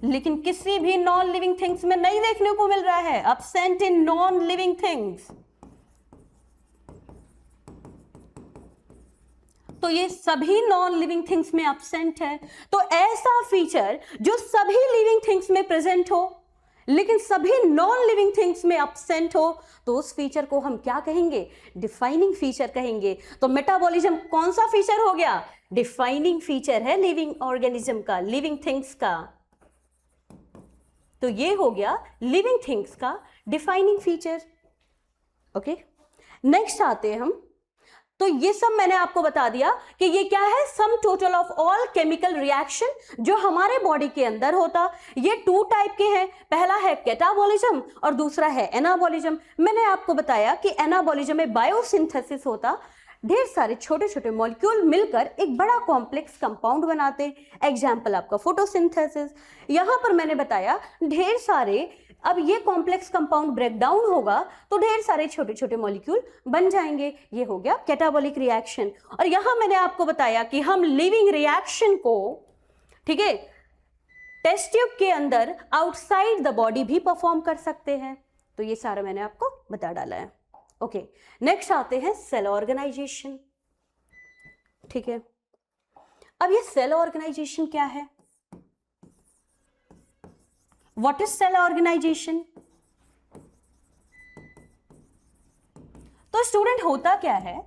लेकिन किसी भी नॉन लिविंग थिंग्स में नहीं देखने को मिल रहा है, absent in non living things. तो ये सभी नॉन लिविंग थिंग्स में एब्सेंट है। तो ऐसा फीचर जो सभी लिविंग थिंग्स में प्रेजेंट हो लेकिन सभी नॉन लिविंग थिंग्स में एब्सेंट हो, तो उस फीचर को हम क्या कहेंगे, डिफाइनिंग फीचर कहेंगे। तो मेटाबॉलिज्म कौन सा फीचर हो गया, डिफाइनिंग फीचर है लिविंग ऑर्गेनिज्म का, लिविंग थिंग्स का। तो ये हो गया लिविंग थिंग्स का डिफाइनिंग फीचर। ओके, नेक्स्ट आते हैं हम। तो ये सब मैंने आपको बता दिया कि ये क्या है, sum total of all chemical reaction जो हमारे बॉडी के अंदर होता। ये 2 टाइप के हैं, पहला है कैटाबॉलिज्म और दूसरा है एनाबॉलिज्म। मैंने आपको बताया कि एनाबॉलिज्म में बायोसिंथेसिस होता, ढेर सारे छोटे छोटे मॉलिक्यूल मिलकर एक बड़ा कॉम्प्लेक्स कंपाउंड बनाते। एग्जाम्पल आपका फोटोसिंथेसिस। यहां पर मैंने बताया ढेर सारे, अब ये कॉम्प्लेक्स कंपाउंड ब्रेक डाउन होगा तो ढेर सारे छोटे छोटे मॉलिक्यूल बन जाएंगे। ये हो गया कैटाबॉलिक रिएक्शन। और यहां मैंने आपको बताया कि हम लिविंग रिएक्शन को, ठीक है, टेस्ट ट्यूब के अंदर, आउटसाइड द बॉडी भी परफॉर्म कर सकते हैं। तो ये सारा मैंने आपको बता डाला है। ओके, नेक्स्ट आते हैं सेल ऑर्गेनाइजेशन। ठीक है, अब ये सेल ऑर्गेनाइजेशन क्या है, व्हाट इज सेल ऑर्गेनाइजेशन? तो स्टूडेंट होता क्या है,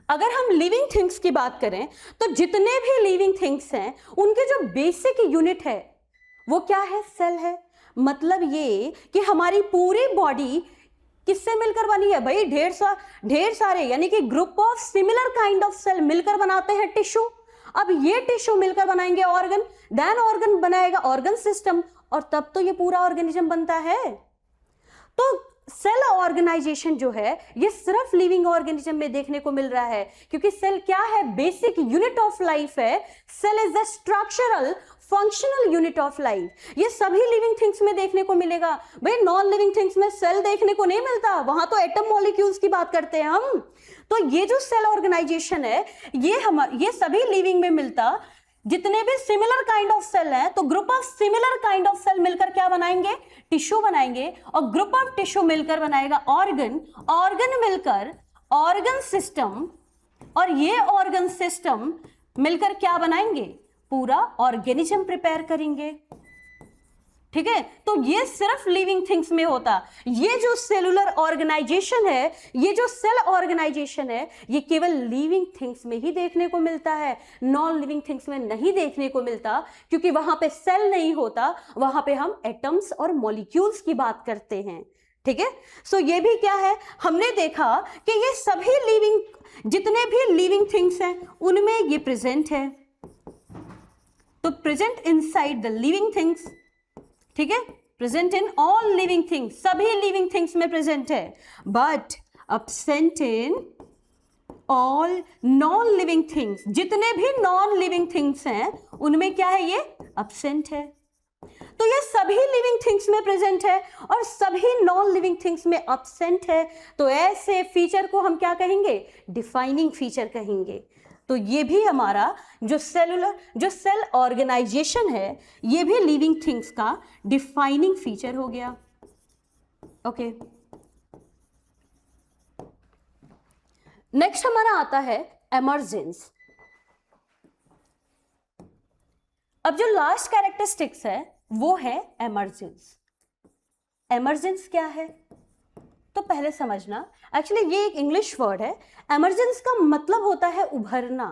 अगर हम लिविंग थिंग्स की बात करें तो जितने भी लिविंग थिंग्स हैं उनके जो बेसिक यूनिट है वो क्या है, सेल है। मतलब ये कि हमारी पूरी बॉडी किससे मिलकर बनी है भाई, ढेर सारे यानी कि group of similar kind of cell मिलकर बनाते हैं टिश्यू। अब ये टिश्यू मिलकर बनाएंगे ऑर्गन, देन ऑर्गन बनाएगा ऑर्गन सिस्टम, और तब तो ये पूरा ऑर्गेनिज्म बनता है। तो सेल ऑर्गेनाइजेशन जो है ये सिर्फ लिविंग ऑर्गेनिज्म में देखने को मिल रहा है, क्योंकि सेल क्या है, बेसिक यूनिट ऑफ लाइफ है। Cell is the structural functional unit of life. ये सभी लिविंग थिंग्स में देखने को मिलेगा। भाई नॉन लिविंग थिंग्स में सेल देखने को नहीं मिलता, वहां तो एटम मॉलिक्यूल्स की बात करते हैं हम। तो ये जो सेल ऑर्गेनाइजेशन है ये सभी लिविंग में मिलता। जितने भी सिमिलर काइंड ऑफ सेल है, तो group of similar kind of cell मिलकर क्या बनाएंगे, टिश्यू बनाएंगे, और ग्रुप ऑफ टिश्यू मिलकर बनाएगा ऑर्गन, ऑर्गन मिलकर ऑर्गन सिस्टम, और ये ऑर्गन सिस्टम मिलकर क्या बनाएंगे, पूरा ऑर्गेनिज्म प्रिपेयर करेंगे। ठीक है, तो ये सिर्फ लिविंग थिंग्स में होता। ये जो सेलुलर ऑर्गेनाइजेशन है, ये जो सेल ऑर्गेनाइजेशन है, ये केवल लिविंग थिंग्स में ही देखने को मिलता है, नॉन लिविंग थिंग्स में नहीं देखने को मिलता, क्योंकि वहां पे सेल नहीं होता, वहां पे हम एटम्स और मॉलिक्यूल्स की बात करते हैं। ठीक है, सो ये भी क्या है, हमने देखा कि ये सभी लिविंग, जितने भी लिविंग थिंग्स हैं उनमें ये प्रेजेंट है। तो present inside the living things, ठीक है, present in all living things, सभी लिविंग थिंग्स में प्रेजेंट है, but absent in all non living things. जितने भी नॉन लिविंग थिंग्स हैं उनमें क्या है, ये अब्सेंट है। तो ये सभी लिविंग थिंग्स में प्रेजेंट है और सभी नॉन लिविंग थिंग्स में अब्सेंट है। तो ऐसे फीचर को हम क्या कहेंगे, डिफाइनिंग फीचर कहेंगे। तो ये भी हमारा जो सेल ऑर्गेनाइजेशन है, ये भी लिविंग थिंग्स का डिफाइनिंग फीचर हो गया। ओके, नेक्स्ट हमारा आता है एमर्जेंस। अब जो लास्ट कैरेक्टरिस्टिक्स है वो है एमर्जेंस। एमर्जेंस क्या है, तो पहले समझना, एक्चुअली ये एक इंग्लिश वर्ड है। एमर्जेंस का मतलब होता है उभरना।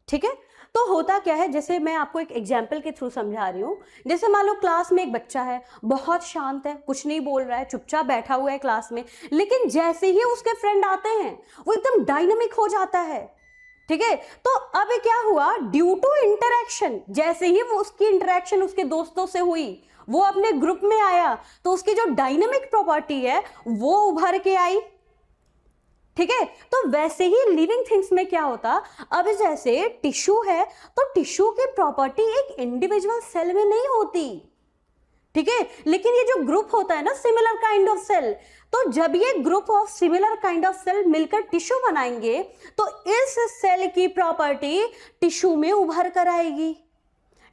ठीक है, तो होता क्या है, जैसे मैं आपको एक एग्जाम्पल के थ्रू समझा रही हूं। जैसे मान लो क्लास में एक बच्चा है, बहुत शांत है, कुछ नहीं बोल रहा है, चुपचाप बैठा हुआ है क्लास में, लेकिन जैसे ही उसके फ्रेंड आते हैं वो एकदम डायनामिक हो जाता है। ठीक है, तो अब क्या हुआ, ड्यू टू इंटरेक्शन, जैसे ही वो उसकी इंटरेक्शन उसके दोस्तों से हुई, वो अपने ग्रुप में आया, तो उसकी जो डायनामिक प्रॉपर्टी है वो उभर के आई। ठीक है, तो वैसे ही लिविंग थिंग्स में क्या होता, अब जैसे टिश्यू है, तो टिश्यू की प्रॉपर्टी एक इंडिविजुअल सेल में नहीं होती। ठीक है, लेकिन ये जो ग्रुप होता है ना, सिमिलर काइंड ऑफ सेल, तो जब ये group of similar kind of cell मिलकर टिश्यू बनाएंगे, तो इस सेल की प्रॉपर्टी टिश्यू में उभर कर आएगी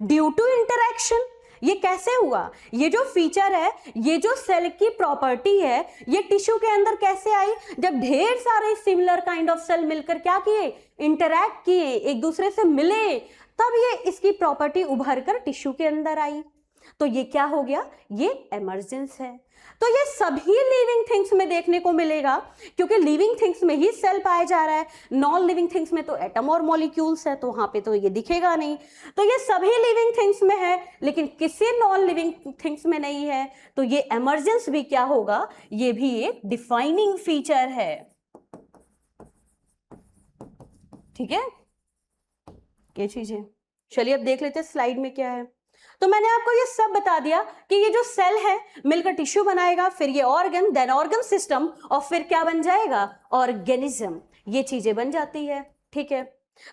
ड्यू टू इंटरेक्शन। ये कैसे हुआ, ये जो फीचर है, ये जो सेल की प्रॉपर्टी है, ये टिश्यू के अंदर कैसे आई, जब ढेर सारे सिमिलर काइंड ऑफ सेल मिलकर क्या किए, इंटरैक्ट किए, एक दूसरे से मिले, तब ये इसकी प्रॉपर्टी उभर कर टिश्यू के अंदर आई। तो ये क्या हो गया, ये एमर्जेंस है। तो ये सभी लिविंग थिंग्स में देखने को मिलेगा, क्योंकि लिविंग थिंग्स में ही सेल पाया जा रहा है। नॉन लिविंग थिंग्स में तो एटम और मॉलिक्यूल्स है, तो वहां पे तो ये दिखेगा नहीं। तो ये सभी लिविंग थिंग्स में है, लेकिन किसी नॉन लिविंग थिंग्स में नहीं है। तो ये एमर्जेंस भी क्या होगा, ये भी एक डिफाइनिंग फीचर है। ठीक है, ये चीज है। चलिए अब देख लेते हैं स्लाइड में क्या है। तो मैंने आपको ये सब बता दिया कि ये जो सेल है मिलकर टिश्यू बनाएगा, फिर ये ऑर्गन, देन ऑर्गन सिस्टम, और फिर क्या बन जाएगा, ऑर्गेनिज्म। ये चीजें बन जाती है। ठीक है,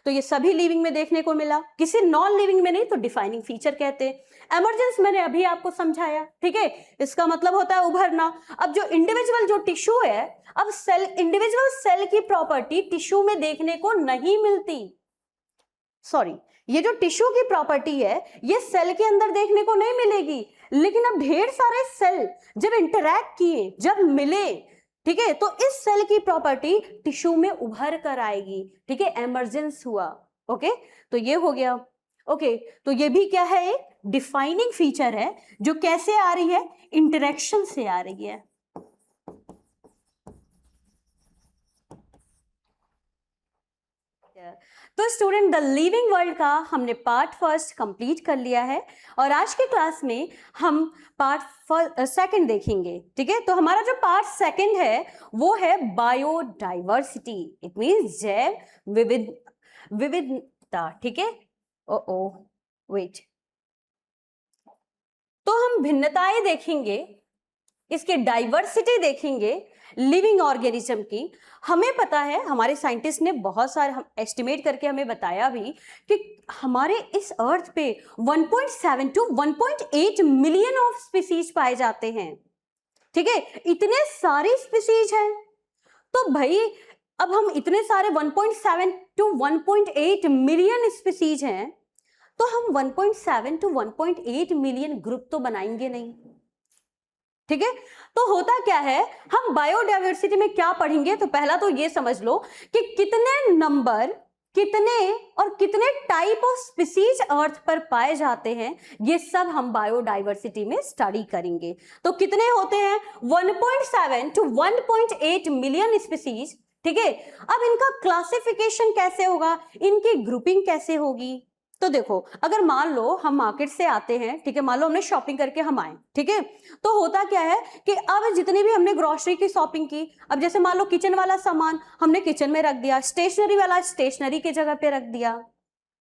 तो ये सभी लिविंग में देखने को मिला, किसी नॉन लिविंग में नहीं, तो डिफाइनिंग फीचर कहते हैं। एमर्जेंस मैंने अभी आपको समझाया। ठीक है, इसका मतलब होता है उभरना। अब जो इंडिविजुअल जो टिश्यू है, अब सेल, इंडिविजुअल सेल की प्रॉपर्टी टिश्यू में देखने को नहीं मिलती। सॉरी, ये जो टिश्यू की प्रॉपर्टी है ये सेल के अंदर देखने को नहीं मिलेगी, लेकिन अब ढेर सारे सेल जब इंटरैक्ट किए, जब मिले, ठीक है, तो इस सेल की प्रॉपर्टी टिश्यू में उभर कर आएगी। ठीक है, एमर्जेंस हुआ। ओके, तो ये हो गया। ओके, तो ये भी क्या है, एक डिफाइनिंग फीचर है, जो कैसे आ रही है, इंटरेक्शन से आ रही है। तो स्टूडेंट, द लिविंग वर्ल्ड का हमने पार्ट फर्स्ट कंप्लीट कर लिया है, और आज के क्लास में हम पार्ट सेकंड देखेंगे। ठीक है, तो हमारा जो पार्ट सेकंड है वो है बायोडाइवर्सिटी, इट मींस जैव विविधता। ठीक है, ओ वेट, तो हम भिन्नताएं देखेंगे, इसके डाइवर्सिटी देखेंगे, लिविंग ऑर्गेनिज्म की, हमें पता है, हमारे साइंटिस्ट ने बहुत सारे एस्टिमेट करके हमें बताया भी कि हमारे इस अर्थ पे 1.7 टू 1.8 मिलियन ऑफ स्पीसीज पाए जाते हैं। ठीक है, इतने सारी स्पीसीज हैं। तो भाई अब हम इतने सारे 1.7 टू 1.8 मिलियन स्पीसीज हैं, तो हम 1.7 टू 1.8 मिलियन ग्रुप तो बनाएंगे नहीं। ठीक है, तो होता क्या है, हम बायोडायवर्सिटी में क्या पढ़ेंगे, तो पहला तो ये समझ लो कि कितने नंबर, कितने और कितने टाइप ऑफ स्पीसीज अर्थ पर पाए जाते हैं, ये सब हम बायोडायवर्सिटी में स्टडी करेंगे। तो कितने होते हैं, 1.7 टू 1.8 मिलियन स्पीसीज। ठीक है, अब इनका क्लासिफिकेशन कैसे होगा, इनकी ग्रुपिंग कैसे होगी। तो देखो, अगर मान लो हम मार्केट से आते हैं, ठीक है, मान लो हमने शॉपिंग करके हम आए, ठीक है, तो होता क्या है कि अब जितनी भी हमने ग्रोसरी की शॉपिंग की, अब जैसे मान लो किचन वाला सामान हमने किचन में रख दिया, स्टेशनरी वाला स्टेशनरी की जगह पे रख दिया।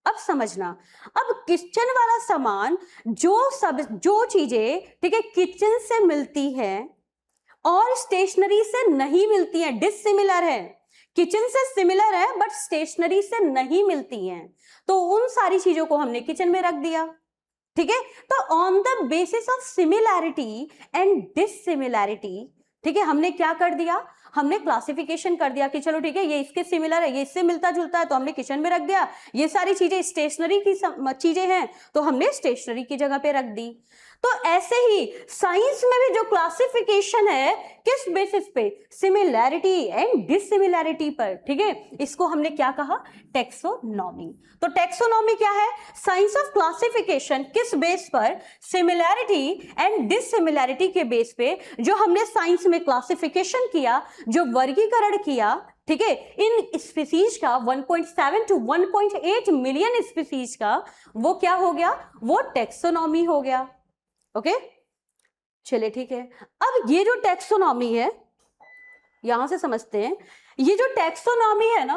अब समझना, अब किचन वाला सामान जो चीजें, ठीक है, किचन से मिलती है और स्टेशनरी से नहीं मिलती है, डिसिमिलर है, किचन से सिमिलर है बट स्टेशनरी से नहीं मिलती हैं, तो उन सारी चीजों को हमने किचन में रख दिया। ठीक है, तो on the basis of similarity and dissimilarity, ठीक है, हमने क्या कर दिया, हमने क्लासिफिकेशन कर दिया कि चलो ठीक है, ये इसके सिमिलर है, ये इससे मिलता जुलता है, तो हमने किचन में रख दिया। ये सारी चीजें स्टेशनरी की चीजें हैं, तो हमने स्टेशनरी की जगह पे रख दी। तो ऐसे ही साइंस में भी जो क्लासिफिकेशन है, किस बेसिस पे, सिमिलैरिटी एंड डिसिमिलैरिटी पर। ठीक है, इसको हमने क्या कहा, टेक्सोनॉमी। तो टेक्सोनॉमी क्या है, साइंस ऑफ क्लासिफिकेशन, किस बेस पर, सिमिलैरिटी एंड डिसिमिलैरिटी के बेस पे जो हमने साइंस में क्लासिफिकेशन किया, जो वर्गीकरण किया, ठीक है, इन स्पीसीज का 1.7 टू 1.8 मिलियन स्पीसीज का, वो क्या हो गया, वो टेक्सोनॉमी हो गया। ओके, चलिए ठीक है। अब ये जो टेक्सोनॉमी है, यहां से समझते हैं, ये जो टेक्सोनॉमी है ना,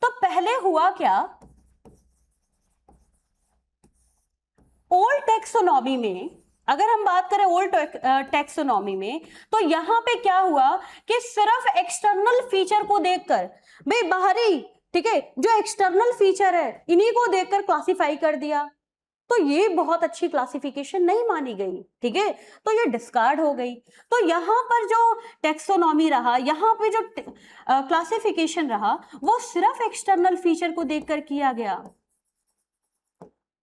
तो पहले हुआ क्या, ओल्ड टेक्सोनॉमी में, अगर हम बात करें ओल्ड टेक्सोनॉमी में, तो यहां पे क्या हुआ कि सिर्फ एक्सटर्नल फीचर को देखकर, भाई बाहरी, ठीक है, जो एक्सटर्नल फीचर है इन्हीं को देखकर क्लासिफाई कर दिया। तो ये बहुत अच्छी क्लासिफिकेशन नहीं मानी गई। ठीक है, तो ये डिस्कार्ड हो गई। तो यहां पर जो टेक्सोनॉमी रहा, यहां पे जो क्लासिफिकेशन रहा, वो सिर्फ एक्सटर्नल फीचर को देखकर किया गया।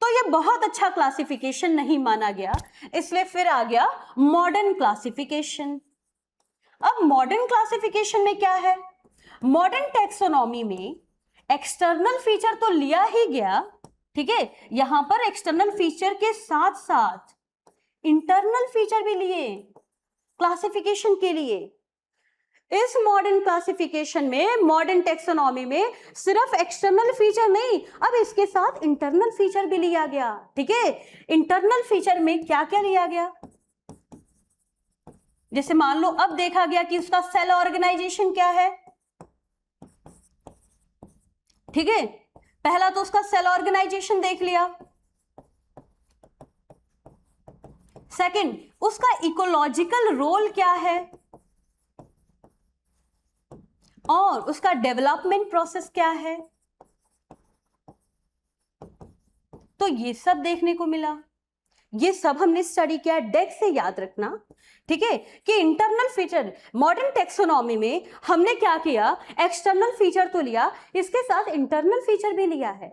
तो ये बहुत अच्छा क्लासिफिकेशन नहीं माना गया, इसलिए फिर आ गया मॉडर्न क्लासिफिकेशन। अब मॉडर्न क्लासिफिकेशन में क्या है, मॉडर्न टेक्सोनॉमी में एक्सटर्नल फीचर तो लिया ही गया, ठीक है, यहां पर एक्सटर्नल फीचर के साथ साथ इंटरनल फीचर भी लिए क्लासिफिकेशन के लिए। इस मॉडर्न क्लासिफिकेशन में, मॉडर्न टेक्सोनॉमी में सिर्फ एक्सटर्नल फीचर नहीं, अब इसके साथ इंटरनल फीचर भी लिया गया। ठीक है, इंटरनल फीचर में क्या क्या लिया गया, जैसे मान लो अब देखा गया कि उसका सेल ऑर्गेनाइजेशन क्या है। ठीक है, पहला तो उसका सेल ऑर्गेनाइजेशन देख लिया, सेकंड उसका इकोलॉजिकल रोल क्या है, और उसका डेवलपमेंट प्रोसेस क्या है, तो ये सब देखने को मिला। ये सब हमने स्टडी किया। डेस्क से याद रखना, ठीक है, कि इंटरनल फीचर, मॉडर्न टेक्सोनॉमी में हमने क्या किया, एक्सटर्नल फीचर तो लिया, इसके साथ इंटरनल फीचर भी लिया है,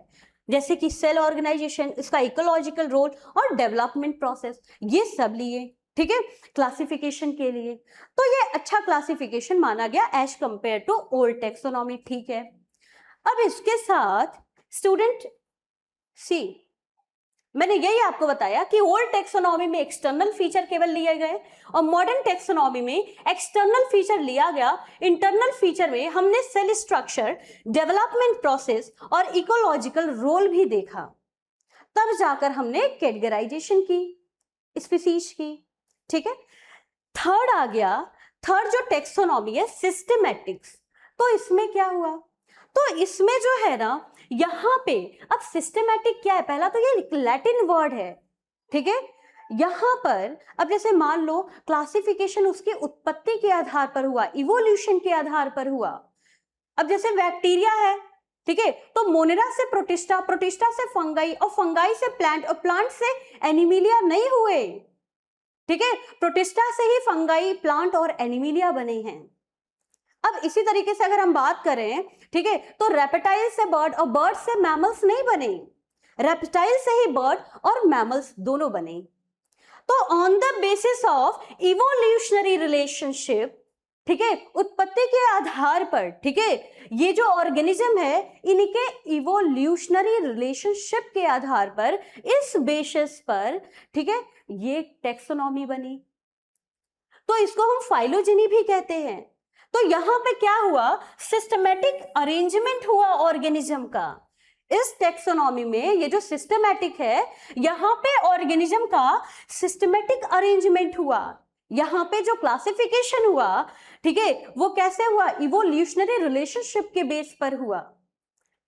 जैसे कि सेल ऑर्गेनाइजेशन, इसका इकोलॉजिकल रोल और डेवलपमेंट प्रोसेस, ये सब लिए। ठीक है, क्लासिफिकेशन के लिए। तो ये अच्छा क्लासिफिकेशन माना गया as compare to old taxonomy. ठीक है, अब इसके साथ स्टूडेंट सी, मैंने यही आपको बताया कि ओल्ड टेक्सोनॉमी में एक्सटर्नल फीचर केवल लिए गए और मॉडर्न टेक्सोनॉमी में एक्सटर्नल फीचर लिया गया। इंटरनल फीचर में हमने सेल स्ट्रक्चर, डेवलपमेंट प्रोसेस और इकोलॉजिकल रोल भी देखा, तब जाकर हमने कैटेगराइजेशन की स्पीसीज की। ठीक है, थर्ड आ गया, थर्ड जो टेक्सोनॉमी है, सिस्टमैटिक्स। तो इसमें क्या हुआ, तो इसमें जो है ना, यहां पे अब सिस्टमैटिक क्या है, पहला तो ये लैटिन वर्ड है। ठीक है, यहां पर अब जैसे मान लो क्लासिफिकेशन उसकी उत्पत्ति के आधार पर हुआ, इवोल्यूशन के आधार पर हुआ। अब जैसे बैक्टीरिया है, ठीक है, तो मोनेरा से प्रोटिस्टा, प्रोटिस्टा से फंगाई और फंगाई से प्लांट और प्लांट से एनिमिलिया नहीं हुए, ठीक है, प्रोटिस्टा से ही फंगाई, प्लांट और एनिमिलिया बने हैं। अब इसी तरीके से अगर हम बात करें, ठीक है, तो रेप्टाइल से बर्ड और बर्ड से मैमल्स नहीं बने, रेप्टाइल से ही बर्ड और मैमल्स दोनों बने। तो on the basis of evolutionary relationship, ठीक है, उत्पत्ति के आधार पर, ठीक है, ये जो ऑर्गेनिज्म है इनके इवोल्यूशनरी रिलेशनशिप के आधार पर, इस बेसिस पर, ठीक है, ये टेक्सोनॉमी बनी। तो इसको हम फाइलोजेनी भी कहते हैं। तो यहां पे क्या हुआ, सिस्टमैटिक अरेंजमेंट हुआ ऑर्गेनिज्म का। इस टेक्सोनॉमी में ये जो सिस्टमैटिक है, यहां पे ऑर्गेनिज्म का सिस्टमैटिक अरेंजमेंट हुआ। यहां पे जो क्लासिफिकेशन हुआ, ठीक है, वो कैसे हुआ, इवोल्यूशनरी रिलेशनशिप के बेस पर हुआ,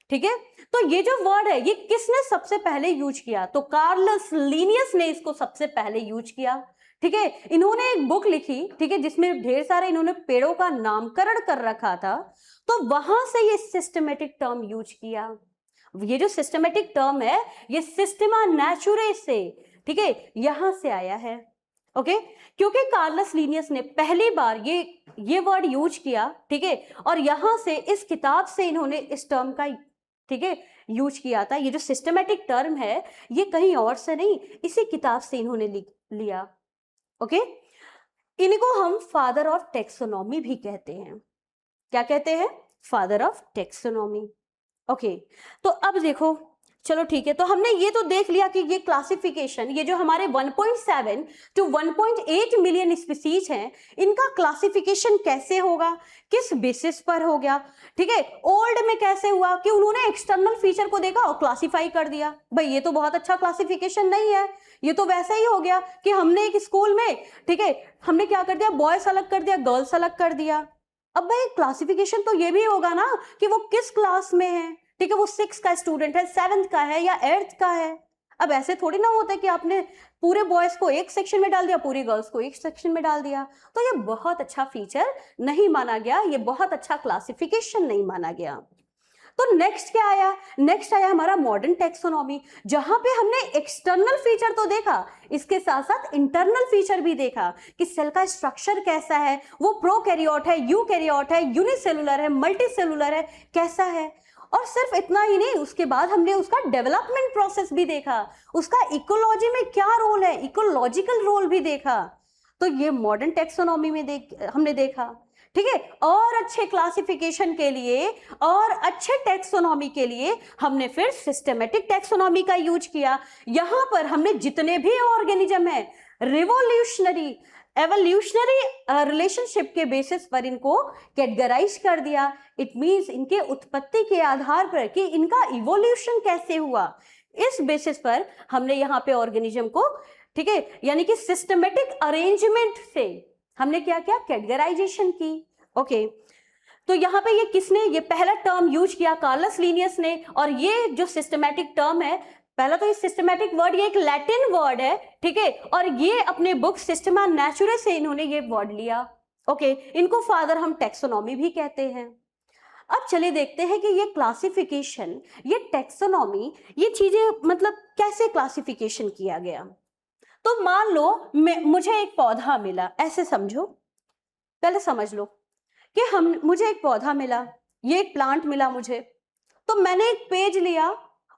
ठीक है। तो ये जो वर्ड है ये किसने सबसे पहले यूज किया, तो कार्लस लिनियस ने इसको सबसे पहले यूज किया, ठीक है। इन्होंने एक बुक लिखी, ठीक है, जिसमें ढेर सारे इन्होंने पेड़ों का नामकरण कर रखा था, तो वहां से ये सिस्टमेटिक टर्म यूज किया। ये जो सिस्टमेटिक टर्म है ये सिस्टेमा नेचुरे से, ठीक है, यहां से आया है, ओके। क्योंकि कार्लस लिनियस ने पहली बार ये वर्ड यूज किया, ठीक है, और यहां से इस किताब से इन्होंने इस टर्म का, ठीक है, यूज किया था। ये जो सिस्टमेटिक टर्म है ये कहीं और से नहीं, इसी किताब से इन्होंने लिया, ओके। इनको हम फादर ऑफ टेक्सोनॉमी भी कहते हैं। क्या कहते हैं, फादर ऑफ टेक्सोनॉमी, ओके। तो अब देखो, चलो ठीक है, तो हमने ये तो देख लिया कि ये क्लासिफिकेशन, ये जो हमारे 1.7 टू 1.8 मिलियन स्पीसीज हैं, इनका क्लासिफिकेशन कैसे होगा, किस बेसिस पर हो गया, ठीक है। ओल्ड में कैसे हुआ कि उन्होंने एक्सटर्नल फीचर को देखा और क्लासिफाई कर दिया। भाई ये तो बहुत अच्छा क्लासिफिकेशन नहीं है, ये तो वैसा ही हो गया कि हमने एक स्कूल में, ठीक है, हमने क्या कर दिया, बॉयज अलग कर दिया, गर्ल्स अलग कर दिया। अब भाई क्लासिफिकेशन तो ये भी होगा ना कि वो किस क्लास में है, ठीक है, वो 6 का स्टूडेंट है, 7th का है या 8th का है। अब ऐसे थोड़ी ना होता है कि आपने पूरे बॉयज को एक सेक्शन में डाल दिया, पूरी गर्ल्स को एक सेक्शन में डाल दिया। तो ये बहुत अच्छा फीचर नहीं माना गया, ये बहुत अच्छा क्लासिफिकेशन नहीं माना गया। तो नेक्स्ट क्या आया, नेक्स्ट आया हमारा मॉडर्न टेक्सोनॉमी, जहां पे हमने एक्सटर्नल फीचर तो देखा, इसके साथ साथ इंटरनल फीचर भी देखा कि सेल का स्ट्रक्चर कैसा है, वो प्रोकैरियोट है, यूकैरियोट है, यूनिसेलुलर है, मल्टीसेलुलर है, कैसा है। और सिर्फ इतना ही नहीं, उसके बाद हमने उसका डेवलपमेंट प्रोसेस भी देखा, उसका इकोलॉजी में क्या रोल है, इकोलॉजिकल रोल भी देखा। तो ये मॉडर्न टेक्सोनॉमी में हमने देखा, ठीक है। और अच्छे क्लासिफिकेशन के लिए और अच्छे टेक्सोनॉमी के लिए हमने फिर सिस्टमेटिक टेक्सोनॉमी का यूज किया। यहां पर हमने जितने भी ऑर्गेनिज्म है रिवोल्यूशनरी एवोल्यूशनरी रिलेशनशिप के बेसिस पर इनको कैटेगराइज कर दिया। इट मींस इनके उत्पत्ति के आधार पर कि इनका इवोल्यूशन कैसे हुआ, इस बेसिस पर हमने यहाँ पे ऑर्गेनिज्म को, ठीक है, यानी कि सिस्टमेटिक अरेंजमेंट से हमने क्या किया, कैटेगराइजेशन की, ओके। तो यहाँ पे ये किसने ये पहला टर्म यूज किया, कार्लस लिनियस ने। और ये जो सिस्टमेटिक टर्म है, पहला तो ये सिस्टमेटिक वर्ड ये एक लैटिन वर्ड है, ठीक है, और ये अपने बुक सिस्टेमा नेचुरे से इन्होंने ये वर्ड लिया, ओके। इनको फादर हम टेक्सोनॉमी भी कहते हैं। अब चलिए देखते हैं कि ये क्लासिफिकेशन, ये टेक्सोनॉमी, ये चीजें मतलब कैसे क्लासिफिकेशन किया गया। तो मान लो मुझे एक पौधा मिला, ऐसे समझो, पहले समझ लो कि मुझे एक पौधा मिला, ये एक प्लांट मिला मुझे। तो मैंने एक पेज लिया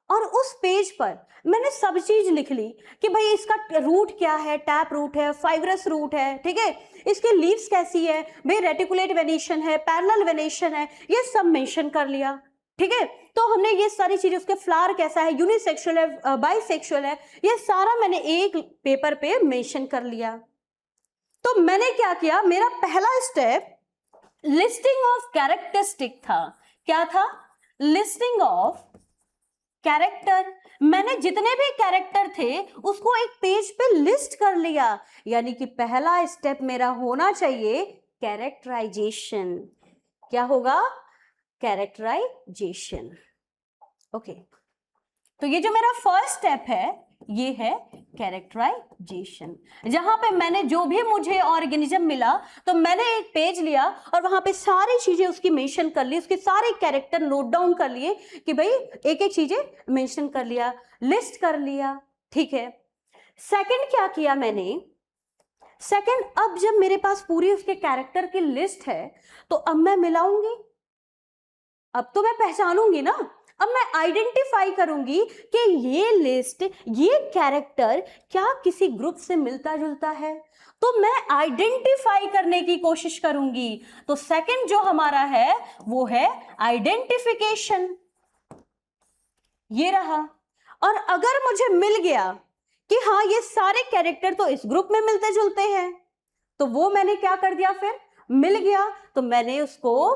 और उस पेज पर मैंने सब चीज लिख ली कि भाई इसका रूट क्या है, टैप रूट है, फाइब्रस रूट है, ठीक है, इसके लीव्स कैसी है, भाई रेटिकुलेट वेनेशन है, पैरेलल वेनेशन है, ये सब मेंशन कर लिया, ठीक है। तो हमने ये सारी चीजें, उसके फ्लावर कैसा है, यूनिसेक्सुअल है, बाइसेक्सुअल है, ये सारा मैंने एक पेपर पे मेंशन कर लिया। तो मैंने क्या किया, मेरा पहला स्टेप लिस्टिंग ऑफ कैरेक्टरिस्टिक था। क्या था, लिस्टिंग ऑफ कैरेक्टर। मैंने जितने भी कैरेक्टर थे उसको एक पेज पे लिस्ट कर लिया, यानी कि पहला स्टेप मेरा होना चाहिए कैरेक्टराइजेशन। क्या होगा, कैरेक्टराइजेशन, ओके। तो ये जो मेरा फर्स्ट स्टेप है ये है कैरेक्टराइजेशन, जहां पे मैंने जो भी मुझे ऑर्गेनिज्म मिला तो मैंने एक पेज लिया और वहां पे सारी चीजें उसकी मेंशन कर ली, उसके सारे कैरेक्टर नोट डाउन कर लिए कि भाई एक एक चीजें मेंशन कर लिया, लिस्ट कर लिया, ठीक है। सेकंड क्या किया मैंने, सेकंड अब जब मेरे पास पूरी उसके कैरेक्टर की लिस्ट है तो अब मैं मिलाऊंगी, अब तो मैं पहचानूंगी ना, अब मैं आइडेंटिफाई करूंगी कि ये लिस्ट, ये कैरेक्टर क्या किसी ग्रुप से मिलता जुलता है, तो मैं आइडेंटिफाई करने की कोशिश करूंगी। तो सेकंड जो हमारा है वो है आइडेंटिफिकेशन, ये रहा। और अगर मुझे मिल गया कि हाँ ये सारे कैरेक्टर तो इस ग्रुप में मिलते जुलते हैं, तो वो मैंने क्या कर दिया, फिर मिल गया तो मैंने उसको,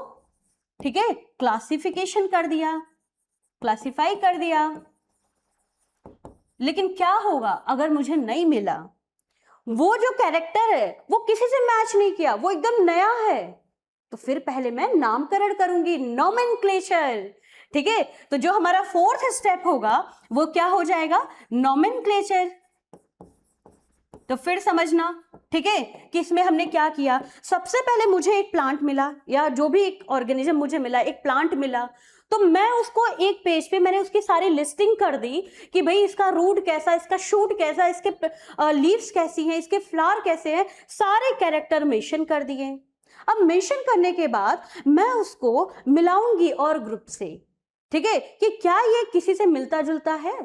ठीक है, क्लासिफिकेशन कर दिया, क्लासिफाई कर दिया। लेकिन क्या होगा अगर मुझे नहीं मिला, वो जो कैरेक्टर है वो किसी से मैच नहीं किया, वो एकदम नया है, तो फिर पहले मैं नामकरण करूंगी, नॉमेनक्लेचर, ठीक है। तो जो हमारा फोर्थ स्टेप होगा वो क्या हो जाएगा, नॉमेनक्लेचर। तो फिर समझना, ठीक है, कि इसमें हमने क्या किया। सबसे पहले मुझे एक प्लांट मिला या जो भी एक ऑर्गेनिज्म मुझे मिला, एक प्लांट मिला, तो मैं उसको एक पेज पे मैंने उसकी सारी लिस्टिंग कर दी कि भाई इसका रूट कैसा, इसका शूट कैसा, इसके लीव्स कैसी हैं, इसके फ्लावर कैसे हैं, सारे कैरेक्टर मेंशन कर दिए। अब मेंशन करने के बाद मैं उसको मिलाऊंगी और ग्रुप से, ठीक है, कि क्या ये किसी से मिलता जुलता है।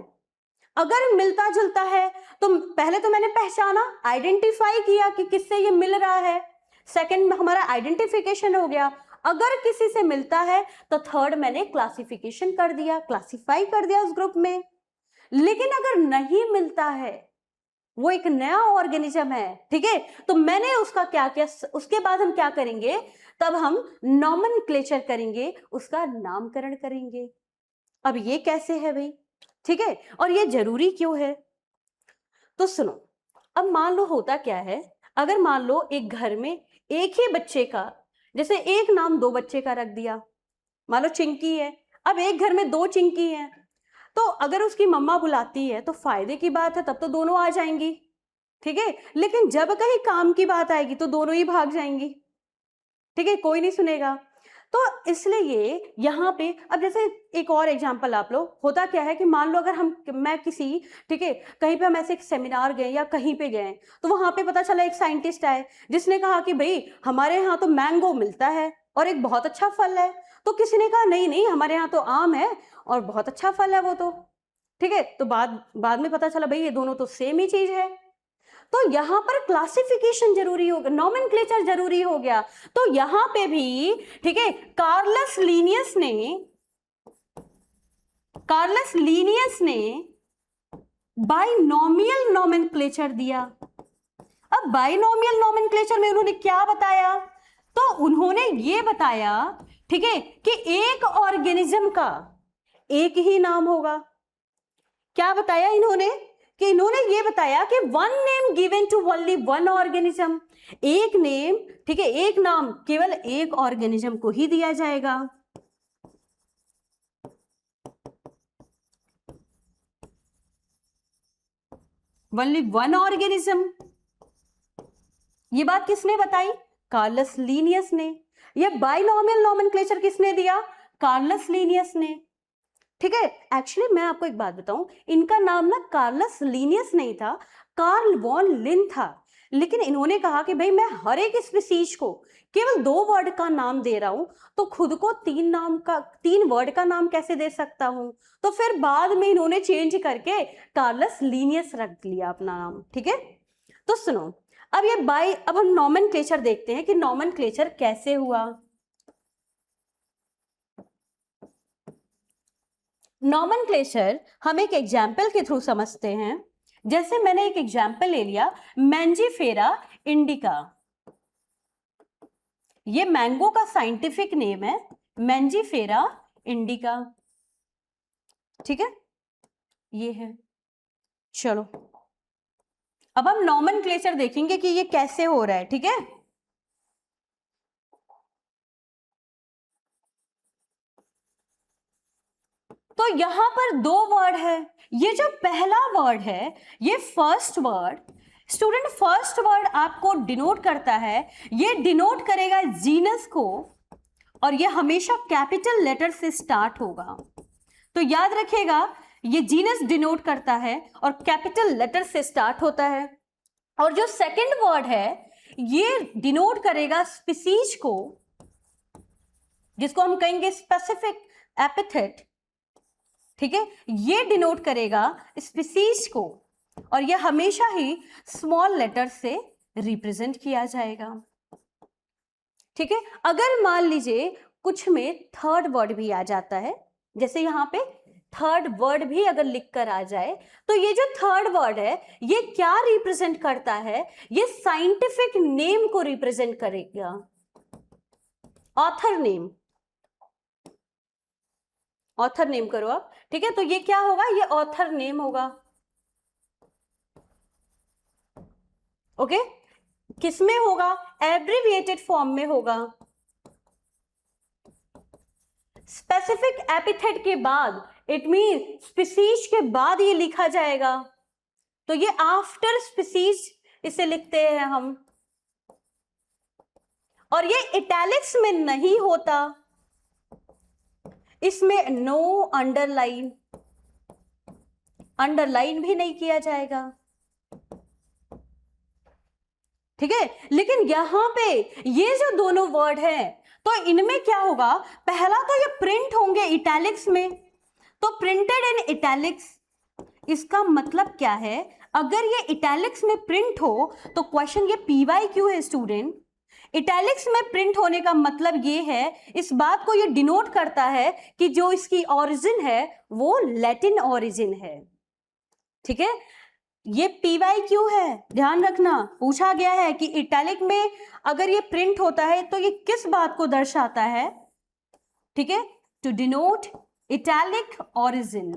अगर मिलता जुलता है तो पहले तो मैंने पहचाना, आइडेंटिफाई किया कि किससे ये मिल रहा है, सेकंड हमारा आइडेंटिफिकेशन हो गया। अगर किसी से मिलता है तो थर्ड मैंने क्लासिफिकेशन कर दिया, क्लासिफाई कर दिया उस ग्रुप में। लेकिन अगर नहीं मिलता है, वो एक नया ऑर्गेनिज्म है, ठीक है, तो मैंने उसका क्या किया, उसके बाद हम क्या करेंगे, तब हम नॉमेनक्लेचर करेंगे, उसका नामकरण करेंगे। अब ये कैसे है भाई, ठीक है, और ये जरूरी क्यों है, तो सुनो। अब मान लो होता क्या है, अगर मान लो एक घर में एक ही बच्चे का, जैसे एक नाम दो बच्चे का रख दिया, मान लो चिंकी है, अब एक घर में दो चिंकी हैं, तो अगर उसकी मम्मा बुलाती है तो फायदे की बात है, तब तो दोनों आ जाएंगी, ठीक है। लेकिन जब कहीं काम की बात आएगी तो दोनों ही भाग जाएंगी, ठीक है, कोई नहीं सुनेगा। तो इसलिए यहाँ पे अब जैसे एक और एग्जांपल आप लो, होता क्या है कि मान लो अगर मैं किसी, ठीक है, कहीं पे हम ऐसे एक सेमिनार गए या कहीं पे गए, तो वहां पे पता चला एक साइंटिस्ट आए जिसने कहा कि भाई हमारे यहाँ तो मैंगो मिलता है और एक बहुत अच्छा फल है, तो किसी ने कहा नहीं नहीं हमारे यहाँ तो आम है और बहुत अच्छा फल है वो तो, ठीक है। तो बाद में पता चला भाई ये दोनों तो सेम ही चीज है। तो यहां पर क्लासिफिकेशन जरूरी हो गया, नॉमेनक्लेचर जरूरी हो गया। तो यहां पे भी, ठीक है, कार्लस लीनियस ने बाइनोमियल नॉमेनक्लेचर दिया। अब बाइनोमियल नॉमेनक्लेचर में उन्होंने क्या बताया, तो उन्होंने ये बताया, ठीक है, कि एक ऑर्गेनिज्म का एक ही नाम होगा। क्या बताया इन्होंने, कि इन्होंने ये बताया कि one name given to only one organism, एक नेम, ठीक है, एक नाम केवल एक ऑर्गेनिज्म को ही दिया जाएगा। ओनली वन ऑर्गेनिज्म, ये बात किसने बताई, कार्लस लीनियस ने। ये बाइनोमियल नॉमेनक्लेचर किसने दिया, कार्लस लीनियस ने, ठीक है। एक्चुअली मैं आपको एक बात बताऊं, इनका नाम ना कार्लस लीनियस नहीं था, कार्ल वॉन लिन था। लेकिन इन्होंने कहा कि भाई मैं हर एक स्पीसीज को केवल दो वर्ड का नाम दे रहा हूं, तो खुद को तीन वर्ड का नाम कैसे दे सकता हूं। तो फिर बाद में इन्होंने चेंज करके कार्लस लीनियस रख लिया अपना नाम, ठीक है। तो सुनो, अब हम नॉमेनक्लेचर देखते हैं कि नॉमेनक्लेचर कैसे हुआ। नॉमेनक्लेचर हम एक एग्जाम्पल के थ्रू समझते हैं। जैसे मैंने एक एग्जाम्पल ले लिया, मैंजीफेरा इंडिका, ये मैंगो का साइंटिफिक नेम है, मैंजीफेरा इंडिका, ठीक है, ये है। चलो अब हम नॉमेनक्लेचर देखेंगे कि ये कैसे हो रहा है, ठीक है। तो तो यहां पर दो वर्ड है। ये जो पहला वर्ड है, ये first word, student first word आपको डिनोट करता है, ये डिनोट करेगा जीनस को, और ये हमेशा कैपिटल लेटर से स्टार्ट होगा। तो याद रखिएगा, ये जीनस डिनोट करता है और कैपिटल लेटर से स्टार्ट होता है। और जो सेकंड वर्ड है, ये डिनोट करेगा स्पीसीज को, जिसको हम कहेंगे स्पेसिफिक एपिथेट, ठीक है, ये डिनोट करेगा स्पीसीज को, और ये हमेशा ही स्मॉल लेटर से रिप्रेजेंट किया जाएगा। ठीक है, अगर मान लीजिए कुछ में थर्ड वर्ड भी आ जाता है, जैसे यहां पे थर्ड वर्ड भी अगर लिख कर आ जाए, तो ये जो थर्ड वर्ड है ये क्या रिप्रेजेंट करता है, ये साइंटिफिक नेम को रिप्रेजेंट करेगा, ऑथर नेम, ऑथर नेम करो आप। ठीक है, तो ये क्या होगा, ये ऑथर नेम होगा। ओके, किसमें होगा, एब्रिविएटेड फॉर्म में होगा। स्पेसिफिक एपिथेट के बाद, इट मीन स्पीसीज के बाद ये लिखा जाएगा, तो ये आफ्टर स्पीसीज इसे लिखते हैं हम, और ये इटैलिक्स में नहीं होता, इसमें नो अंडरलाइन, अंडरलाइन भी नहीं किया जाएगा। ठीक है, लेकिन यहां पे ये जो दोनों वर्ड हैं, तो इनमें क्या होगा, पहला तो ये प्रिंट होंगे इटैलिक्स में, तो प्रिंटेड इन इटैलिक्स, इसका मतलब क्या है, अगर ये इटैलिक्स में प्रिंट हो तो क्वेश्चन ये PYQ है स्टूडेंट। इटैलिक्स में प्रिंट होने का मतलब ये है, इस बात को ये डिनोट करता है कि जो इसकी ओरिजिन है वो लैटिन ओरिजिन है। ठीक है, ये PYQ है, ध्यान रखना, पूछा गया है कि इटैलिक में अगर ये प्रिंट होता है तो ये किस बात को दर्शाता है। ठीक है, to denote italic origin,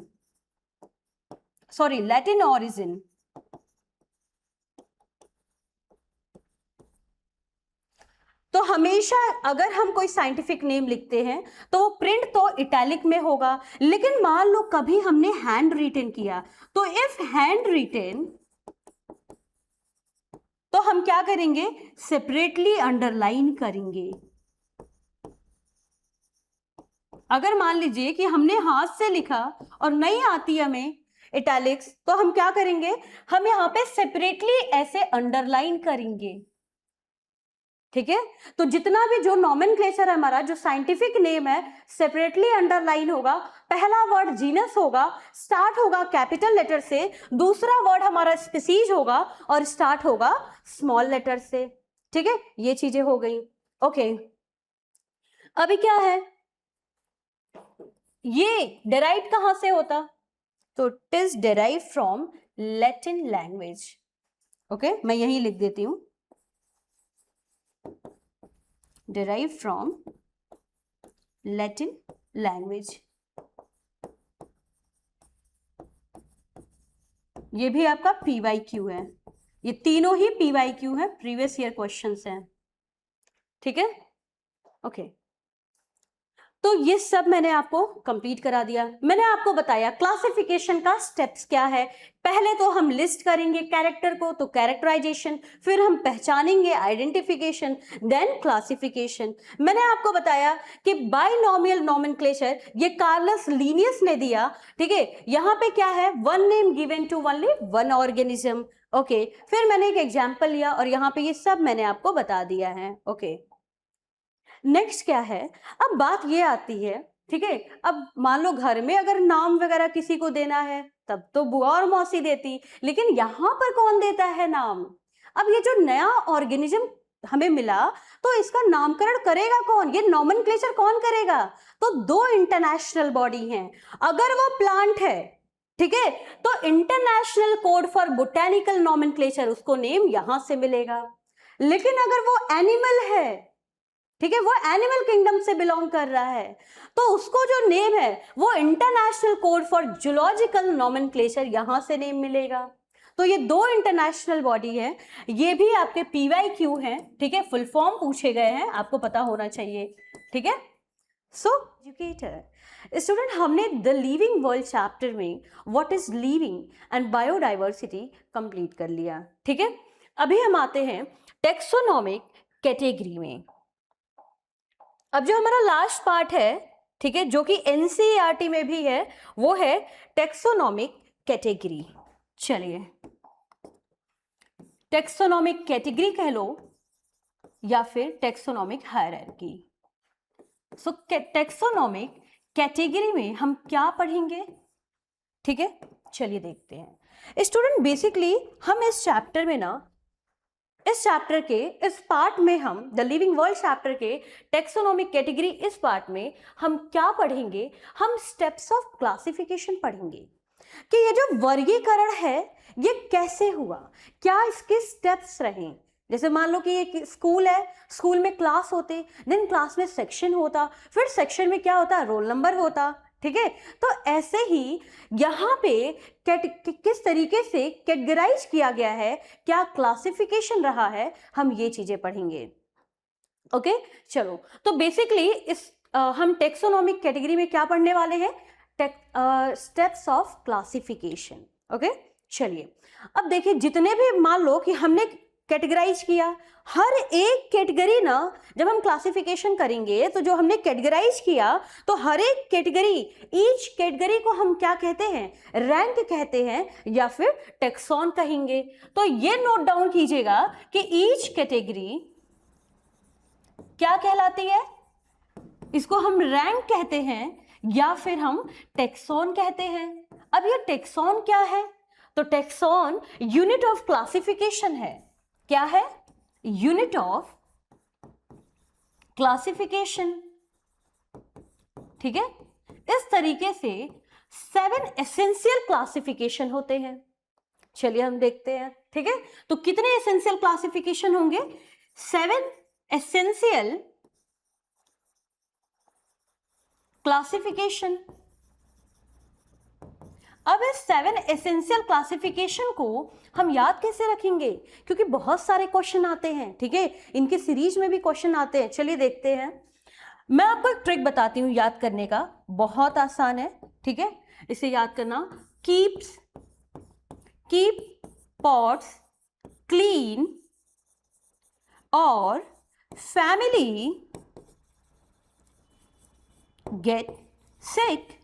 sorry Latin origin. तो हमेशा अगर हम कोई साइंटिफिक नेम लिखते हैं तो प्रिंट तो इटैलिक में होगा, लेकिन मान लो कभी हमने हैंड रिटन किया, तो इफ हैंड रिटन, तो हम क्या करेंगे, सेपरेटली अंडरलाइन करेंगे। अगर मान लीजिए कि हमने हाथ से लिखा और नहीं आती हमें इटैलिक्स, तो हम क्या करेंगे, हम यहां पे सेपरेटली ऐसे अंडरलाइन करेंगे। ठीक है, तो जितना भी जो नॉमेनक्लेचर है हमारा, जो साइंटिफिक नेम है, सेपरेटली अंडरलाइन होगा। पहला वर्ड जीनस होगा, स्टार्ट होगा कैपिटल लेटर से, दूसरा वर्ड हमारा स्पीसीज होगा और स्टार्ट होगा स्मॉल लेटर से। ठीक है, ये चीजें हो गई। ओके, अभी क्या है, ये डेराइव कहां से होता, तो it is derive from Latin language. Okay, मैं यही लिख देती हूं, derived from Latin language। ये भी आपका PYQ है, ये तीनों ही PYQ है, प्रीवियस ईयर क्वेश्चंस हैं। ठीक है, ओके, तो ये सब मैंने आपको कंप्लीट करा दिया। मैंने आपको बताया क्लासिफिकेशन का स्टेप्स क्या है। पहले तो हम लिस्ट करेंगे कैरेक्टर को, तो कैरेक्टराइजेशन, फिर हम पहचानेंगे आइडेंटिफिकेशन, देन क्लासिफिकेशन। मैंने आपको बताया कि बाइनोमियल नोमेनक्लेचर ये कार्लस लिनियस ने दिया। ठीक है, यहाँ पे क्या है, one name given to only one organism. Okay, फिर मैंने एक एग्जाम्पल लिया और यहाँ पे ये सब मैंने आपको बता दिया है। ओके, नेक्स्ट क्या है, अब बात ये आती है, ठीक है, अब मान लो घर में अगर नाम वगैरह किसी को देना है तब तो बुआ और मौसी देती, लेकिन यहाँ पर कौन देता है नाम। अब ये जो नया ऑर्गेनिज्म हमें मिला, तो इसका नामकरण करेगा कौन, ये नॉमेनक्लेचर कौन करेगा, तो दो इंटरनेशनल बॉडी हैं। अगर वो प्लांट है, ठीक है, तो international code for botanical nomenclature, उसको नेम यहां से मिलेगा। लेकिन अगर वो एनिमल है, ठीक है, वो एनिमल किंगडम से बिलोंग कर रहा है, तो उसको जो नेम है वो international code for zoological nomenclature, यहां से नेम मिलेगा। तो ये दो इंटरनेशनल बॉडी है, ये भी आपके PYQ हैं। ठीक है, फुल फॉर्म पूछे गए हैं, आपको पता होना चाहिए। ठीक है, सो एजुकेटर स्टूडेंट, हमने द लिविंग वर्ल्ड चैप्टर में what is living and biodiversity complete कर लिया, ठीक है। अभी हम आते हैं टेक्सोनॉमिक कैटेगरी में। अब जो हमारा लास्ट पार्ट है, ठीक है, जो कि एनसीईआरटी में भी है, वो है टेक्सोनॉमिक कैटेगरी। चलिए, टेक्सोनॉमिक कैटेगरी कह लो या फिर टेक्सोनॉमिक हायरार्की। सो टेक्सोनॉमिक कैटेगरी में हम क्या पढ़ेंगे, ठीक है, चलिए देखते हैं। स्टूडेंट, बेसिकली हम इस चैप्टर में ना, इस चैप्टर के इस पार्ट में हम द लिविंग वर्ल्ड चैप्टर के टेक्सोनॉमिक कैटेगरी इस पार्ट में हम क्या पढ़ेंगे, हम स्टेप्स ऑफ क्लासिफिकेशन पढ़ेंगे कि ये जो वर्गीकरण है ये कैसे हुआ, क्या इसके स्टेप्स रहे। जैसे मान लो कि एक स्कूल है, स्कूल में क्लास होते, देन क्लास में सेक्शन होता, फिर सेक्शन में क्या होता, रोल नंबर होता, ठीक है। तो ऐसे ही यहाँ पे किस तरीके से कैटेगराइज किया गया है, क्या क्लासिफिकेशन रहा है, हम ये चीजें पढ़ेंगे। ओके, चलो, तो बेसिकली इस हम टेक्सोनॉमिक कैटेगरी में क्या पढ़ने वाले हैं, स्टेप्स ऑफ क्लासिफिकेशन। ओके, चलिए, अब देखिए, जितने भी मान लो कि हमने कैटेगराइज किया, हर एक कैटेगरी ना, जब हम क्लासिफिकेशन करेंगे तो जो हमने कैटेगराइज किया, तो हर एक कैटेगरी, ईच कैटेगरी को हम क्या कहते हैं, रैंक कहते हैं या फिर टेक्सॉन कहेंगे। तो ये नोट डाउन कीजिएगा कि ईच कैटेगरी क्या कहलाती है, इसको हम रैंक कहते हैं या फिर हम टेक्सॉन कहते हैं। अब ये टेक्सॉन क्या है, तो टेक्सॉन यूनिट ऑफ क्लासिफिकेशन है। क्या है, यूनिट ऑफ क्लासिफिकेशन, ठीक है। इस तरीके से 7 एसेंशियल क्लासिफिकेशन होते हैं। चलिए हम देखते हैं, ठीक है। तो कितने एसेंशियल क्लासिफिकेशन होंगे, 7 एसेंशियल क्लासिफिकेशन। अब इस 7 एसेंशियल क्लासिफिकेशन को हम याद कैसे रखेंगे, क्योंकि बहुत सारे क्वेश्चन आते हैं, ठीक है, इनके सीरीज में भी क्वेश्चन आते हैं। चलिए देखते हैं, मैं आपको एक ट्रिक बताती हूँ याद करने का, बहुत आसान है, ठीक है, इसे याद करना। कीप पॉट्स क्लीन और फैमिली गेट सिक।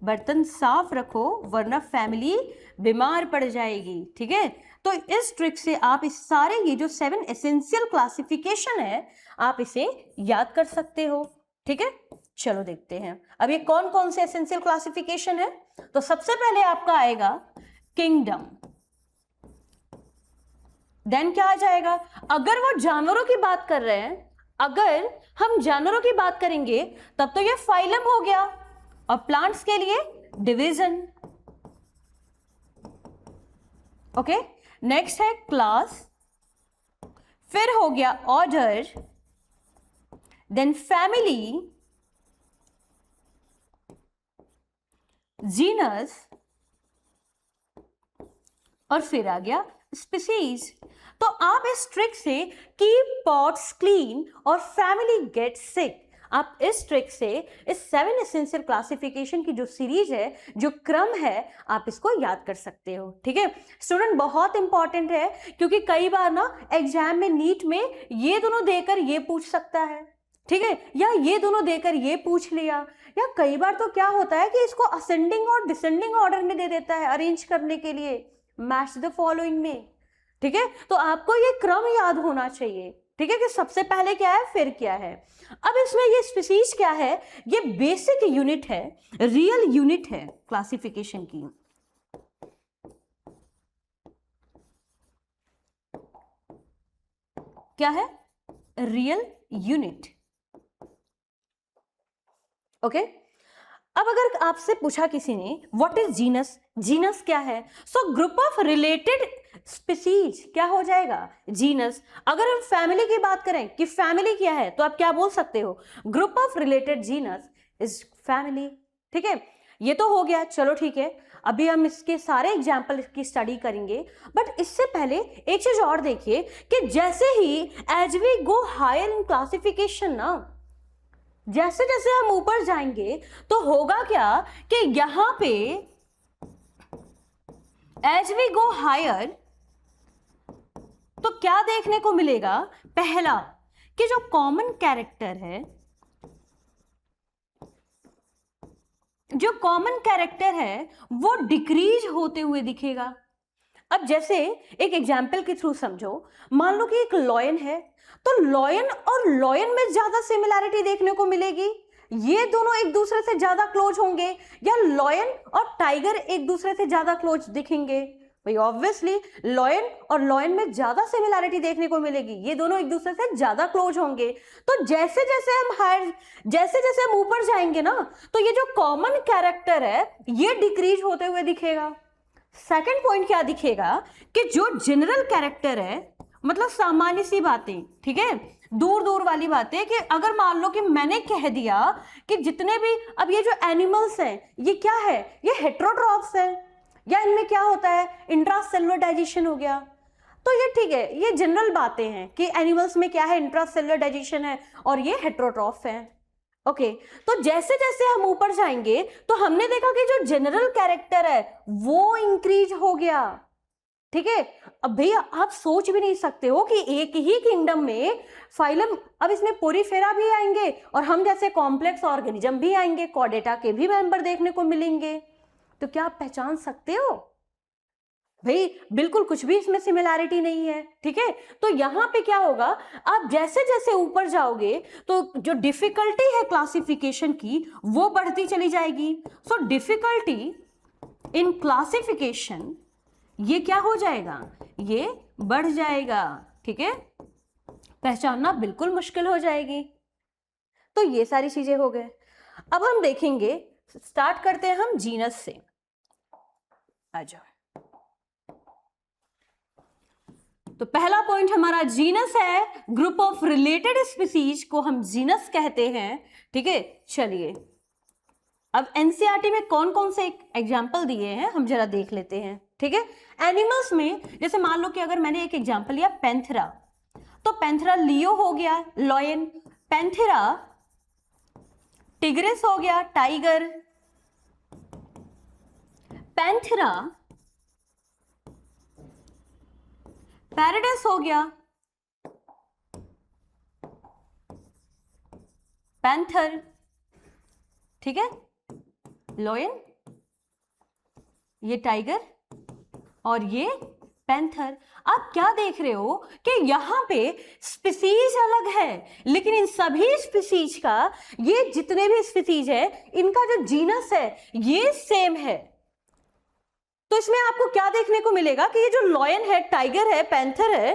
बर्तन साफ रखो वरना फैमिली बीमार पड़ जाएगी, ठीक है। तो इस ट्रिक से आप इस सारे ये जो 7 एसेंशियल क्लासिफिकेशन है, आप इसे याद कर सकते हो, ठीक है। चलो देखते हैं, अब ये कौन कौन से एसेंशियल क्लासिफिकेशन है। तो सबसे पहले आपका आएगा किंगडम, देन क्या आ जाएगा, अगर वो जानवरों की बात कर रहे हैं, अगर हम जानवरों की बात करेंगे तब तो ये फाइलम हो गया, और प्लांट्स के लिए डिवीजन। ओके, नेक्स्ट है क्लास, फिर हो गया ऑर्डर, देन फैमिली, जीनस, और फिर आ गया स्पीसीज। तो आप इस ट्रिक से कीप पॉट्स क्लीन और फैमिली गेट सिक, आप इस ट्रिक से इस 7 एसेंशियल क्लासिफिकेशन की जो सीरीज है, जो क्रम है, आप इसको याद कर सकते हो, ठीक है। स्टूडेंट, बहुत इंपॉर्टेंट है, क्योंकि कई बार ना एग्जाम में नीट में ये दोनों देकर ये पूछ सकता है, ठीक है, या ये दोनों देकर ये पूछ लिया, या कई बार तो क्या होता है कि इसको असेंडिंग और डिसेंडिंग ऑर्डर में दे देता है अरेंज करने के लिए, मैच द फॉलोइंग में, ठीक है। तो आपको ये क्रम याद होना चाहिए, ठीक है, कि सबसे पहले क्या है फिर क्या है। अब इसमें ये स्पीसीज क्या है, ये बेसिक यूनिट है, रियल यूनिट है क्लासिफिकेशन की। क्या है, रियल यूनिट। ओके, अब अगर आपसे पूछा किसी ने व्हाट इज जीनस, जीनस क्या है, so group of related species क्या हो जाएगा, जीनस। अगर हम फैमिली की बात करें कि फैमिली क्या है, तो आप क्या बोल सकते हो, group of related genus is family, ठीक है। ये तो हो गया, चलो ठीक है, अभी हम इसके सारे एग्जाम्पल की स्टडी करेंगे, बट इससे पहले एक चीज और देखिए कि जैसे ही as we go higher in classification ना, जैसे जैसे हम ऊपर जाएंगे तो होगा क्या कि यहां पे एज वी गो हायर तो क्या देखने को मिलेगा, पहला कि जो कॉमन कैरेक्टर है, जो कॉमन कैरेक्टर है वो डिक्रीज होते हुए दिखेगा। अब जैसे एक एग्जाम्पल के थ्रू समझो, मान लो कि एक लॉयन है, तो लॉयन और लॉयन में ज्यादा सिमिलैरिटी देखने को मिलेगी, ये दोनों एक दूसरे से ज्यादा क्लोज होंगे, या लॉयन और टाइगर एक दूसरे से ज्यादा क्लोज दिखेंगे। भाई ऑब्वियसली लॉयन और लॉयन में ज्यादा सिमिलैरिटी देखने को मिलेगी, ये दोनों एक दूसरे से ज्यादा क्लोज होंगे। तो जैसे जैसे हम ऊपर जाएंगे ना, तो ये जो कॉमन कैरेक्टर है ये डिक्रीज होते हुए दिखेगा। सेकंड पॉइंट क्या दिखेगा कि जो जनरल कैरेक्टर है, मतलब सामान्य सी बातें, ठीक है, दूर दूर वाली बातें, कि अगर मान लो कि मैंने कह दिया कि जितने भी अब ये जो एनिमल्स हैं ये क्या है, ये हेट्रोट्रॉप्स है, या इनमें क्या होता है, इंट्रासेलुलर डाइजेशन हो गया, तो ये ठीक है, ये जनरल बातें हैं कि एनिमल्स में क्या है, इंट्रासेलुलर डाइजेशन है और ये हेट्रोट्रॉफ है। ओके, तो जैसे जैसे हम ऊपर जाएंगे तो हमने देखा कि जो जनरल कैरेक्टर है वो इंक्रीज हो गया, ठीक है। अब भैया आप सोच भी नहीं सकते हो कि एक ही किंगडम में फाइलम, अब इसमें पोरीफेरा भी आएंगे और हम जैसे कॉम्प्लेक्स ऑर्गेनिज्म भी आएंगे, कॉर्डेटा के भी मेंबर देखने को मिलेंगे। तो क्या आप पहचान सकते हो? भाई बिल्कुल कुछ भी इसमें सिमिलैरिटी नहीं है, ठीक है। तो यहां पे क्या होगा, आप जैसे जैसे ऊपर जाओगे तो जो डिफिकल्टी है क्लासिफिकेशन की वो बढ़ती चली जाएगी। सो डिफिकल्टी इन क्लासिफिकेशन ये क्या हो जाएगा, ये बढ़ जाएगा, ठीक है, पहचानना बिल्कुल मुश्किल हो जाएगी। तो ये सारी चीजें हो गए। अब हम देखेंगे, स्टार्ट करते हैं हम जीनस से। आ जाओ। तो पहला पॉइंट हमारा जीनस है, ग्रुप ऑफ रिलेटेड स्पीसीज को हम जीनस कहते हैं, ठीक है। चलिए अब एनसीईआरटी में कौन कौन से एग्जाम्पल दिए हैं हम जरा देख लेते हैं, ठीक है। एनिमल्स में जैसे मान लो कि अगर मैंने एक एग्जाम्पल लिया पैंथेरा, तो पैंथेरा लियो हो गया लॉयन, पैंथेरा टिग्रिस हो गया टाइगर, पैंथेरा पैराडाइस हो गया पैंथर, ठीक है, लॉयन, ये टाइगर और ये पैंथर। आप क्या देख रहे हो कि यहां पे स्पीसीज अलग है, लेकिन इन सभी स्पीसीज का, ये जितने भी स्पीसीज है इनका जो जीनस है ये सेम है। तो इसमें आपको क्या देखने को मिलेगा कि ये जो लॉयन है, टाइगर है, पैंथर है,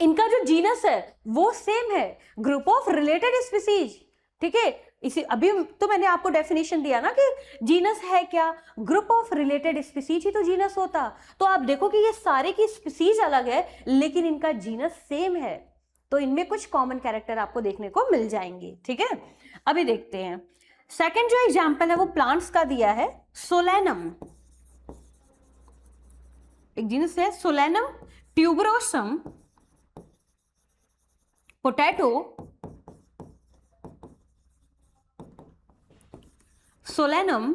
इनका जो जीनस है वो सेम है, ग्रुप ऑफ रिलेटेड स्पीसीज, ठीक है। इसी अभी तो मैंने आपको डेफिनेशन दिया ना कि जीनस है क्या, ग्रुप ऑफ रिलेटेड स्पीसीज ही तो जीनस होता। तो आप देखो कि ये सारे की स्पीसीज अलग है लेकिन इनका जीनस सेम है, तो इनमें कुछ कॉमन कैरेक्टर आपको देखने को मिल जाएंगे, ठीक है। अभी देखते हैं सेकंड जो एग्जांपल है वो प्लांट्स का दिया है, सोलेनम, एक जीनस है Solanum tuberosum, potato, Solanum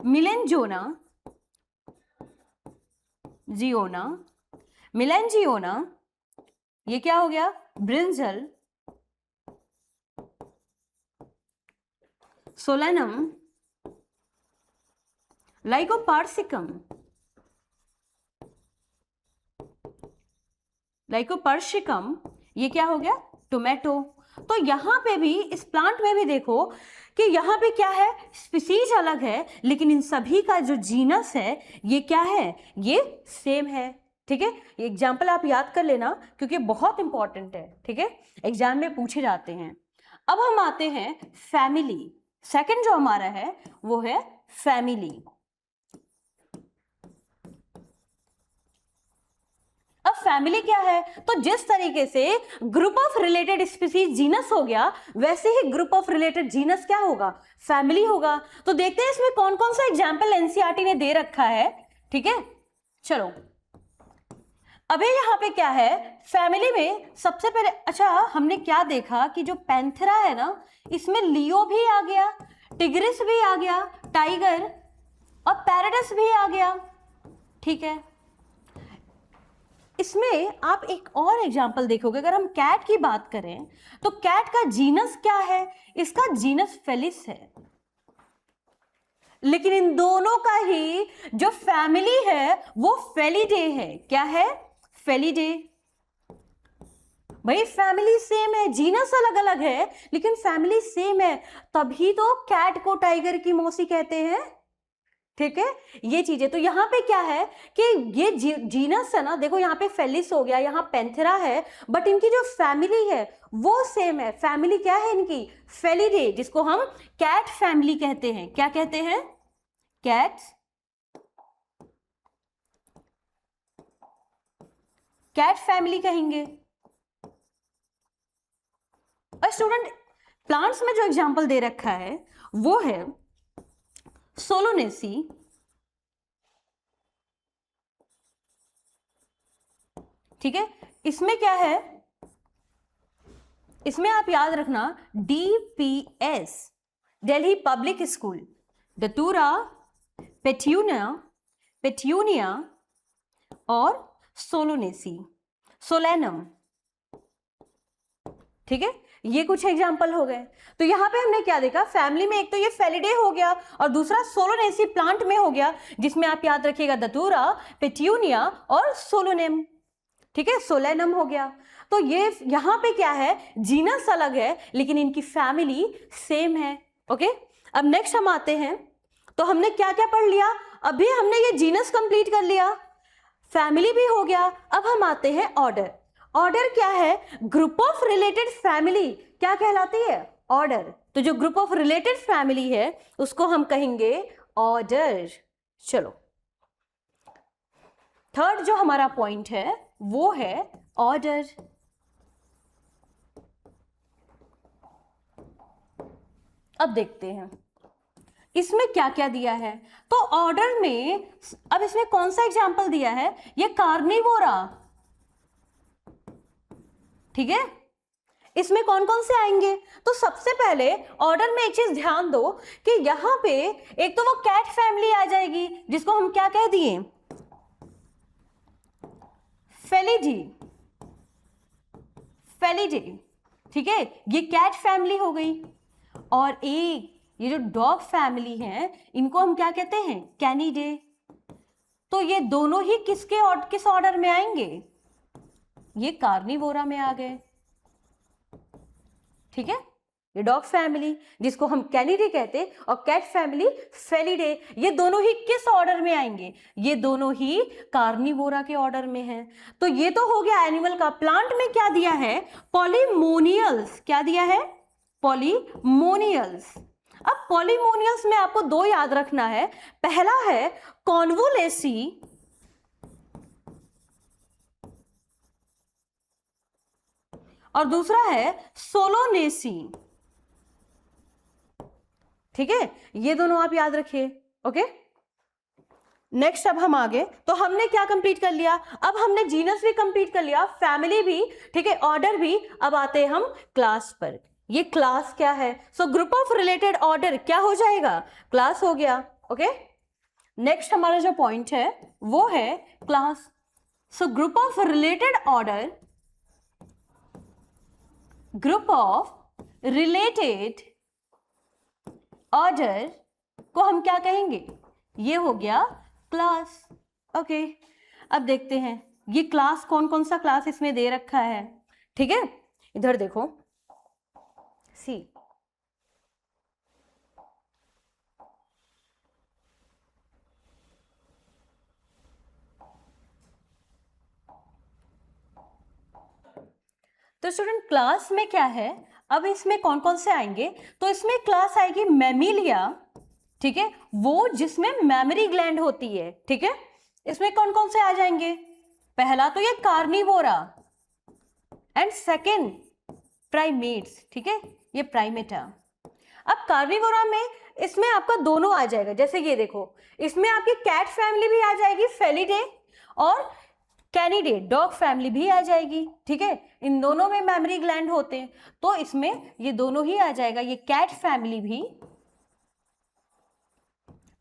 मिलेंजियोना, Jiyona, मिलेंजियोना, ये क्या हो गया, ब्रिंजल, सोलेनम लाइकोपार्सिकम, लाइकोपर्सिकम, ये क्या हो गया, टोमेटो। तो यहां पे भी, इस प्लांट में भी देखो कि यहां पे क्या है, स्पीसीज अलग है लेकिन इन सभी का जो जीनस है ये क्या है, ये सेम है, ठीक है। ये एग्जाम्पल आप याद कर लेना क्योंकि बहुत इंपॉर्टेंट है, ठीक है, एग्जाम में पूछे जाते हैं। अब हम आते हैं फैमिली, सेकंड जो हमारा है वो है फैमिली। अब फैमिली क्या है, तो जिस तरीके से group of related species genus हो गया, वैसे ही ग्रुप ऑफ रिलेटेड जीनस क्या होगा, फैमिली होगा। तो देखते हैं इसमें कौन कौन सा एग्जाम्पल एनसीईआरटी ने दे रखा है, ठीक है। चलो अभी यहाँ पे क्या है, फैमिली में सबसे पहले, अच्छा हमने क्या देखा कि जो पैंथेरा है ना, इसमें लियो भी आ गया, टिग्रिस भी आ गया, टाइगर और पैराडस भी आ गया, ठीक है। इसमें आप एक और एग्जांपल देखोगे, अगर हम कैट की बात करें तो कैट का जीनस क्या है, इसका जीनस फेलिस है, लेकिन इन दोनों का ही जो फैमिली है वो फेलिडे है। क्या है? फेलिडे। भाई फैमिली सेम है, जीनस अलग अलग है लेकिन फैमिली सेम है, तभी तो कैट को टाइगर की मौसी कहते हैं, ठीक है। ये चीजें तो यहाँ पे क्या है कि ये जीनस है ना, देखो यहाँ पे फेलिस हो गया, यहाँ पैंथेरा है, बट इनकी जो फैमिली है वो सेम है। फैमिली क्या है इनकी? फेलिडे, जिसको हम कैट फैमिली कहते हैं। क्या कहते हैं? कैट फैमिली कहेंगे। और स्टूडेंट, प्लांट्स में जो एग्जांपल दे रखा है वो है सोलोनेसी, ठीक है। इसमें क्या है, इसमें आप याद रखना DPS, Delhi public school, दतूरा, petunia और सोलोनेसी, सोलेनम, ठीक है। ये कुछ एग्जाम्पल हो गए। तो यहां पे हमने क्या देखा, फैमिली में एक तो ये फेलिडे हो गया और दूसरा सोलोनेसी प्लांट में हो गया, जिसमें आप याद रखिएगा दतूरा, पेट्यूनिया और सोलोनेम, ठीक है, सोलेनम हो गया। तो ये यहां पे क्या है, जीनस अलग है लेकिन इनकी फैमिली सेम है, ओके। अब नेक्स्ट हम आते हैं, तो हमने क्या क्या पढ़ लिया, अभी हमने ये जीनस कंप्लीट कर लिया, फैमिली भी हो गया। अब हम आते हैं ऑर्डर। ऑर्डर क्या है? ग्रुप ऑफ रिलेटेड फैमिली क्या कहलाती है? ऑर्डर। तो जो ग्रुप ऑफ रिलेटेड फैमिली है उसको हम कहेंगे ऑर्डर। चलो, थर्ड जो हमारा पॉइंट है वो है ऑर्डर। अब देखते हैं इसमें क्या क्या दिया है। तो ऑर्डर में अब इसमें कौन सा एग्जाम्पल दिया है, ये कार्निवोरा, ठीक है। इसमें कौन कौन से आएंगे, तो सबसे पहले ऑर्डर में एक चीज ध्यान दो कि यहां पे एक तो वो कैट फैमिली आ जाएगी जिसको हम क्या कह दिए, फेलिडी, ठीक है, ये कैट फैमिली हो गई। और एक ये जो डॉग फैमिली है इनको हम क्या कहते हैं, कैनिडे। तो ये दोनों ही किस ऑर्डर में आएंगे, ये कार्निवोरा में आ गए, ठीक है। ये डॉग फैमिली जिसको हम कैनिडे कहते और कैट फैमिली फेलिडे, ये दोनों ही किस ऑर्डर में आएंगे, ये दोनों ही कार्निवोरा के ऑर्डर में हैं। तो ये तो हो गया एनिमल का। प्लांट में क्या दिया है, पॉलीमोनियल्स, क्या दिया है, पॉलीमोनियल्स। अब पॉलीमोनियल्स में आपको दो याद रखना है, पहला है कॉन्वोलेसी और दूसरा है सोलोनेसी, ठीक है, ये दोनों आप याद रखिए, ओके। नेक्स्ट अब हम आगे, तो हमने क्या कंप्लीट कर लिया, अब हमने जीनस भी कंप्लीट कर लिया, फैमिली भी, ठीक है, ऑर्डर भी। अब आते हैं हम क्लास पर। ये क्लास क्या है, so group of related order क्या हो जाएगा, क्लास हो गया, ओके। नेक्स्ट हमारा जो पॉइंट है वो है class. So group of related order, group of related order को हम क्या कहेंगे, ये हो गया क्लास, ओके। अब देखते हैं ये क्लास, कौन कौन सा क्लास इसमें दे रखा है, ठीक है। इधर देखो, सी, तो स्टूडेंट क्लास में क्या है, अब इसमें कौन कौन से आएंगे, तो इसमें क्लास आएगी मैमिलिया, ठीक है, वो जिसमें मैमरी ग्लैंड होती है, ठीक है। इसमें कौन कौन से आ जाएंगे, पहला तो ये कार्निवोरा एंड सेकेंड प्राइमेट्स, ठीक है, ये प्राइमेटा। अब कार्निवोरा में इसमें आपका दोनों आ जाएगा, जैसे ये देखो, इसमें आपकी कैट फैमिली भी आ जाएगी, फेलिडे, और कैनिडे डॉग फैमिली भी आ जाएगी, ठीक है, इन दोनों में मैमरी ग्लैंड होते हैं, तो इसमें ये दोनों ही आ जाएगा, ये कैट फैमिली भी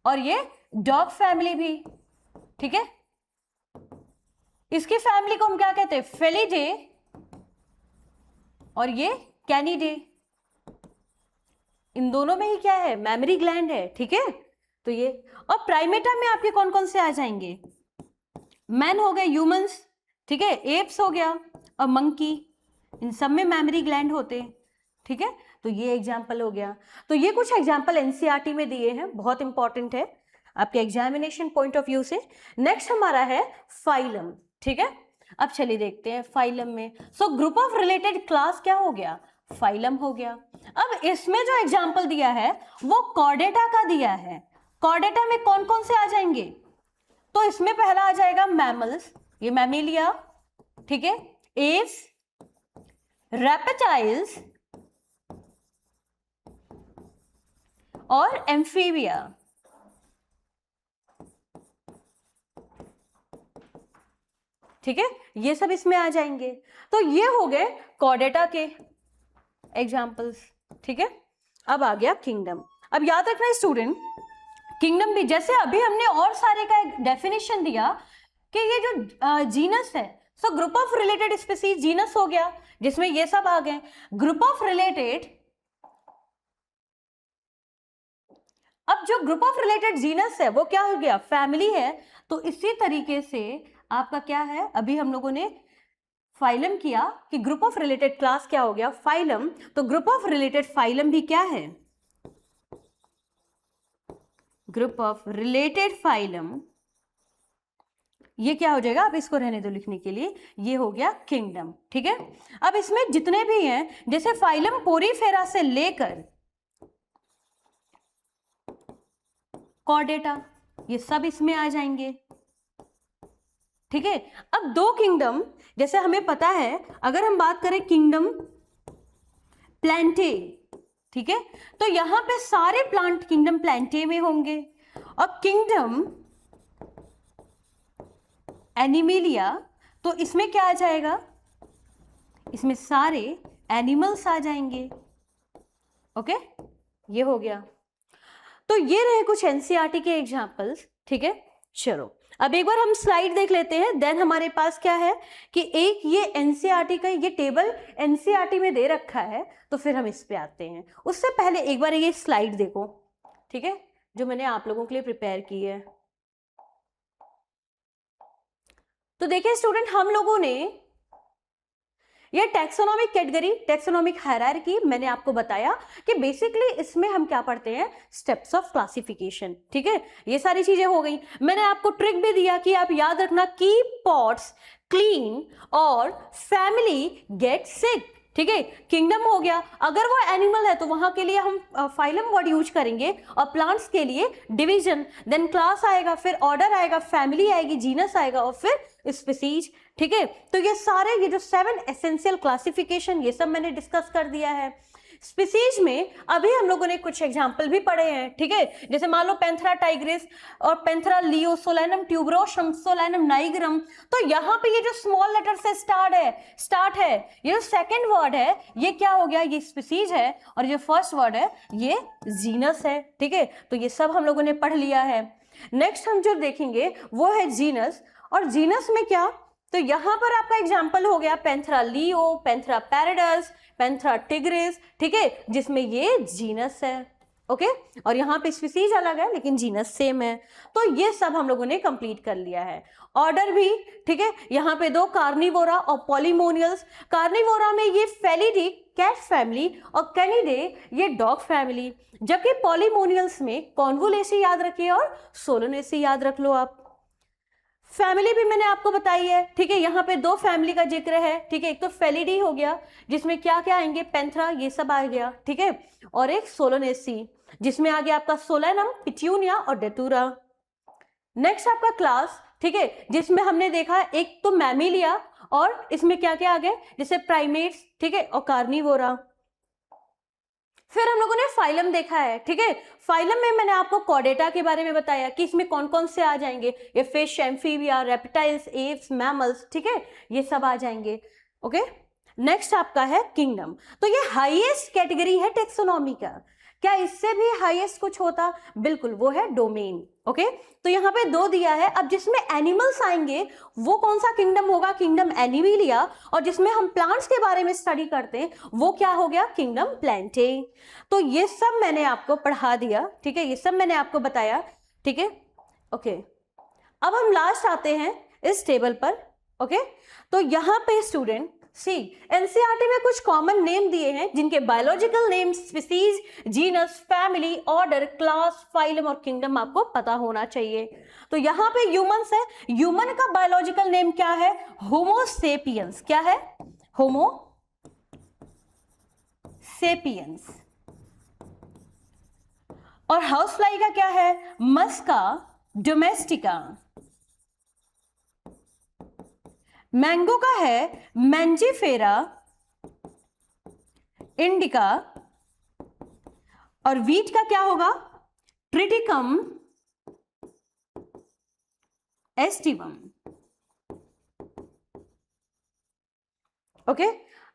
और ये डॉग फैमिली भी, ठीक है। इसकी फैमिली को हम क्या कहते हैं, फेलिडे, और ये कैनिडे, इन दोनों में ही क्या है, मैमरी ग्लैंड है, ठीक है। तो ये, और प्राइमेटा में आपके कौन कौन से आ जाएंगे, मैन हो गए, ह्यूमंस, ठीक है, एप्स हो गया और मंकी, इन सब में मैमरी ग्लैंड होते हैं, ठीक है। तो ये एग्जाम्पल हो गया। तो ये कुछ एग्जाम्पल एनसीईआरटी में दिए हैं, बहुत इंपॉर्टेंट है आपके एग्जामिनेशन पॉइंट ऑफ व्यू से। नेक्स्ट हमारा है फाइलम, ठीक है। अब चलिए देखते हैं फाइलम में, so group of related class क्या हो गया, फाइलम हो गया। अब इसमें जो एग्जाम्पल दिया है वो कॉर्डेटा का दिया है। कॉर्डेटा में कौन कौन से आ जाएंगे, तो इसमें पहला आ जाएगा मैमल्स, ये मैमिलिया, ठीक है, एव्स, रेप्टाइल्स और एम्फीबिया, ठीक है, ये सब इसमें आ जाएंगे। तो ये हो गए कॉर्डेटा के एग्जाम्पल्स, ठीक है। अब आ गया किंगडम। अब याद रखना स्टूडेंट, किंगडम भी जैसे अभी हमने और सारे का एक डेफिनेशन दिया कि ये जो जीनस है, so group of related species genus हो गया, जिसमें ये सब आ गए। ग्रुप ऑफ रिलेटेड, अब जो ग्रुप ऑफ रिलेटेड जीनस है वो क्या हो गया, फैमिली है। तो इसी तरीके से आपका क्या है, अभी हम लोगों ने फाइलम किया कि ग्रुप ऑफ रिलेटेड क्लास क्या हो गया, फाइलम। तो ग्रुप ऑफ रिलेटेड फाइलम भी क्या है, ग्रुप ऑफ रिलेटेड फाइलम, ये क्या हो जाएगा, अब इसको रहने दो लिखने के लिए, ये हो गया किंगडम, ठीक है। अब इसमें जितने भी हैं, जैसे फाइलम पोरीफेरा से लेकर कॉर्डेटा, ये सब इसमें आ जाएंगे, ठीक है। अब दो किंगडम, जैसे हमें पता है, अगर हम बात करें किंगडम प्लांटे, ठीक है, तो यहां पे सारे प्लांट किंगडम प्लांटे में होंगे, और किंगडम एनिमिलिया, तो इसमें क्या आ जाएगा, इसमें सारे एनिमल्स आ जाएंगे, ओके, ये हो गया। तो ये रहे कुछ एनसीईआरटी के एग्जांपल्स, ठीक है। चलो अब एक बार हम स्लाइड देख लेते हैं, देन हमारे पास क्या है कि एक ये एनसीईआरटी का ये टेबल एनसीईआरटी में दे रखा है, तो फिर हम इस पे आते हैं। उससे पहले एक बार ये स्लाइड देखो, ठीक है, जो मैंने आप लोगों के लिए प्रिपेयर की है। तो देखिए स्टूडेंट, हम लोगों ने ये टैक्सोनॉमिक कैटेगरी, टैक्सोनॉमिक हायरार्की मैंने आपको बताया कि बेसिकली इसमें हम क्या पढ़ते हैं, स्टेप्स ऑफ क्लासिफिकेशन, ठीक है। ये सारी चीजें हो गई। मैंने आपको ट्रिक भी दिया कि आप याद रखना, कीप पॉट्स क्लीन और फैमिली गेट सिक, ठीक है। किंगडम हो गया, अगर वो एनिमल है तो वहां के लिए हम फाइलम वर्ड यूज करेंगे, और प्लांट्स के लिए डिवीजन, देन क्लास आएगा, फिर ऑर्डर आएगा, फैमिली आएगी, जीनस आएगा, और फिर स्पीसीज, ठीक है। तो ये सारे, ये जो 7 एसेंशियल क्लासिफिकेशन, ये सब मैंने डिस्कस कर दिया है। स्पीसीज में अभी हम लोगों ने कुछ एग्जाम्पल भी पढ़े हैं, ठीक है, जैसे मान लो पैंथरा टाइग्रिस और पैंथरा लियो, सोलैनम ट्यूबरोसम, सोलैनम नाइग्रम। तो यहाँ पे ये जो स्मॉल लेटर से स्टार्ट है, ये जो सेकंड वर्ड है ये क्या हो गया, ये स्पीसीज है, और ये फर्स्ट वर्ड है ये जीनस है, ठीक है। तो ये सब हम लोगों ने पढ़ लिया है। नेक्स्ट हम जो देखेंगे वो है जीनस, और जीनस में क्या, तो यहां पर आपका एग्जाम्पल हो गया Panthera leo, Panthera pardus, Panthera tigris, ठीक है, जिसमें ये जीनस है, ओके। और यहाँ पे स्पीसीज अलग है लेकिन जीनस सेम है। तो ये सब हम लोगों ने कंप्लीट कर लिया है। ऑर्डर भी, ठीक है, यहाँ पे दो, कार्निवोरा और पॉलीमोनियल्स। कार्निवोरा में ये फेलिडी कैट फैमिली और कैनिडे ये डॉग फैमिली, जबकि पॉलीमोनियल्स में कॉन्वोलेसी याद रखिए और सोलोनेसी याद रख लो आप। फैमिली भी मैंने आपको बताई है, ठीक है, यहाँ पे दो फैमिली का जिक्र है, ठीक है, एक तो फेलिडी हो गया जिसमें क्या क्या आएंगे, पैंथरा, ये सब आ गया, ठीक है, और एक सोलोनेसी जिसमें आ गया आपका सोलैनम, पिट्यूनिया और डेटूरा। नेक्स्ट आपका क्लास, ठीक है, जिसमें हमने देखा एक तो मैमिलिया, और इसमें क्या क्या आ गए, जैसे प्राइमेट्स, ठीक है, और कार्निवोरा। फिर हम लोगों ने फाइलम देखा है, ठीक है। फाइलम में मैंने आपको कॉर्डेटा के बारे में बताया कि इसमें कौन कौन से आ जाएंगे, ये fish, amphibia, reptiles, apps, mammals, ठीक है, ये सब आ जाएंगे। ओके, नेक्स्ट आपका है किंगडम। तो ये हाईएस्ट कैटेगरी है टेक्सोनॉमी का। क्या इससे भी हाईएस्ट कुछ होता? बिल्कुल, वो है डोमेन। ओके, तो यहाँ पे 2 दिया है। अब जिसमें एनिमल्स आएंगे वो कौन सा किंगडम होगा? Kingdom Animalia. और जिसमें हम प्लांट्स के बारे में स्टडी करते हैं वो क्या हो गया? Kingdom Plantae. तो ये सब मैंने आपको पढ़ा दिया, ठीक है, ये सब मैंने आपको बताया, ठीक है। ओके, अब हम लास्ट आते हैं इस टेबल पर। ओके, तो यहाँ पे स्टूडेंट सी एनसीईआरटी में कुछ कॉमन नेम दिए हैं जिनके biological name, species, genus, family, order, class, phylum और किंगडम आपको पता होना चाहिए। तो यहाँ पे ह्यूमंस है, ह्यूमन का बायोलॉजिकल नेम क्या है? होमो सेपियंस। क्या है? होमो सेपियंस। और हाउस फ्लाई का क्या है? मस्का डोमेस्टिका। मैंगो का है मैंजीफेरा इंडिका। और वीट का क्या होगा? Triticum aestivum. ओके,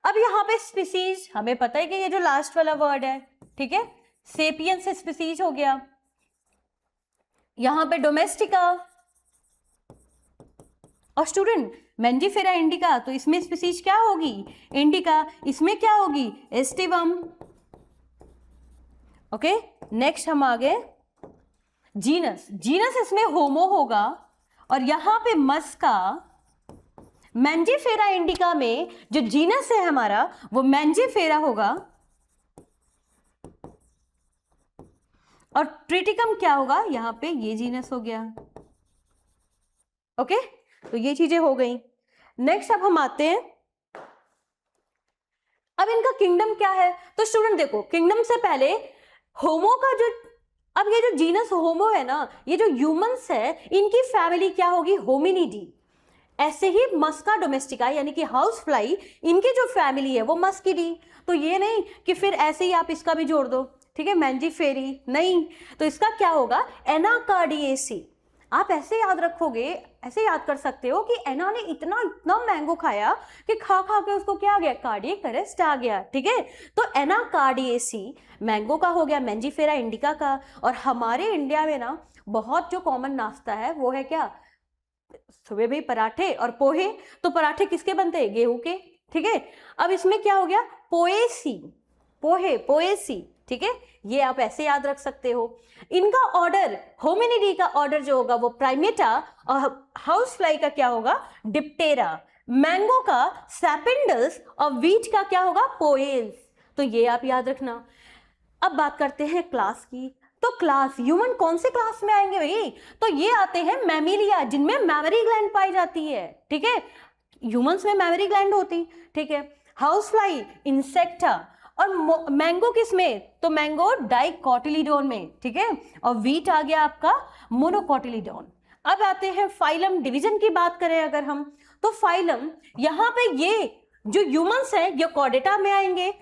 अब यहां पे स्पीसीज हमें पता है कि ये जो लास्ट वाला वर्ड है, ठीक है, सेपियंस स्पीसीज हो गया। यहां पे डोमेस्टिका और स्टूडेंट मैंजीफेरा इंडिका, तो इसमें स्पीसीज क्या होगी? इंडिका। इसमें क्या होगी? एस्टिवम। ओके, नेक्स्ट हम आगे जीनस। जीनस इसमें होमो होगा और यहां पे मस्का। मैंजीफेरा इंडिका में जो जीनस है हमारा वो मैंजीफेरा होगा और ट्रिटिकम क्या होगा? यहां पे ये जीनस हो गया। ओके, तो ये चीजें हो गई। नेक्स्ट अब हम आते हैं, अब इनका किंगडम क्या है? तो स्टूडेंट देखो, किंगडम से पहले होमो का जो, अब ये जो जीनस होमो है ना, ये जो ह्यूमंस है इनकी फैमिली क्या होगी? होमिनिडी। ऐसे ही मस्का डोमेस्टिका यानी कि हाउस फ्लाई, इनकी जो फैमिली है वो मस्किडी। तो ये नहीं कि फिर ऐसे ही आप इसका भी जोड़ दो, ठीक है, मैंजीफेरी, नहीं, तो इसका क्या होगा? एनाकार्डिएसी। आप ऐसे याद रखोगे, ऐसे याद कर सकते हो कि एना ने इतना इतना मैंगो खाया कि खा खा के उसको क्या आ गया? कार्डियक अरेस्ट आ गया, ठीक है। तो एनाकार्डिएसी मैंगो का हो गया, मैंजीफेरा इंडिका का। और हमारे इंडिया में ना बहुत जो कॉमन नाश्ता है वो है क्या? सुबह भी पराठे और पोहे। तो पराठे किसके बनते हैं? गेहूं के, ठीक है। अब इसमें क्या हो गया? पोएसी, पोहे, पोएसी, ठीक है, ये आप ऐसे याद रख सकते हो। इनका ऑर्डर, होमिनिडी का ऑर्डर जो होगा वो प्राइमेटा और हाउस फ्लाई का क्या होगा? डिप्टेरा। मैंगो का सैपिंडल्स और वीट का क्या होगा? पोएल्स। तो ये आप याद रखना। अब बात करते हैं क्लास की। तो क्लास, ह्यूमन कौन से क्लास में आएंगे भाई? तो ये आते हैं मैमिलिया, जिनमें मैमरी ग्लैंड पाई जाती है, ठीक है, ह्यूमंस में मैमरी ग्लैंड होती, ठीक है। हाउस फ्लाई इंसेक्टा और मैंगो किस में? तो मैंगो डाइकोटिलीडोन में, ठीक है। और वीट आ गया आपका मोनोकोटिलीडोन। अब आते हैं फाइलम डिवीजन की बात करें अगर हम, तो फाइलम यहां पे ये जो ह्यूमंस हैं ये कॉर्डेटा में आएंगे,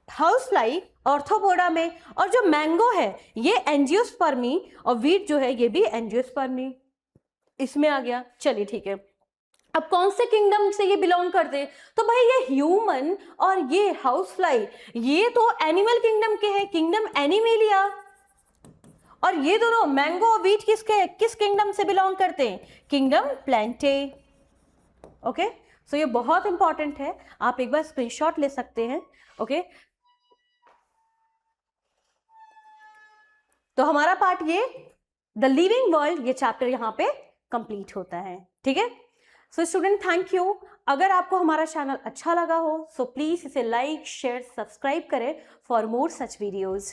हाउस फ्लाई ऑर्थोपोडा में, और जो मैंगो है ये एंजियोस्पर्मी और वीट जो है ये भी एंजियोस्पर्मी इसमें आ गया। चलिए ठीक है, अब कौन से किंगडम से ये बिलोंग करते हैं? तो भाई ये ह्यूमन और ये हाउस फ्लाई ये तो एनिमल किंगडम के हैं, किंगडम एनिमेलिया। और ये दोनों मैंगो और वीट किस किंगडम से बिलोंग करते हैं? Kingdom Plantae. ओके, सो ये बहुत इंपॉर्टेंट है, आप एक बार स्क्रीनशॉट ले सकते हैं। ओके, तो हमारा पार्ट ये द लिविंग वर्ल्ड, ये चैप्टर यहाँ पे कंप्लीट होता है, ठीक है। So student thank you. अगर आपको हमारा चैनल अच्छा लगा हो सो प्लीज इसे लाइक, शेयर, सब्सक्राइब करें फॉर मोर सच वीडियोज।